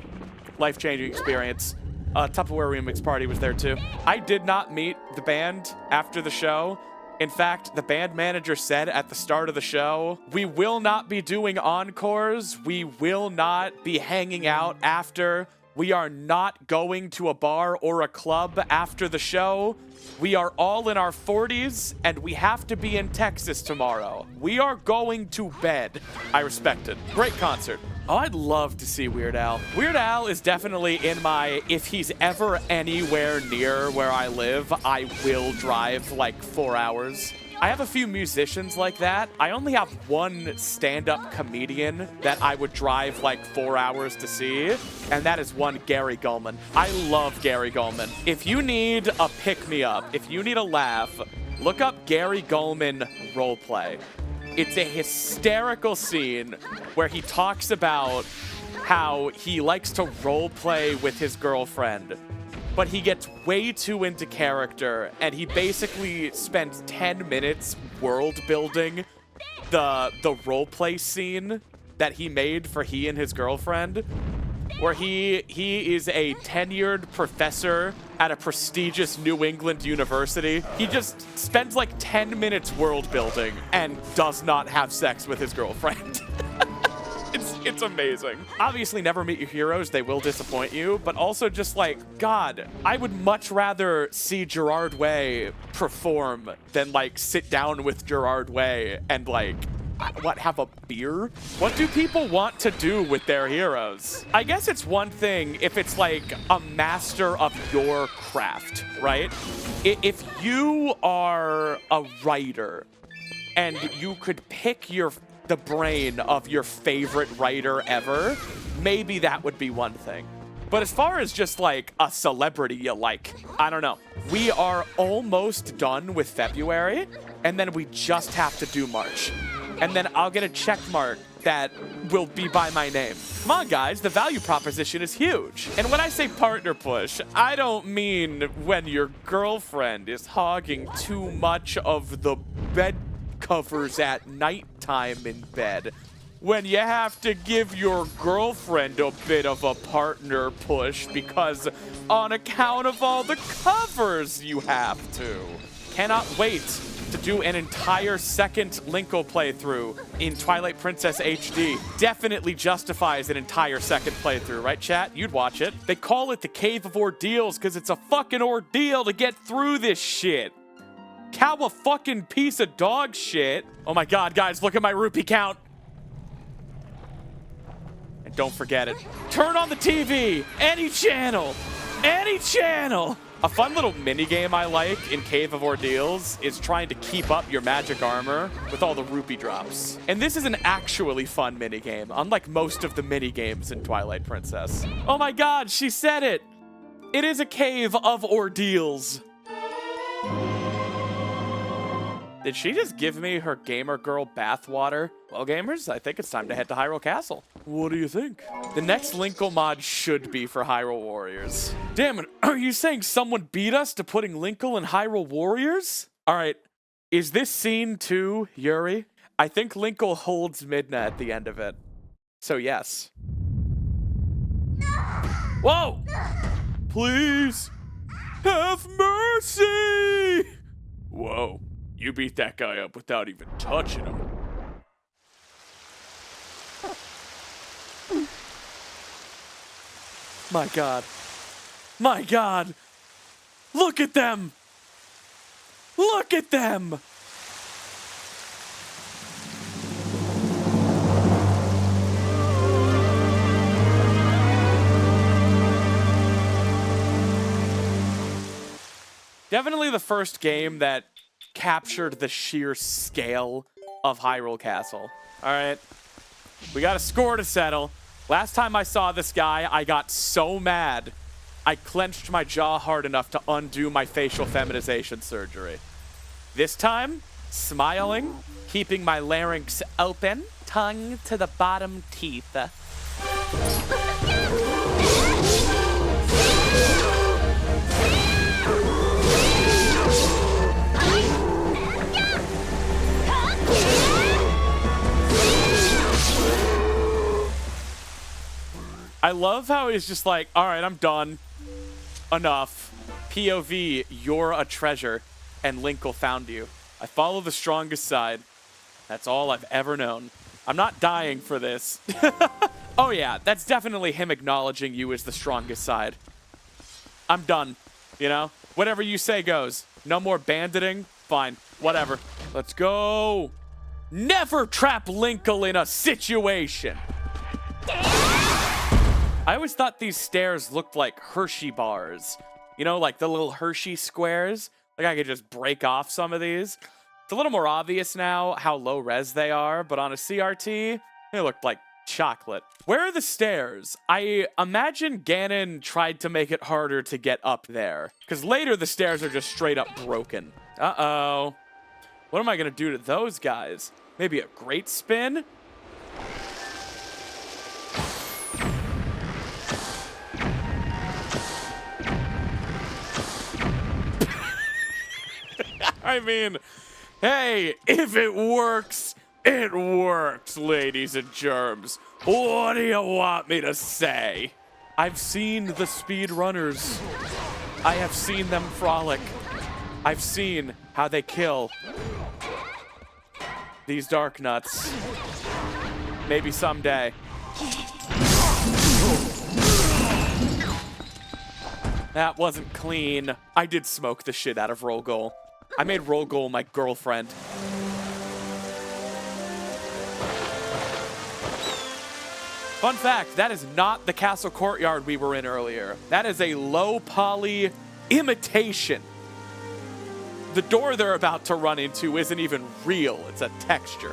Life-changing experience. Tupperware Remix Party was there too. I did not meet the band after the show. In fact, the band manager said at the start of the show, we will not be doing encores. We will not be hanging out after. We are not going to a bar or a club after the show. We are all in our 40s, and we have to be in Texas tomorrow. We are going to bed. I respect it. Great concert. Oh, I'd love to see Weird Al. Weird Al is definitely in my, if he's ever anywhere near where I live, I will drive like 4 hours. I have a few musicians like that. I only have one stand-up comedian that I would drive like 4 hours to see, and that is one Gary Gulman. I love Gary Gulman. If you need a pick-me-up, if you need a laugh, look up Gary Gulman roleplay. It's a hysterical scene where he talks about how he likes to roleplay with his girlfriend, but he gets way too into character, and he basically spends 10 minutes world building the roleplay scene that he made for he and his girlfriend, where he is a tenured professor at a prestigious New England university. He just spends like 10 minutes world building and does not have sex with his girlfriend. It's amazing. Obviously, never meet your heroes. They will disappoint you. But also just like, God, I would much rather see Gerard Way perform than like sit down with Gerard Way and like, what, have a beer? What do people want to do with their heroes? I guess it's one thing if it's like a master of your craft, right? If you are a writer and you could pick the brain of your favorite writer ever, maybe that would be one thing. But as far as just like a celebrity you like, I don't know. We are almost done with February, and then we just have to do March. And then I'll get a check mark that will be by my name. Come on, guys, the value proposition is huge. And when I say partner push, I don't mean when your girlfriend is hogging too much of the bed covers at nighttime in bed. When you have to give your girlfriend a bit of a partner push because on account of all the covers you have to. Cannot wait to do an entire second Linkle playthrough in Twilight Princess HD. Definitely justifies an entire second playthrough, right, chat? You'd watch it. They call it the Cave of Ordeals because it's a fucking ordeal to get through this shit. Cow a fucking piece of dog shit. Oh my God, guys, look at my rupee count. And don't forget it. Turn on the TV. Any channel. Any channel. A fun little mini game I like in Cave of Ordeals is trying to keep up your magic armor with all the rupee drops. And this is an actually fun mini game, unlike most of the mini games in Twilight Princess. Oh my god, she said it! It is a Cave of Ordeals. Did she just give me her gamer girl bathwater? Well, gamers, I think it's time to head to Hyrule Castle. What do you think? The next Linkle mod should be for Hyrule Warriors. Damn it, are you saying someone beat us to putting Linkle in Hyrule Warriors? All right, is this scene too, Yuri? I think Linkle holds Midna at the end of it. So yes. Whoa! Please, have mercy! Whoa. You beat that guy up without even touching him. My god. My god. Look at them. Look at them. Definitely the first game that captured the sheer scale of Hyrule Castle. All right, we got a score to settle. Last time I saw this guy, I got so mad, I clenched my jaw hard enough to undo my facial feminization surgery. This time, smiling, keeping my larynx open, tongue to the bottom teeth. I love how he's just like, all right, I'm done. Enough. POV, you're a treasure, and Linkle found you. I follow the strongest side. That's all I've ever known. I'm not dying for this. Oh yeah, that's definitely him acknowledging you as the strongest side. I'm done, you know? Whatever you say goes. No more banditing? Fine, whatever. Let's go. Never trap Linkle in a situation. I always thought these stairs looked like Hershey bars. You know, like the little Hershey squares. Like I could just break off some of these. It's a little more obvious now how low res they are, but on a CRT, they looked like chocolate. Where are the stairs? I imagine Ganon tried to make it harder to get up there, because later the stairs are just straight up broken. Uh-oh. What am I gonna do to those guys? Maybe a great spin? I mean, hey, if it works, ladies and germs. What do you want me to say? I've seen the speedrunners. I have seen them frolic. I've seen how they kill these dark nuts. Maybe someday. That wasn't clean. I did smoke the shit out of Roll Goal. I made Roll Goal my girlfriend. Fun fact, that is not the castle courtyard we were in earlier. That is a low poly imitation. The door they're about to run into isn't even real, it's a texture.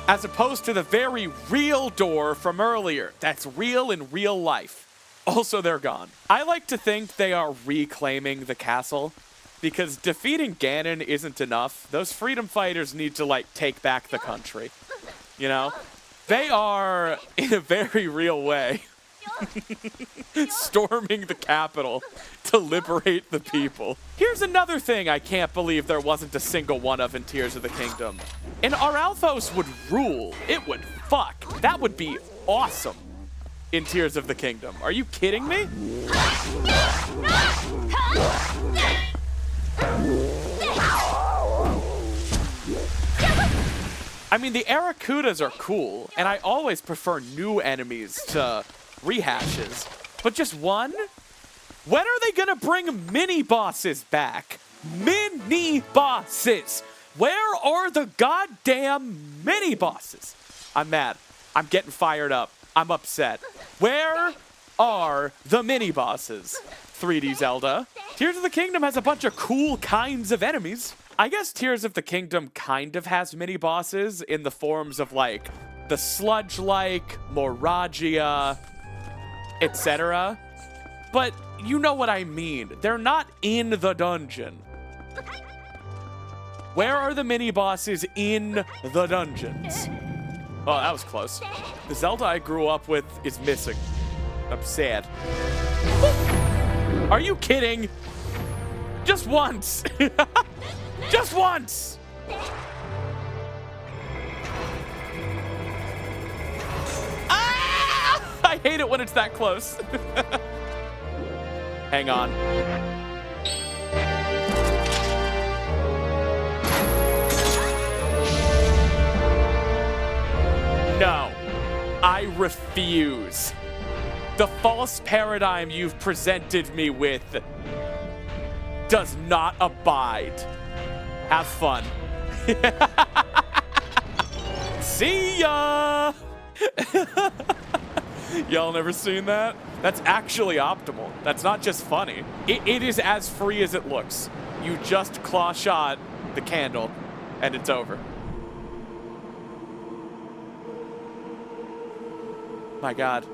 As opposed to the very real door from earlier. That's real in real life. Also, they're gone. I like to think they are reclaiming the castle, because defeating Ganon isn't enough. Those freedom fighters need to, like, take back the country. You know? They are, in a very real way, storming the capital to liberate the people. Here's another thing I can't believe there wasn't a single one of in Tears of the Kingdom. And Aralthos would rule. It would fuck. That would be awesome in Tears of the Kingdom. Are you kidding me? I mean, the Arakudas are cool, and I always prefer new enemies to rehashes. But just one? When are they gonna bring mini-bosses back? Mini-bosses! Where are the goddamn mini-bosses? I'm mad. I'm getting fired up. I'm upset. Where are the mini-bosses? 3D Zelda. Tears of the Kingdom has a bunch of cool kinds of enemies. I guess Tears of the Kingdom kind of has mini-bosses in the forms of, like, the Sludge-like, Moragia, etc. But you know what I mean. They're not in the dungeon. Where are the mini-bosses in the dungeons? Oh, that was close. The Zelda I grew up with is missing. I'm sad. Are you kidding? Just once. Just once. Ah! I hate it when it's that close. Hang on. No, I refuse. The false paradigm you've presented me with does not abide. Have fun. See ya! Y'all never seen that? That's actually optimal. That's not just funny. It is as free as it looks. You just claw shot the candle, and it's over. My God.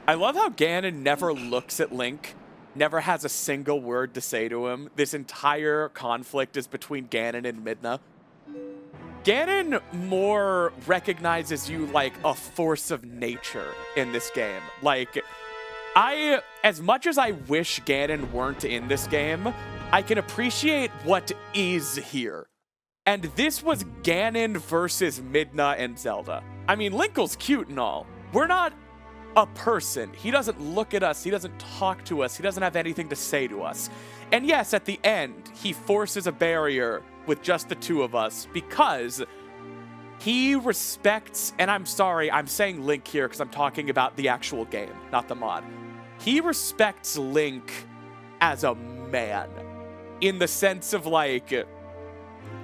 I love how Ganon never looks at Link, never has a single word to say to him. This entire conflict is between Ganon and Midna. Ganon more recognizes you like a force of nature in this game. Like, as much as I wish Ganon weren't in this game, I can appreciate what is here. And this was Ganon versus Midna and Zelda. I mean, Linkle's cute and all. We're not a person. He doesn't look at us. He doesn't talk to us. He doesn't have anything to say to us. And yes, at the end, he forces a barrier with just the two of us because he respects, and I'm sorry, I'm saying Link here because I'm talking about the actual game, not the mod. He respects Link as a man in the sense of like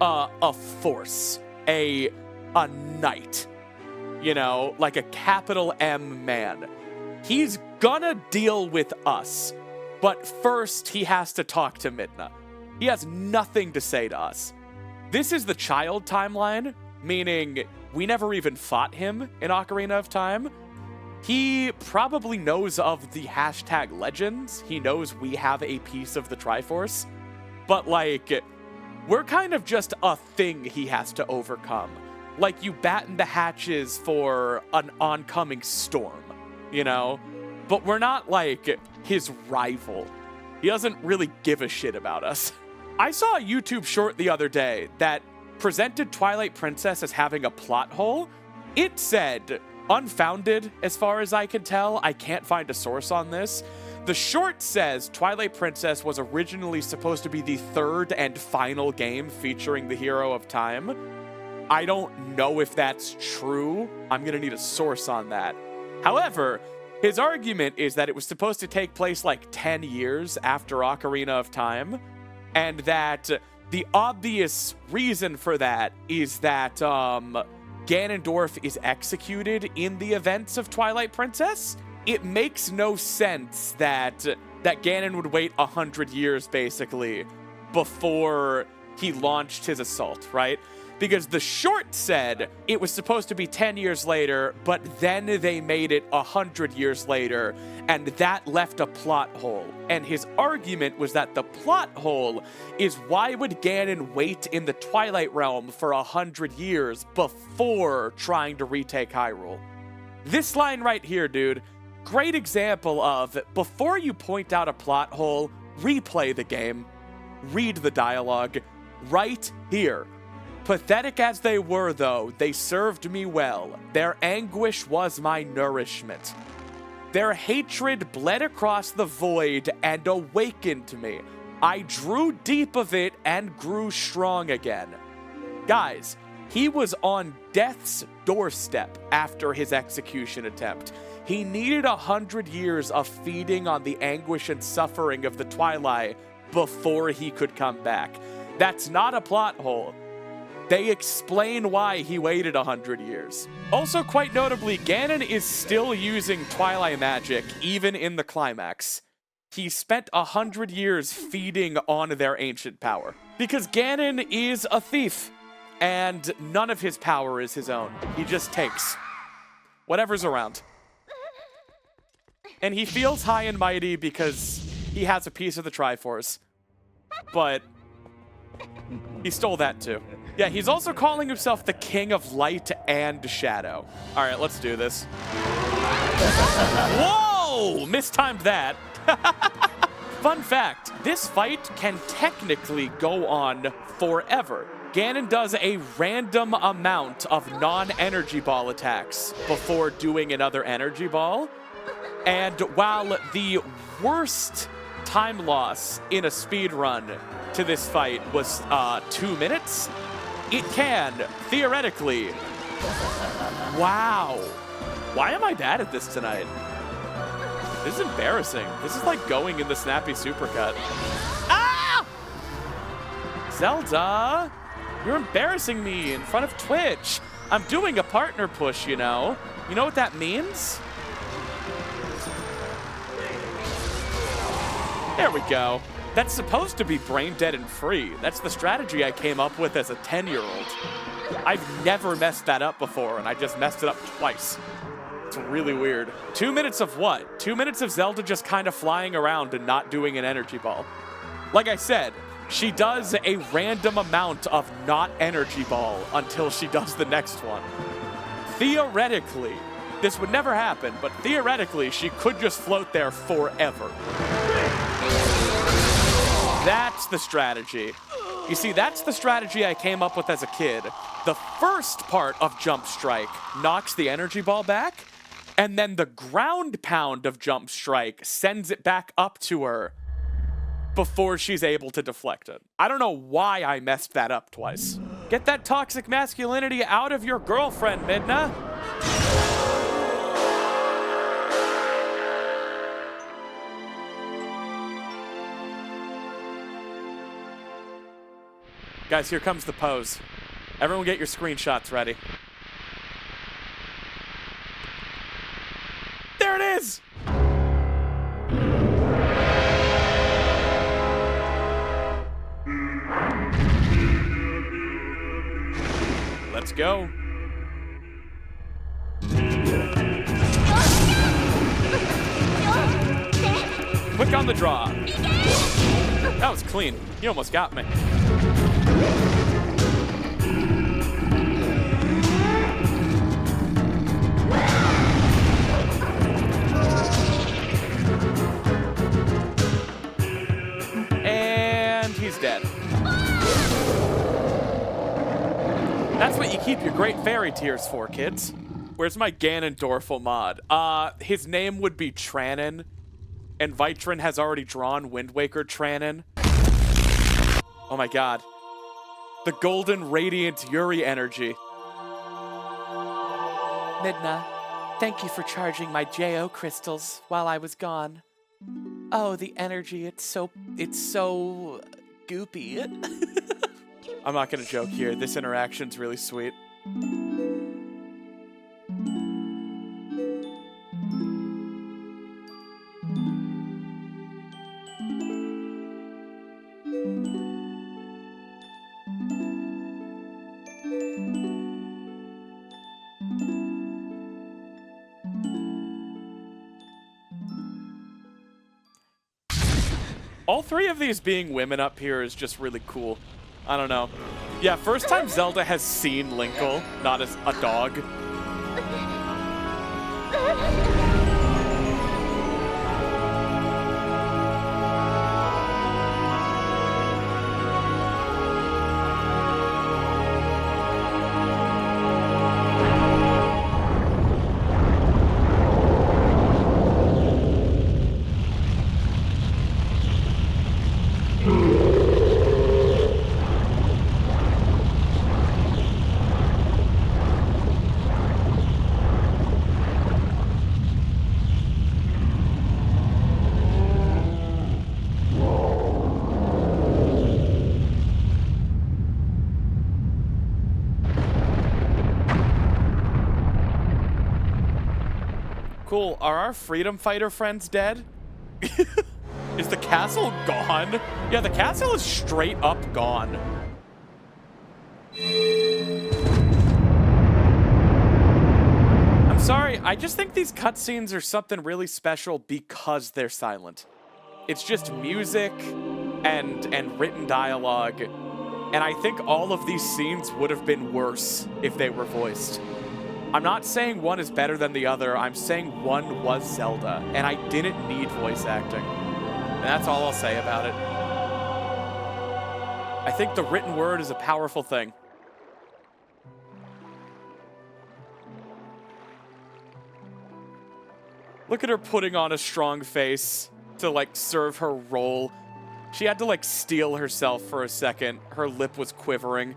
a force, a knight, you know, like a capital M man. He's gonna deal with us, but first he has to talk to Midna. He has nothing to say to us. This is the child timeline, meaning we never even fought him in Ocarina of Time. He probably knows of the hashtag legends. He knows we have a piece of the Triforce. But, like, we're kind of just a thing he has to overcome. Like, you batten the hatches for an oncoming storm, you know? But we're not, like, his rival. He doesn't really give a shit about us. I saw a YouTube short the other day that presented Twilight Princess as having a plot hole. It said, unfounded as far as I can tell, I can't find a source on this. The short says Twilight Princess was originally supposed to be the third and final game featuring the Hero of Time. I don't know if that's true. I'm gonna need a source on that. However, his argument is that it was supposed to take place like 10 years after Ocarina of Time, and that the obvious reason for that is that Ganondorf is executed in the events of Twilight Princess. It makes no sense that Ganon would wait 100 years, basically, before he launched his assault, right? Because the short said it was supposed to be 10 years later, but then they made it 100 years later, and that left a plot hole. And his argument was that the plot hole is why would Ganon wait in the Twilight Realm for 100 years before trying to retake Hyrule? This line right here, dude, great example of before you point out a plot hole, replay the game, read the dialogue, right here. Pathetic as they were, though, they served me well. Their anguish was my nourishment. Their hatred bled across the void and awakened me. I drew deep of it and grew strong again. Guys, he was on death's doorstep after his execution attempt. He needed 100 years of feeding on the anguish and suffering of the Twilight before he could come back. That's not a plot hole. They explain why he waited 100 years. Also, quite notably, Ganon is still using Twilight magic, even in the climax. He spent 100 years feeding on their ancient power. Because Ganon is a thief, and none of his power is his own. He just takes whatever's around. And he feels high and mighty because he has a piece of the Triforce. But he stole that too. Yeah, he's also calling himself the King of Light and Shadow. All right, let's do this. Whoa! Mistimed that. Fun fact, this fight can technically go on forever. Ganon does a random amount of non-energy ball attacks before doing another energy ball. And while the worst time loss in a speed run to this fight was 2 minutes, it can, theoretically. Wow. Why am I bad at this tonight? This is embarrassing. This is like going in the snappy supercut. Ah! Zelda, you're embarrassing me in front of Twitch. I'm doing a partner push, you know. You know what that means? There we go. That's supposed to be brain dead and free. That's the strategy I came up with as a 10-year-old. I've never messed that up before, and I just messed it up twice. It's really weird. 2 minutes of what? 2 minutes of Zelda just kind of flying around and not doing an energy ball. Like I said, she does a random amount of not energy ball until she does the next one. Theoretically, this would never happen, but theoretically, she could just float there forever. That's the strategy. You see, that's the strategy I came up with as a kid. The first part of Jump Strike knocks the energy ball back, and then the ground pound of Jump Strike sends it back up to her before she's able to deflect it. I don't know why I messed that up twice. Get that toxic masculinity out of your girlfriend, Midna. Guys, here comes the pose. Everyone get your screenshots ready. There it is! Let's go. Quick on the draw. That was clean. You almost got me. And he's dead. That's what you keep your great fairy tears for, kids. Where's my Ganondorful mod? His name would be Tranon, and Vitrin has already drawn Wind Waker Tranon. Oh my god. The golden radiant Yuri energy. Midna, thank you for charging my JO crystals while I was gone. Oh, the energy, it's so goopy. I'm not gonna joke here. This interaction's really sweet. All three of these being women up here is just really cool. I don't know. Yeah, first time Zelda has seen Linkle, not as a dog. Cool. Are our freedom fighter friends dead? Is the castle gone? Yeah, the castle is straight up gone. I'm sorry, I just think these cutscenes are something really special because they're silent. It's just music and written dialogue, and I think all of these scenes would have been worse if they were voiced. I'm not saying one is better than the other, I'm saying one was Zelda, and I didn't need voice acting. And that's all I'll say about it. I think the written word is a powerful thing. Look at her putting on a strong face to, like, serve her role. She had to, like, steel herself for a second. Her lip was quivering.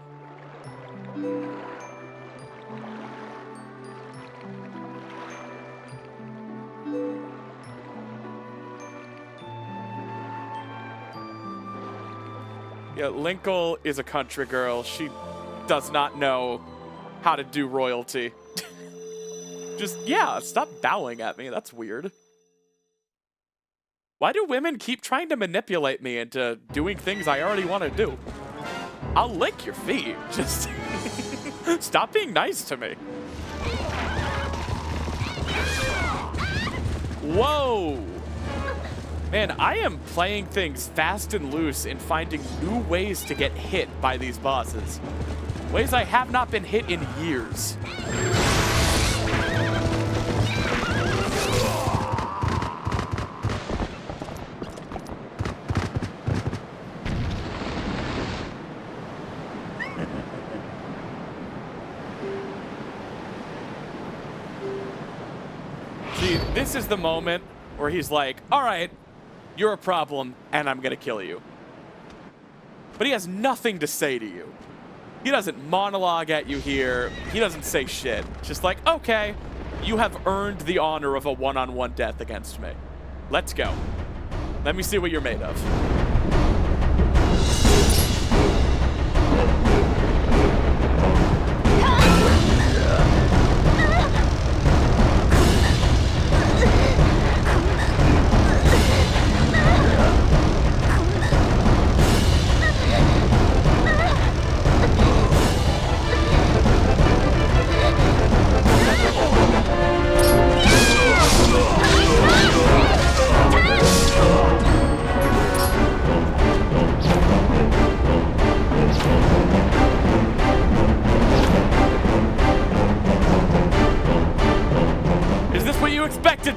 Yeah, Linkle is a country girl. She does not know how to do royalty. Just, yeah, stop bowing at me. That's weird. Why do women keep trying to manipulate me into doing things I already want to do? I'll lick your feet. Just stop being nice to me. Whoa. Man, I am playing things fast and loose and finding new ways to get hit by these bosses. Ways I have not been hit in years. See, this is the moment where he's like, all right, you're a problem, and I'm gonna kill you. But he has nothing to say to you. He doesn't monologue at you here. He doesn't say shit. Just like, okay, you have earned the honor of a one-on-one death against me. Let's go. Let me see what you're made of.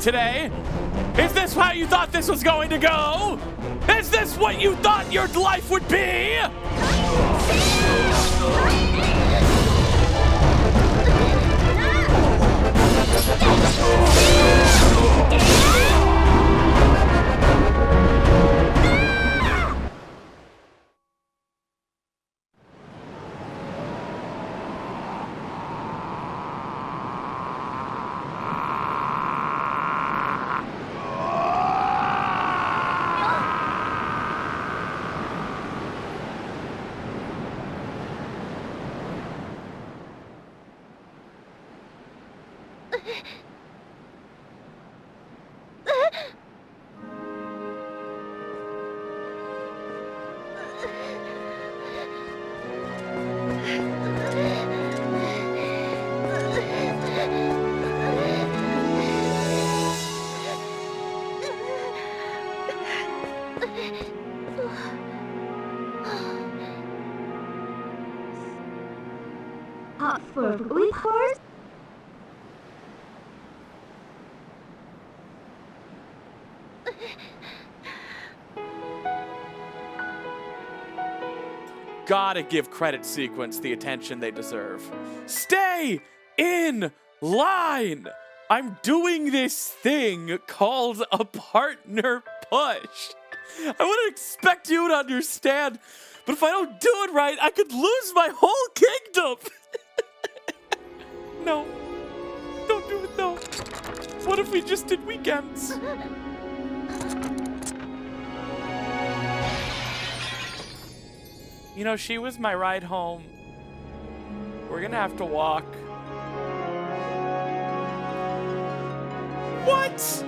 Today? Is this how you thought this was going to go? Is this what you thought your life would be? Gotta give credit sequence the attention they deserve. Stay in line! I'm doing this thing called a partner push. I wouldn't expect you to understand, but if I don't do it right, I could lose my whole kingdom. No. Don't do it, though. What if we just did weekends? You know, she was my ride home. We're gonna have to walk. What?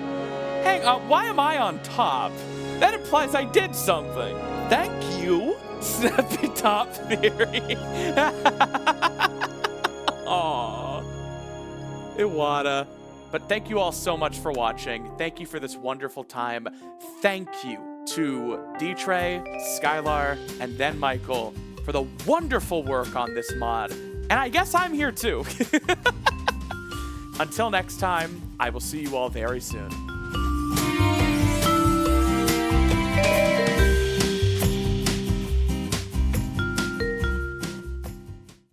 Hang on, why am I on top? That implies I did something. Thank you, Snappy Top Theory. Aww. Iwata. But thank you all so much for watching. Thank you for this wonderful time. Thank you to Ditrey, Skilar, and ThenMichael for the wonderful work on this mod. And I guess I'm here too. Until next time, I will see you all very soon.